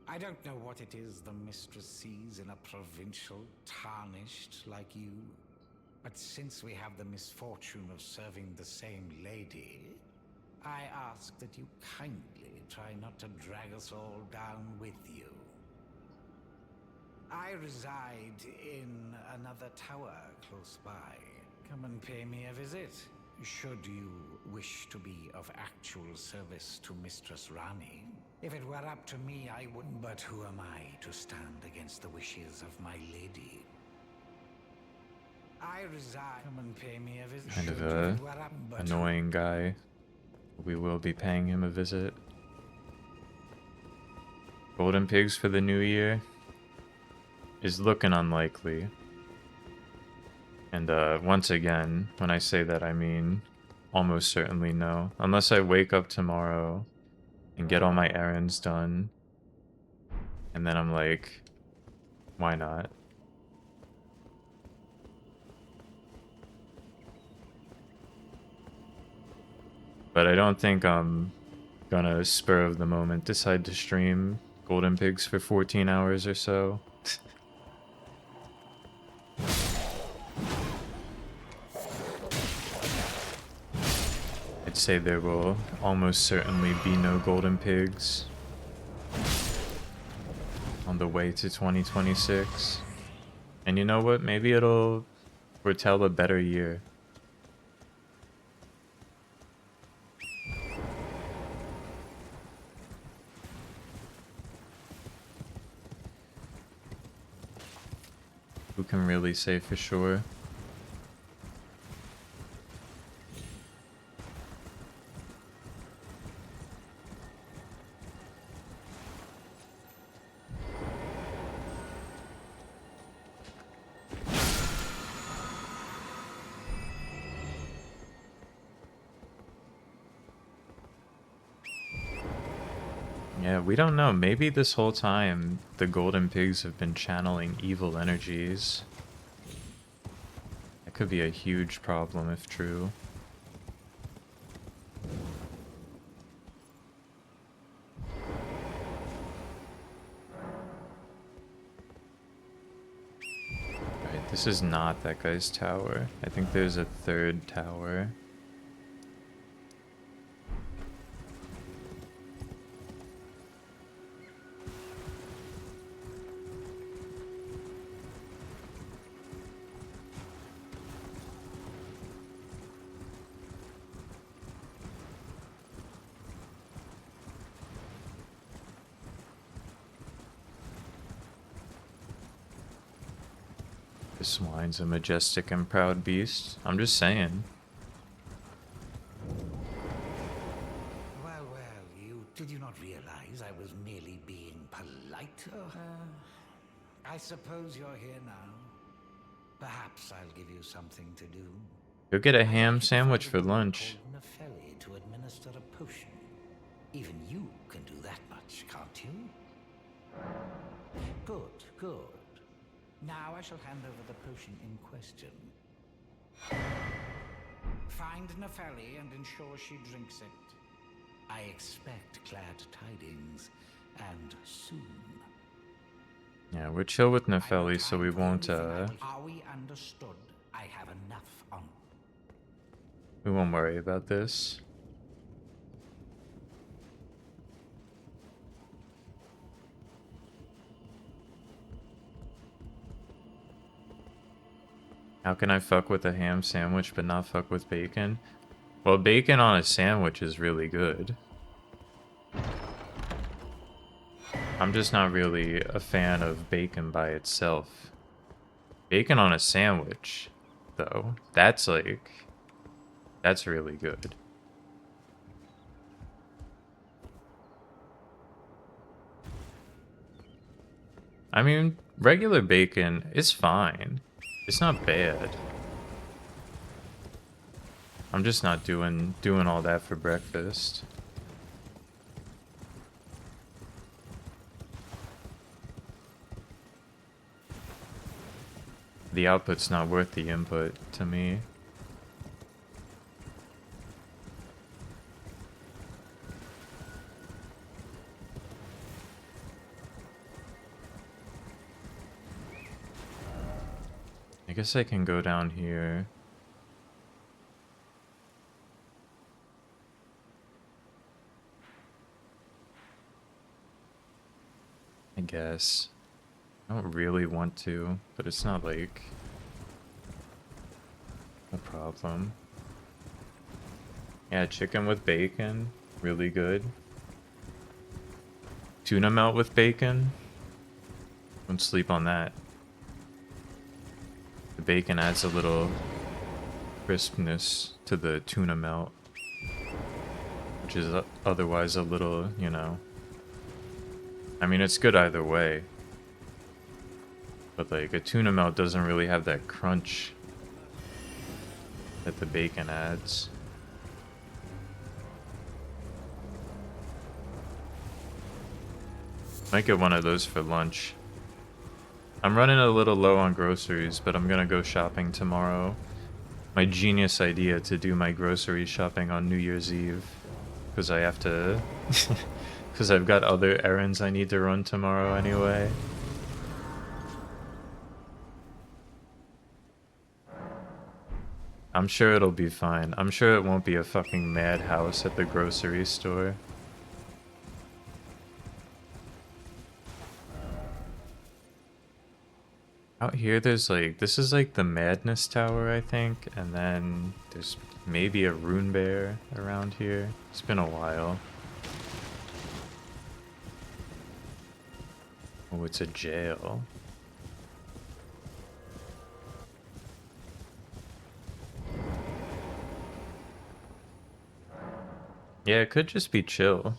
I don't know what it is the mistress sees in a provincial tarnished like you, but since we have the misfortune of serving the same lady, I ask that you kindly try not to drag us all down with you. I reside in another tower close by. Come and pay me a visit, should you wish to be of actual service to Mistress Rani. If it were up to me, I wouldn't. But who am I to stand against the wishes of my lady? I reside. Come and pay me a visit. Kind of a annoying guy. We will be paying him a visit. Golden pigs for the new year is looking unlikely. And once again, when I say that, I mean almost certainly no. Unless I wake up tomorrow and get all my errands done. And then I'm like, why not? But I don't think I'm gonna spur of the moment decide to stream Golden Pigs for 14 hours or so. I'd say there will almost certainly be no Golden Pigs on the way to 2026. And you know what? Maybe it'll foretell a better year. Who can really say for sure? Yeah, we don't know. Maybe this whole time the Golden Pigs have been channeling evil energies. That could be a huge problem if true. Alright, this is not that guy's tower. I think there's a third tower. This swine's a majestic and proud beast. I'm just saying. Well, did you not realize I was merely being polite? I suppose you're here now. Perhaps I'll give you something to do. Go get a ham sandwich for lunch. Nepheli to administer a potion. Even you can do that much, can't you? Good. Now I shall hand over the potion in question. Find Nepheli and ensure she drinks it. I expect glad tidings, and soon. Yeah, we're chill with Nepheli, so we won't Are we understood? I have enough on. we won't worry about this. How can I fuck with a ham sandwich but not fuck with bacon? Well, bacon on a sandwich is really good. I'm just not really a fan of bacon by itself. Bacon on a sandwich, though, that's really good. I mean, regular bacon is fine. It's not bad. I'm just not doing all that for breakfast. The output's not worth the input to me. I guess I can go down here. I guess. I don't really want to, but it's not like a problem. Yeah, chicken with bacon, really good. Tuna melt with bacon, don't sleep on that. The bacon adds a little crispness to the tuna melt, which is otherwise a little, you know. I mean, it's good either way. But like, a tuna melt doesn't really have that crunch that the bacon adds. Might get one of those for lunch. I'm running a little low on groceries, but I'm gonna go shopping tomorrow. My genius idea to do my grocery shopping on New Year's Eve. Because I have to... Because I've got other errands I need to run tomorrow anyway. I'm sure it'll be fine. I'm sure it won't be a fucking madhouse at the grocery store. Out here, there's like, this is like the Madness Tower, I think, and then there's maybe a Rune Bear around here. It's been a while. Oh, it's a jail. Yeah, it could just be chill.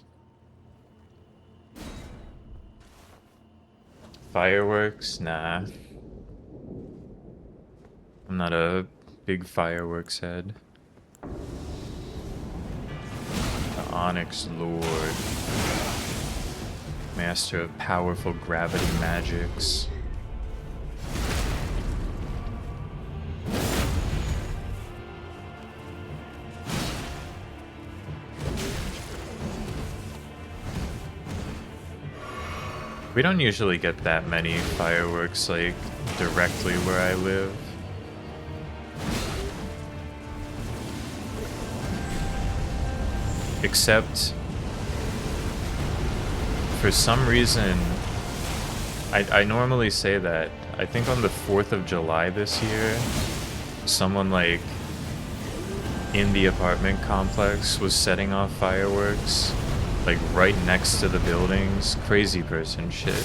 Fireworks? Nah. I'm not a big fireworks head. The Onyx Lord. Master of powerful gravity magics. We don't usually get that many fireworks, like, directly where I live. Except, for some reason, I normally say that, I think on the 4th of July this year, someone, like, in the apartment complex was setting off fireworks, like, right next to the buildings. Crazy person shit.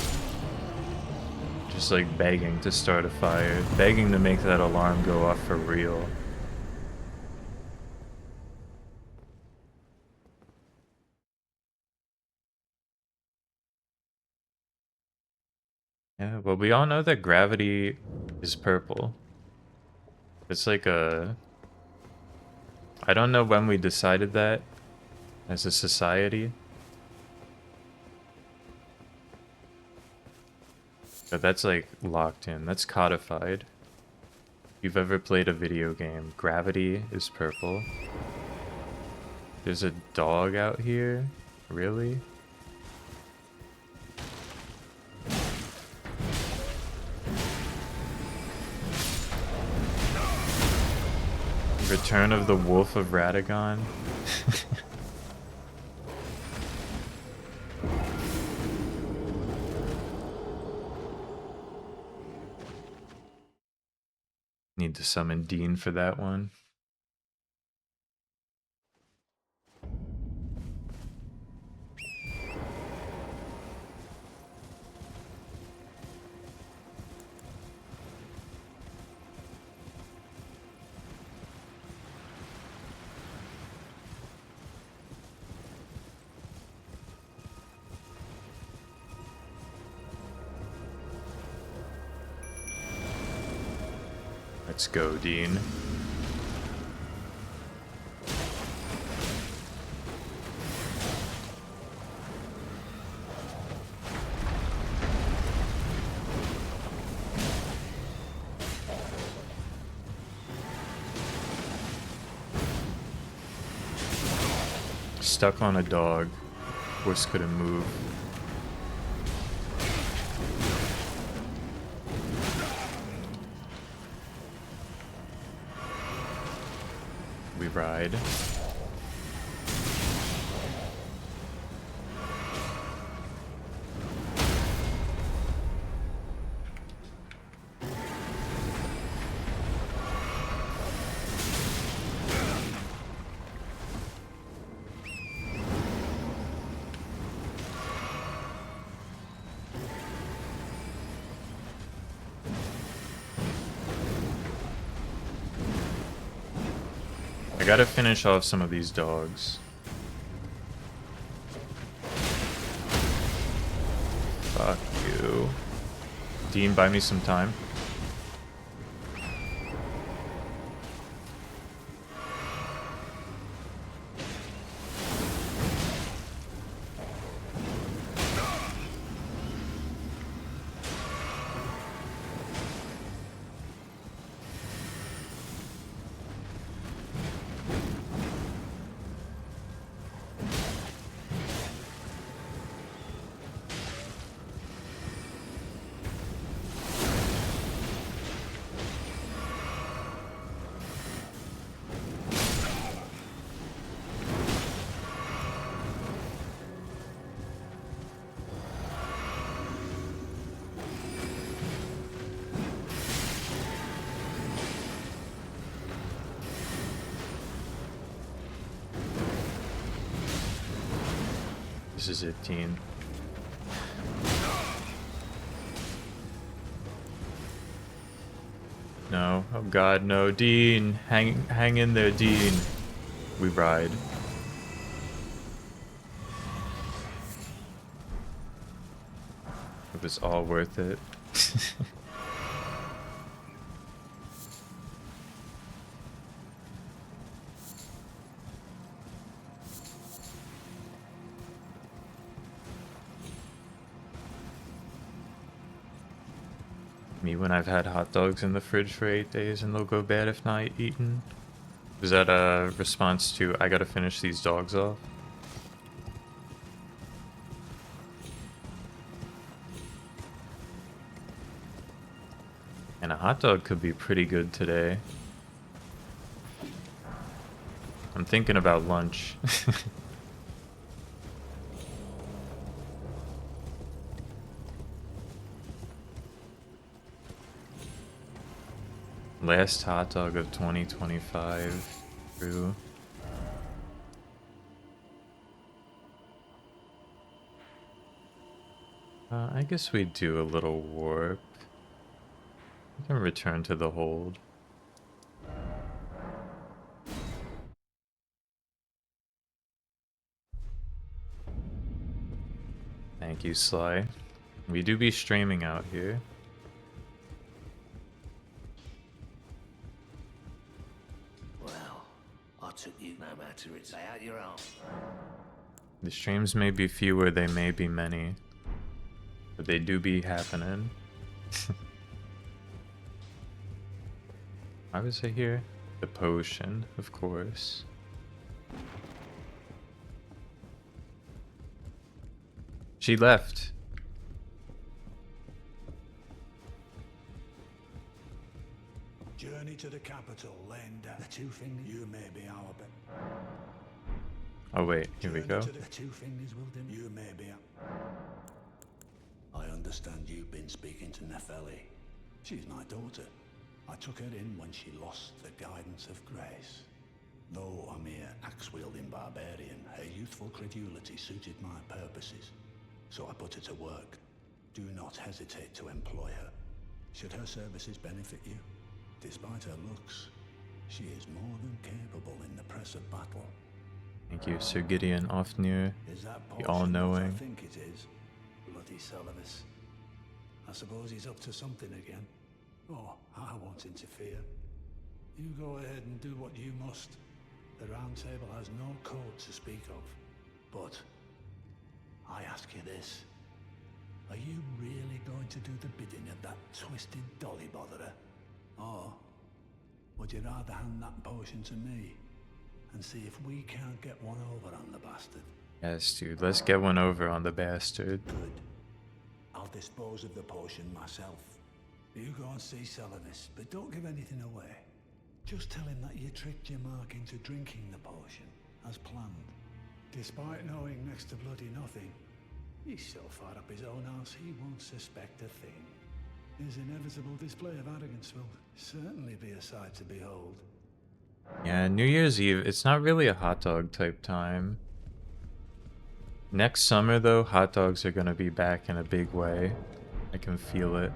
Just, like, begging to start a fire. Begging to make that alarm go off for real. Yeah, well, we all know that gravity is purple. It's like a... I don't know when we decided that as a society. But that's like locked in. That's codified. If you've ever played a video game, gravity is purple. There's a dog out here? Really? Return of the Wolf of Radagon? Need to summon Dean for that one. Let's go, Dean. Stuck on a dog. Horse couldn't move. We ride. I gotta finish off some of these dogs. Fuck you. Dean, buy me some time. This is it, Dean. No. Oh god, no. Dean! Hang in there, Dean. We ride. It was all worth it. Me when I've had hot dogs in the fridge for 8 days and they'll go bad if not eaten. Was that a response to I gotta finish these dogs off? And a hot dog could be pretty good today. I'm thinking about lunch. Last hot dog of 2025. True. I guess we do a little warp. We can return to the hold. Thank you, Sly. We do be streaming out here. Well, I took you no matter it's out your own. The streams may be fewer, they may be many. But they do be happening. Why was I here? The potion, of course. She left. Journey to the capital, laying down the two fingers. You may be our Oh wait, here we go. The two fingers will dim. You may be. I understand you've been speaking to Nepheli. She's my daughter. I took her in when she lost the guidance of grace. Though a mere axe-wielding barbarian, her youthful credulity suited my purposes. So I put her to work. Do not hesitate to employ her. Should her services benefit you, despite her looks, she is more than capable in the press of battle. Thank you, Sir Gideon Ofnir, Is that the potion what I all-knowing. think it is? Bloody Solivus. I suppose he's up to something again. Oh, I won't interfere. You go ahead and do what you must. The Round Table has no code to speak of. But I ask you this. Are you really going to do the bidding of that twisted dolly botherer? Or would you rather hand that potion to me and see if we can't get one over on the bastard? Yes, dude, let's get one over on the bastard. Good. I'll dispose of the potion myself. You go and see Celavis, but don't give anything away. Just tell him that you tricked your mark into drinking the potion, as planned. Despite knowing next to bloody nothing, he's so far up his own arse he won't suspect a thing. His inevitable display of arrogance will certainly be a sight to behold. Yeah, New Year's Eve, it's not really a hot dog type time. Next summer, though, hot dogs are gonna be back in a big way. I can feel it.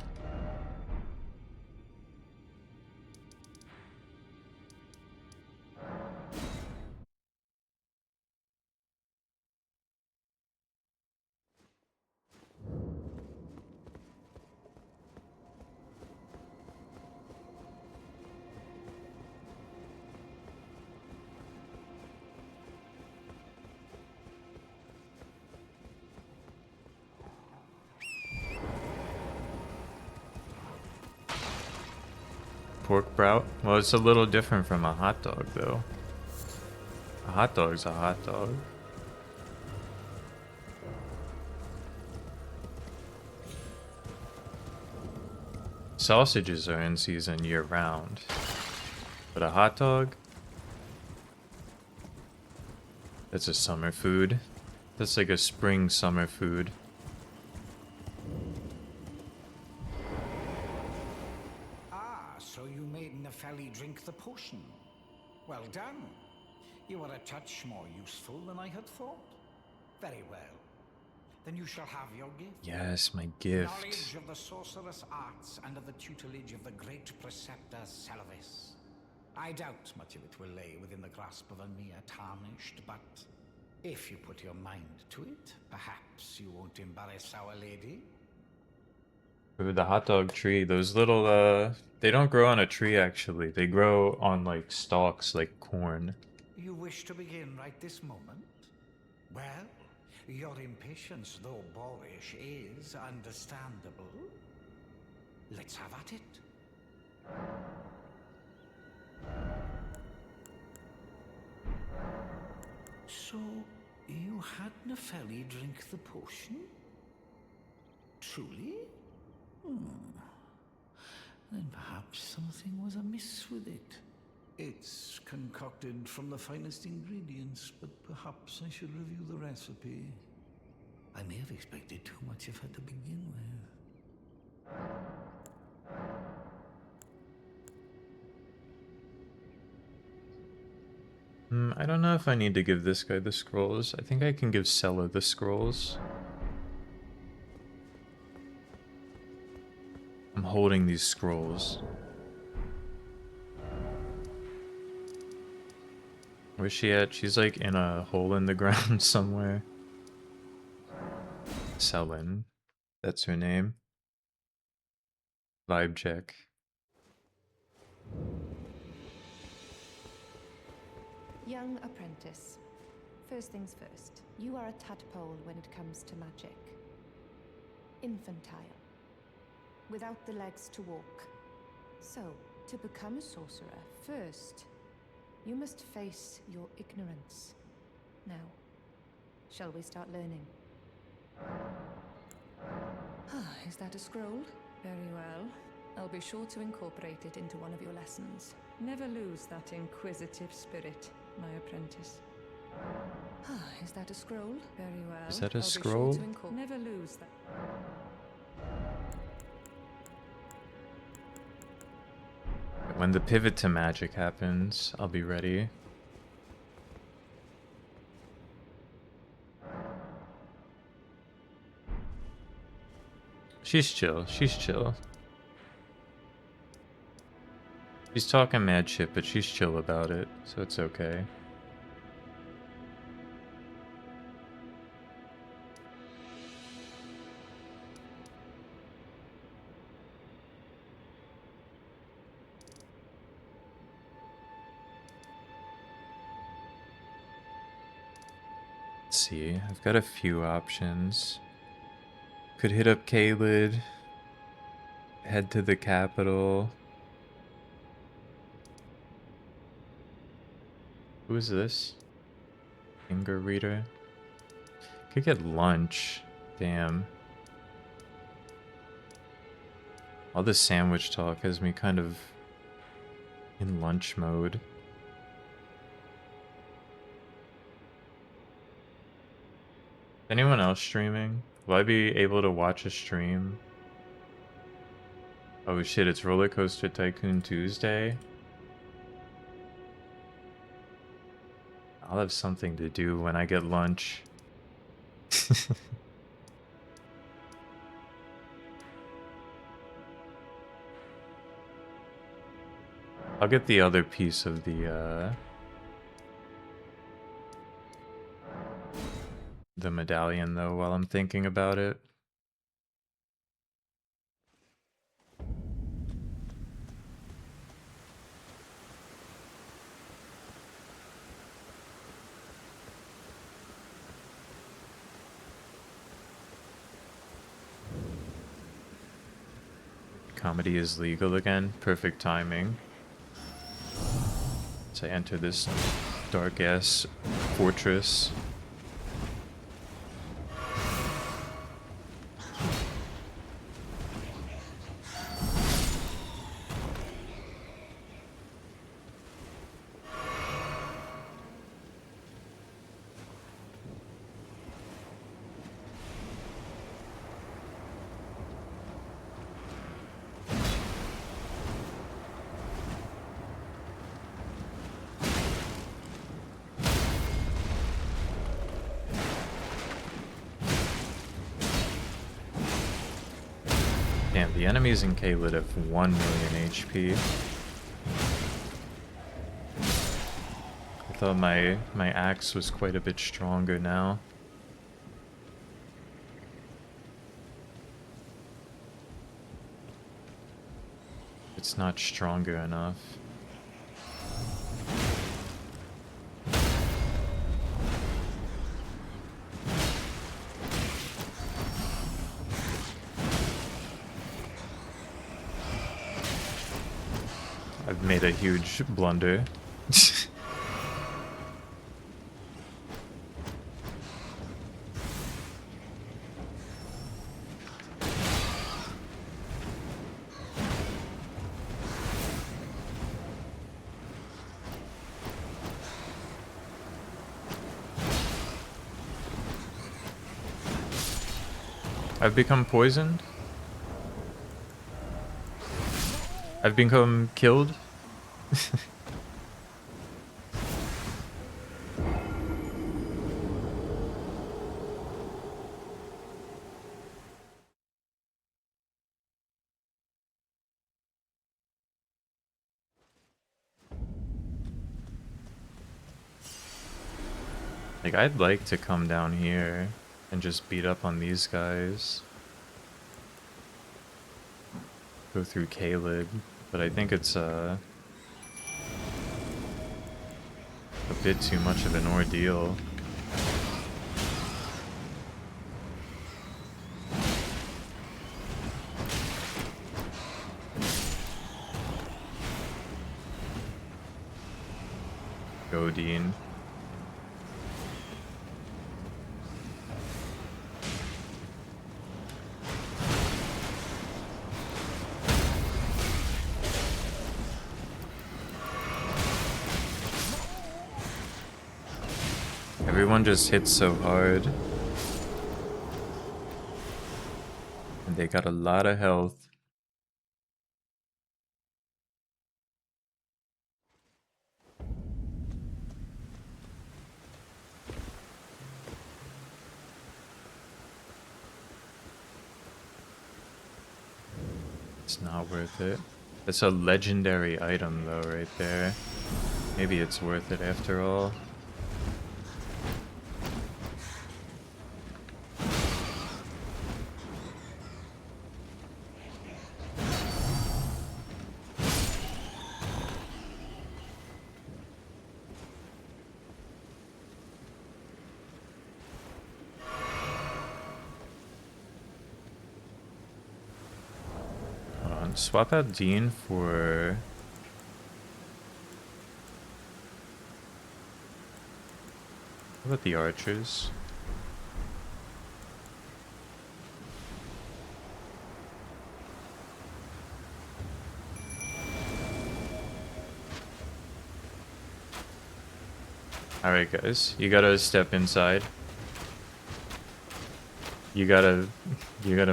Pork brout? Well, it's a little different from a hot dog, though. A hot dog's a hot dog. Sausages are in season year-round. But a hot dog? That's a summer food. That's like a spring summer food. So you made Nepheli drink the potion. Well done. You are a touch more useful than I had thought. Very well. Then you shall have your gift. Yes, my gift. Knowledge of the sorcerous arts under the tutelage of the great preceptor Celavis. I doubt much of it will lay within the grasp of a mere tarnished, but if you put your mind to it, perhaps you won't embarrass Our Lady. Ooh, the hot dog tree, those little, they don't grow on a tree, actually. They grow on, like, stalks, like corn. You wish to begin right this moment? Well, your impatience, though boorish, is understandable. Let's have at it. So, you had Nepheli drink the potion? Truly? Then perhaps something was amiss with it. It's concocted from the finest ingredients, but perhaps I should review the recipe. I may have expected too much of her to begin with. I don't know if I need to give this guy the scrolls. I think I can give Sella the scrolls. I'm holding these scrolls. Where's she at? She's like in a hole in the ground somewhere. Selin. That's her name. Vibe check. Young apprentice. First things first, you are a tadpole when it comes to magic. Infantile. Without the legs to walk. So, to become a sorcerer, first, you must face your ignorance. Now, shall we start learning? Is that a scroll? Very well. I'll be sure to incorporate it into one of your lessons. Never lose that inquisitive spirit, my apprentice. Is that a scroll? Very well. Is that a I'll scroll? Be sure to never lose that. When the pivot to magic happens, I'll be ready. She's chill. She's chill. She's talking mad shit, but she's chill about it, so it's okay. Let's see, I've got a few options. Could hit up Kaled, head to the capital. Who is this? Finger reader? Could get lunch. Damn. All this sandwich talk has me kind of in lunch mode. Anyone else streaming? Will I be able to watch a stream? Oh shit, it's Roller Coaster Tycoon Tuesday. I'll have something to do when I get lunch. I'll get the other piece of the medallion though while I'm thinking about it. Comedy is legal again. Perfect timing. As I enter this dark-ass fortress. Damn, the enemies in Kaled have 1 million HP. I thought my axe was quite a bit stronger now. It's not stronger enough. I've made a huge blunder. I've become poisoned? I've become killed? Like, I'd like to come down here and just beat up on these guys. Go through Kaled, but I think it's a bit too much of an ordeal. Godin. Everyone just hits so hard. And they got a lot of health. It's not worth it. It's a legendary item though right there. Maybe it's worth it after all. Swap out Dean for... How about the archers? Alright guys, you gotta step inside. You gotta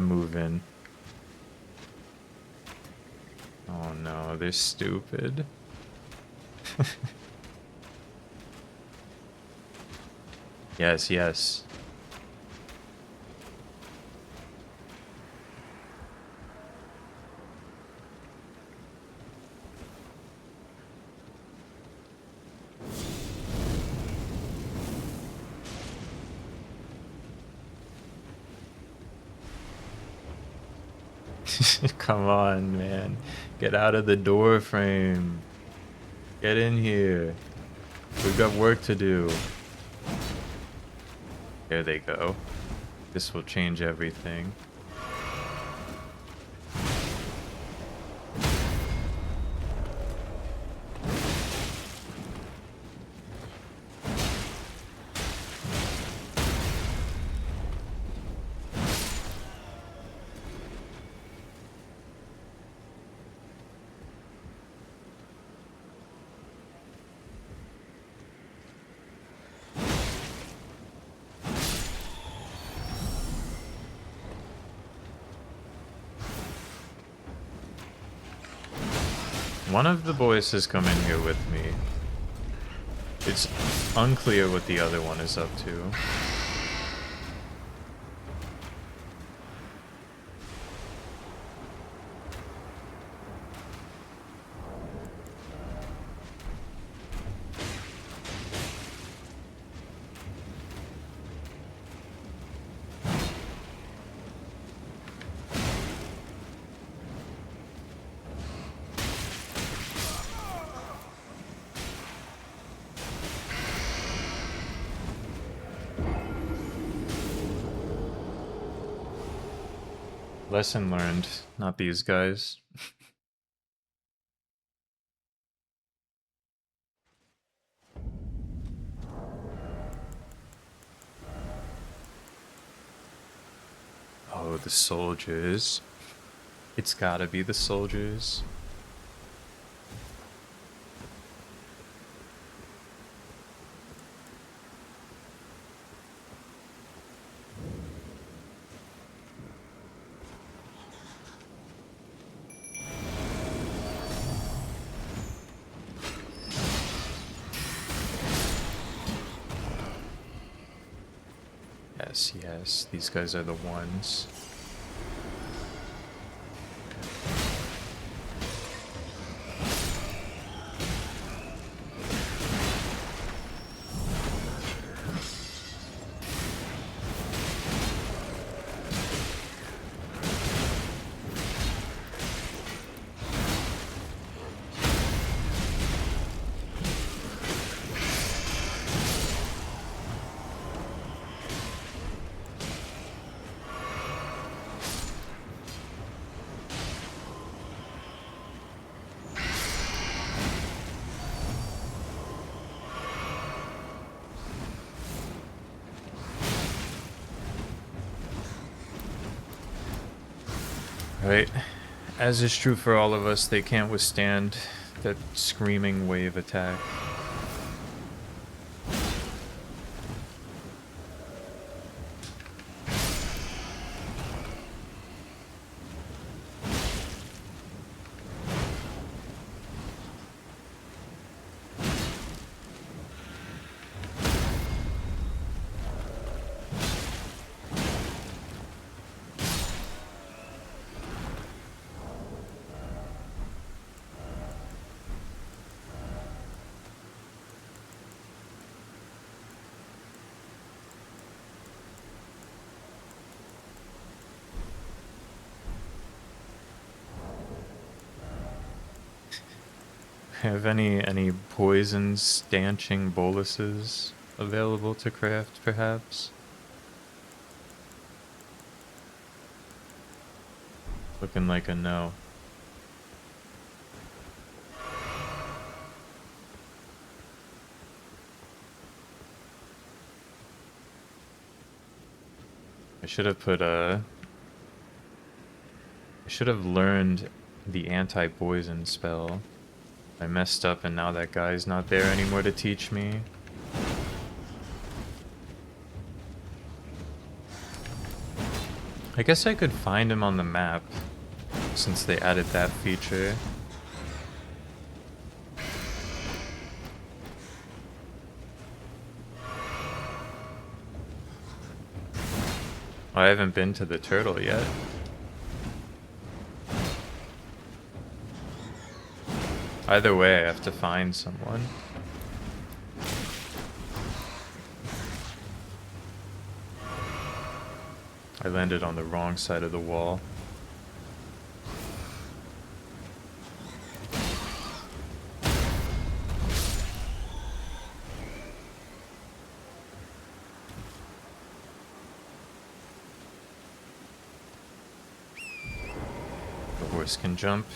move in. Oh no, they're stupid. Yes, yes. Come on, man. Get out of the door frame. Get in here. We've got work to do. There they go. This will change everything. One of the boys has come in here with me. It's unclear what the other one is up to. Lesson learned, not these guys. Oh, the soldiers. It's gotta be the soldiers. Yes, yes, these guys are the ones. Right. As is true for all of us, they can't withstand that screaming wave attack. Have any poison stanching boluses available to craft, perhaps? Looking like a no. I should have put a... I should have learned the anti-poison spell. I messed up and now that guy's not there anymore to teach me. I guess I could find him on the map since they added that feature. I haven't been to the turtle yet. Either way, I have to find someone. I landed on the wrong side of the wall. The horse can jump.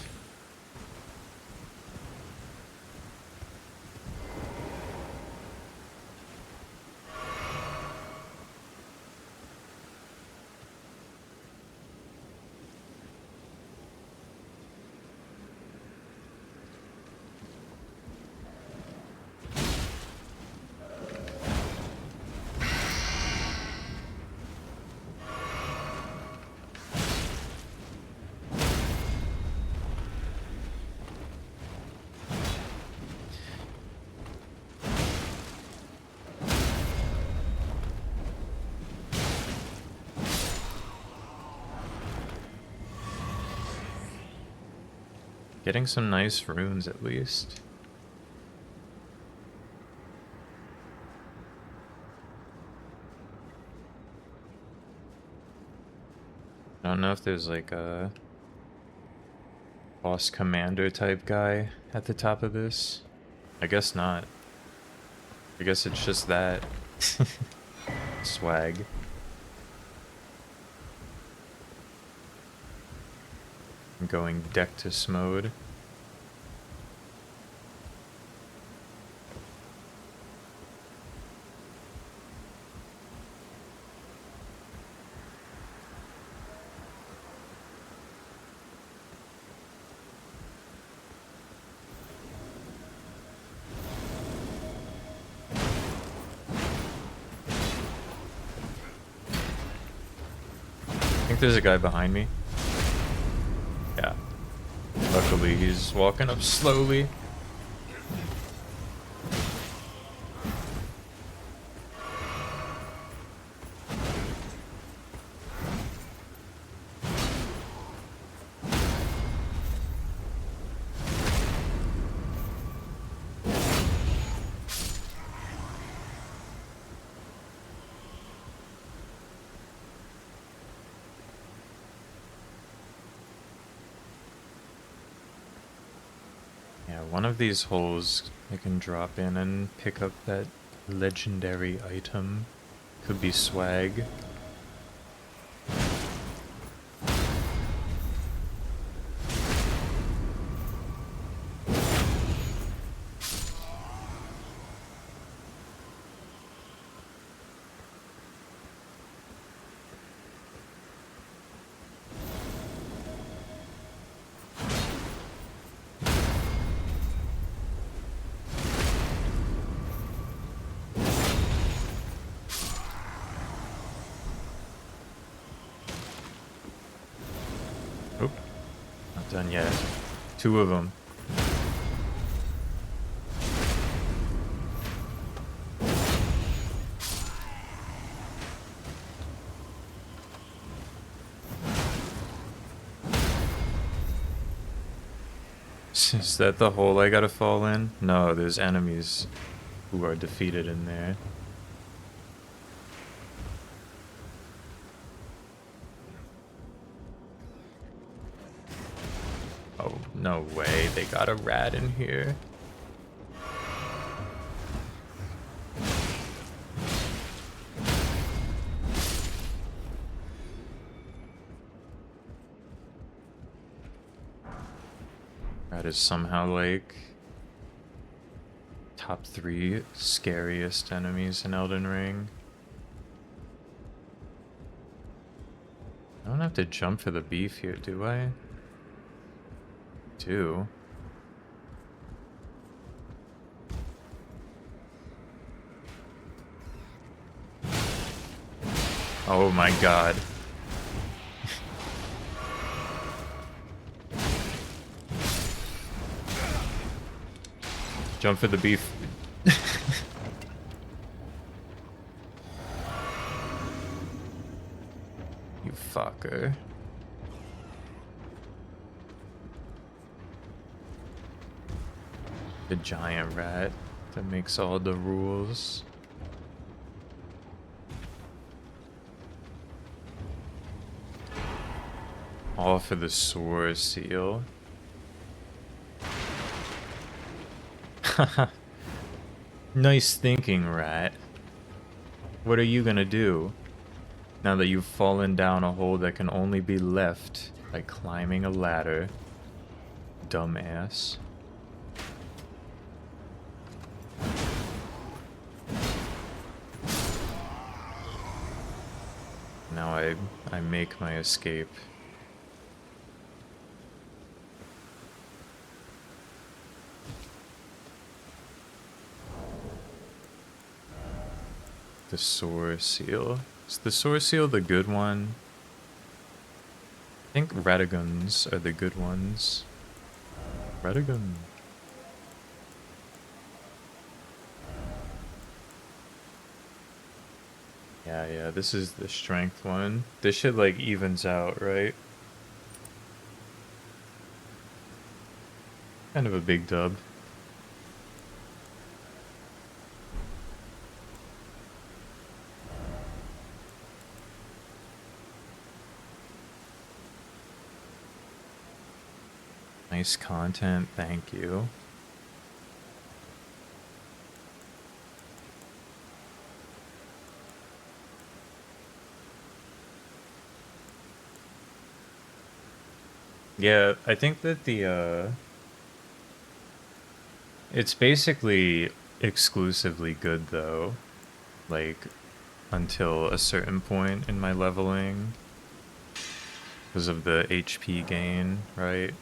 Getting some nice runes at least. I don't know if there's like a boss commander type guy at the top of this. I guess not. I guess it's just that. Swag. I'm going Dectus mode. I think there's a guy behind me. Yeah. Luckily, he's walking up slowly. Yeah, one of these holes I can drop in and pick up that legendary item. Could be swag. Oop. Not done yet. Two of them. Is that the hole I gotta fall in? No, there's enemies who are defeated in there. Oh, no way. They got a rat in here. That is somehow like top 3 scariest enemies in Elden Ring. I don't have to jump for the beef here, do I? Do. Oh my god. Jump for the beef. You fucker. The giant rat that makes all the rules. All for the sore seal. Nice thinking, rat. What are you gonna do now that you've fallen down a hole that can only be left by climbing a ladder? Dumbass. Now I make my escape. The sore seal. Is the sore seal the good one? I think Radiguns are the good ones. Radigun. Yeah, this is the strength one. This shit like evens out, right? Kind of a big dub. Nice content, thank you. Yeah, I think that it's basically exclusively good though, like until a certain point in my leveling because of the HP gain, right?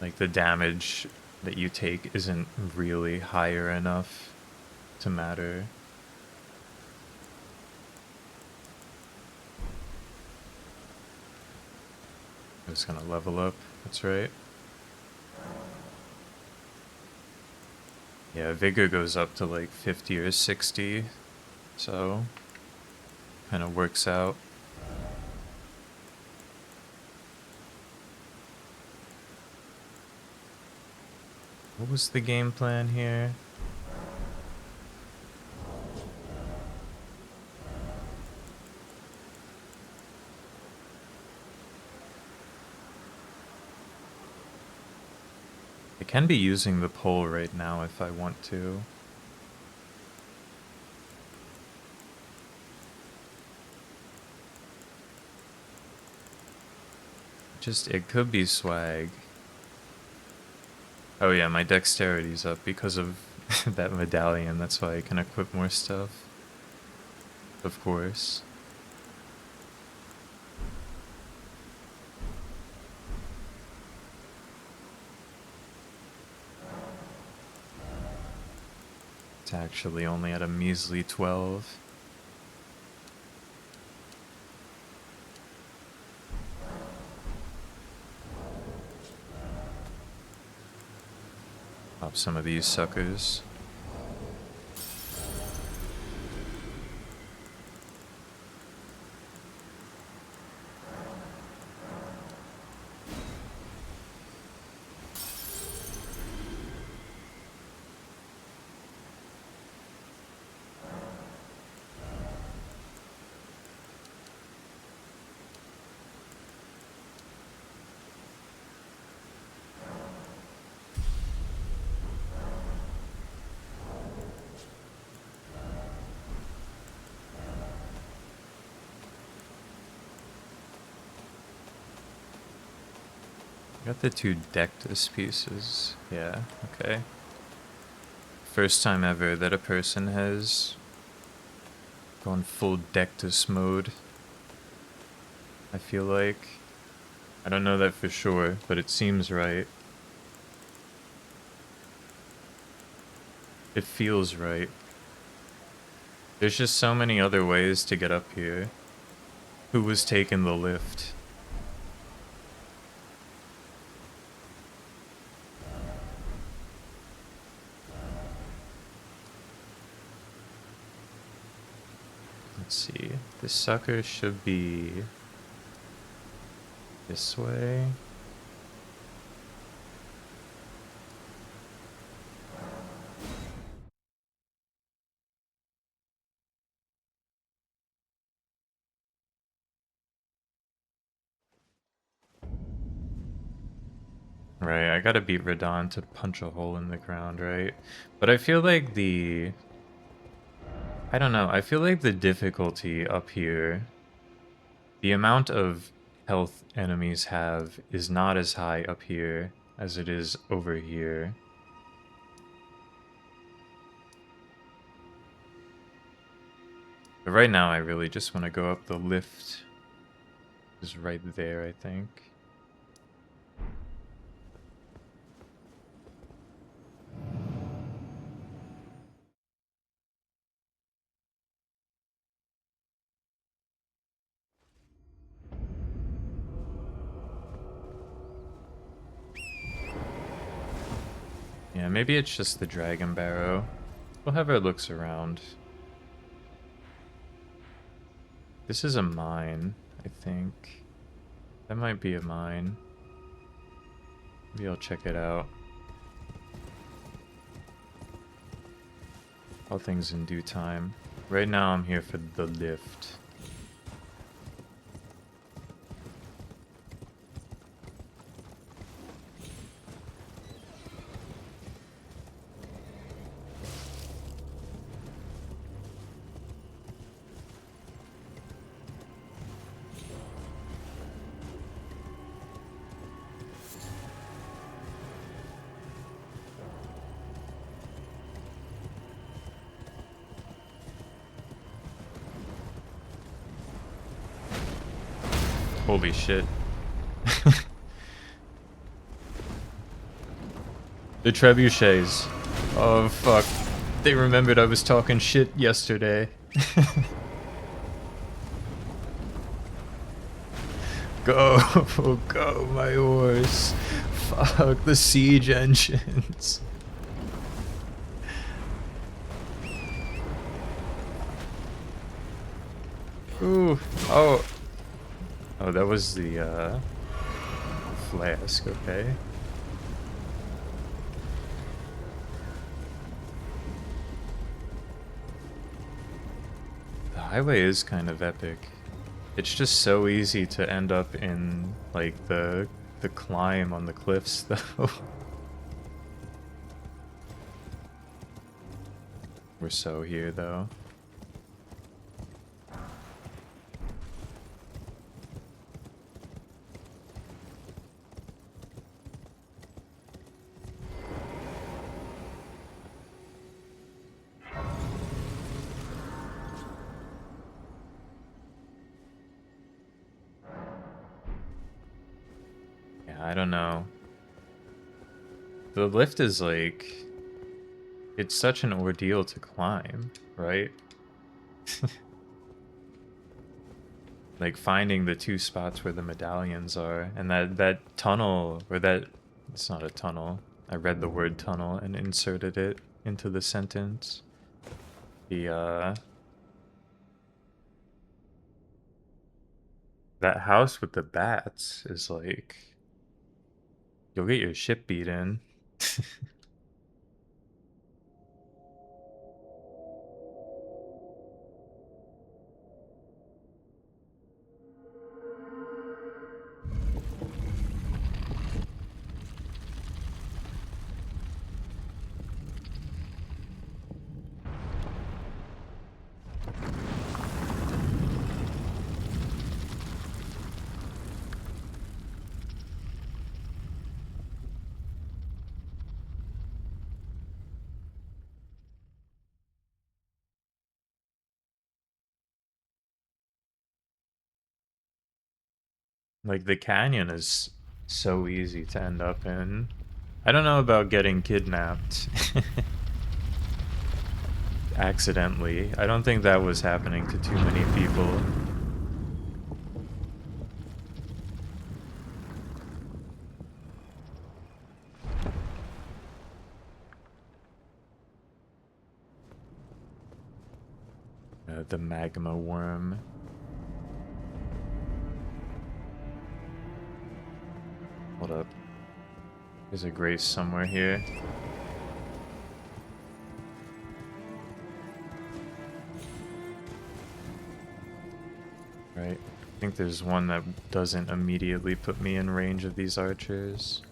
Like the damage that you take isn't really higher enough to matter. I'm just gonna level up, that's right. Yeah, Vigor goes up to like 50 or 60, so kind of works out. What was the game plan here? I can be using the pole right now if I want to. It could be swag. Oh yeah, my dexterity's up because of that medallion, that's why I can equip more stuff. Of course. It's actually only at a measly 12. Pop some of these suckers. Got the 2 Dectus pieces. Yeah, okay. First time ever that a person has Going full Dectus mode. I feel like. I don't know that for sure, but it seems right. It feels right. There's just so many other ways to get up here. Who was taking the lift? Let's see. This sucker should be this way. Right, I gotta beat Radon to punch a hole in the ground, right? But I feel like I don't know, I feel like the difficulty up here, the amount of health enemies have is not as high up here as it is over here. But right now I really just want to go up the lift. Is right there, I think. Yeah, maybe it's just the Dragon Barrow. We'll have our looks around. This is a mine, I think. That might be a mine. Maybe I'll check it out. All things in due time. Right now I'm here for the lift. Holy shit. The trebuchets. Oh fuck. They remembered I was talking shit yesterday. Go, go, my horse. Fuck the siege engines. Ooh, oh. Oh, that was the, flask, okay. The highway is kind of epic. It's just so easy to end up in, like, the climb on the cliffs, though. We're so here, though. I don't know. The lift is like... It's such an ordeal to climb, right? Like finding the two spots where the medallions are. And that tunnel, or that... It's not a tunnel. I read the word tunnel and inserted it into the sentence. The, that house with the bats is like... You'll get your shit beat in. Like, the canyon is so easy to end up in. I don't know about getting kidnapped. Accidentally. I don't think that was happening to too many people. The magma worm. Hold up. There's a grace somewhere here. Right. I think there's one that doesn't immediately put me in range of these archers.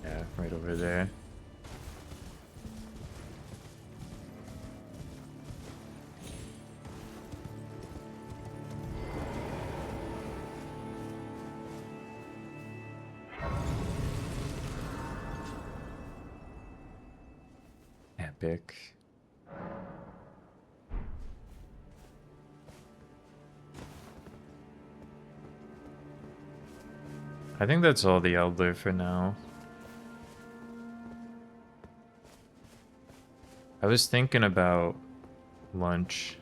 Yeah, right over there. Epic. I think that's all the Elder for now. I was thinking about lunch.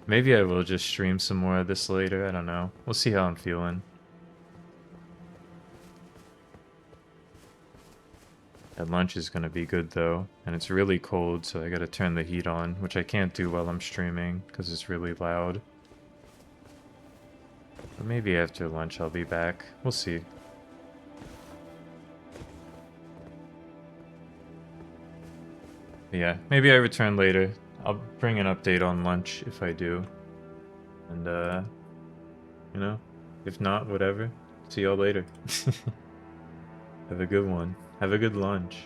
Maybe I will just stream some more of this later, I don't know. We'll see how I'm feeling. That lunch is gonna be good though, and it's really cold, so I gotta turn the heat on, which I can't do while I'm streaming, because it's really loud. But maybe after lunch I'll be back. We'll see. Yeah, maybe I return later. I'll bring an update on lunch if I do. And, you know, if not, whatever. See y'all later. Have a good one. Have a good lunch.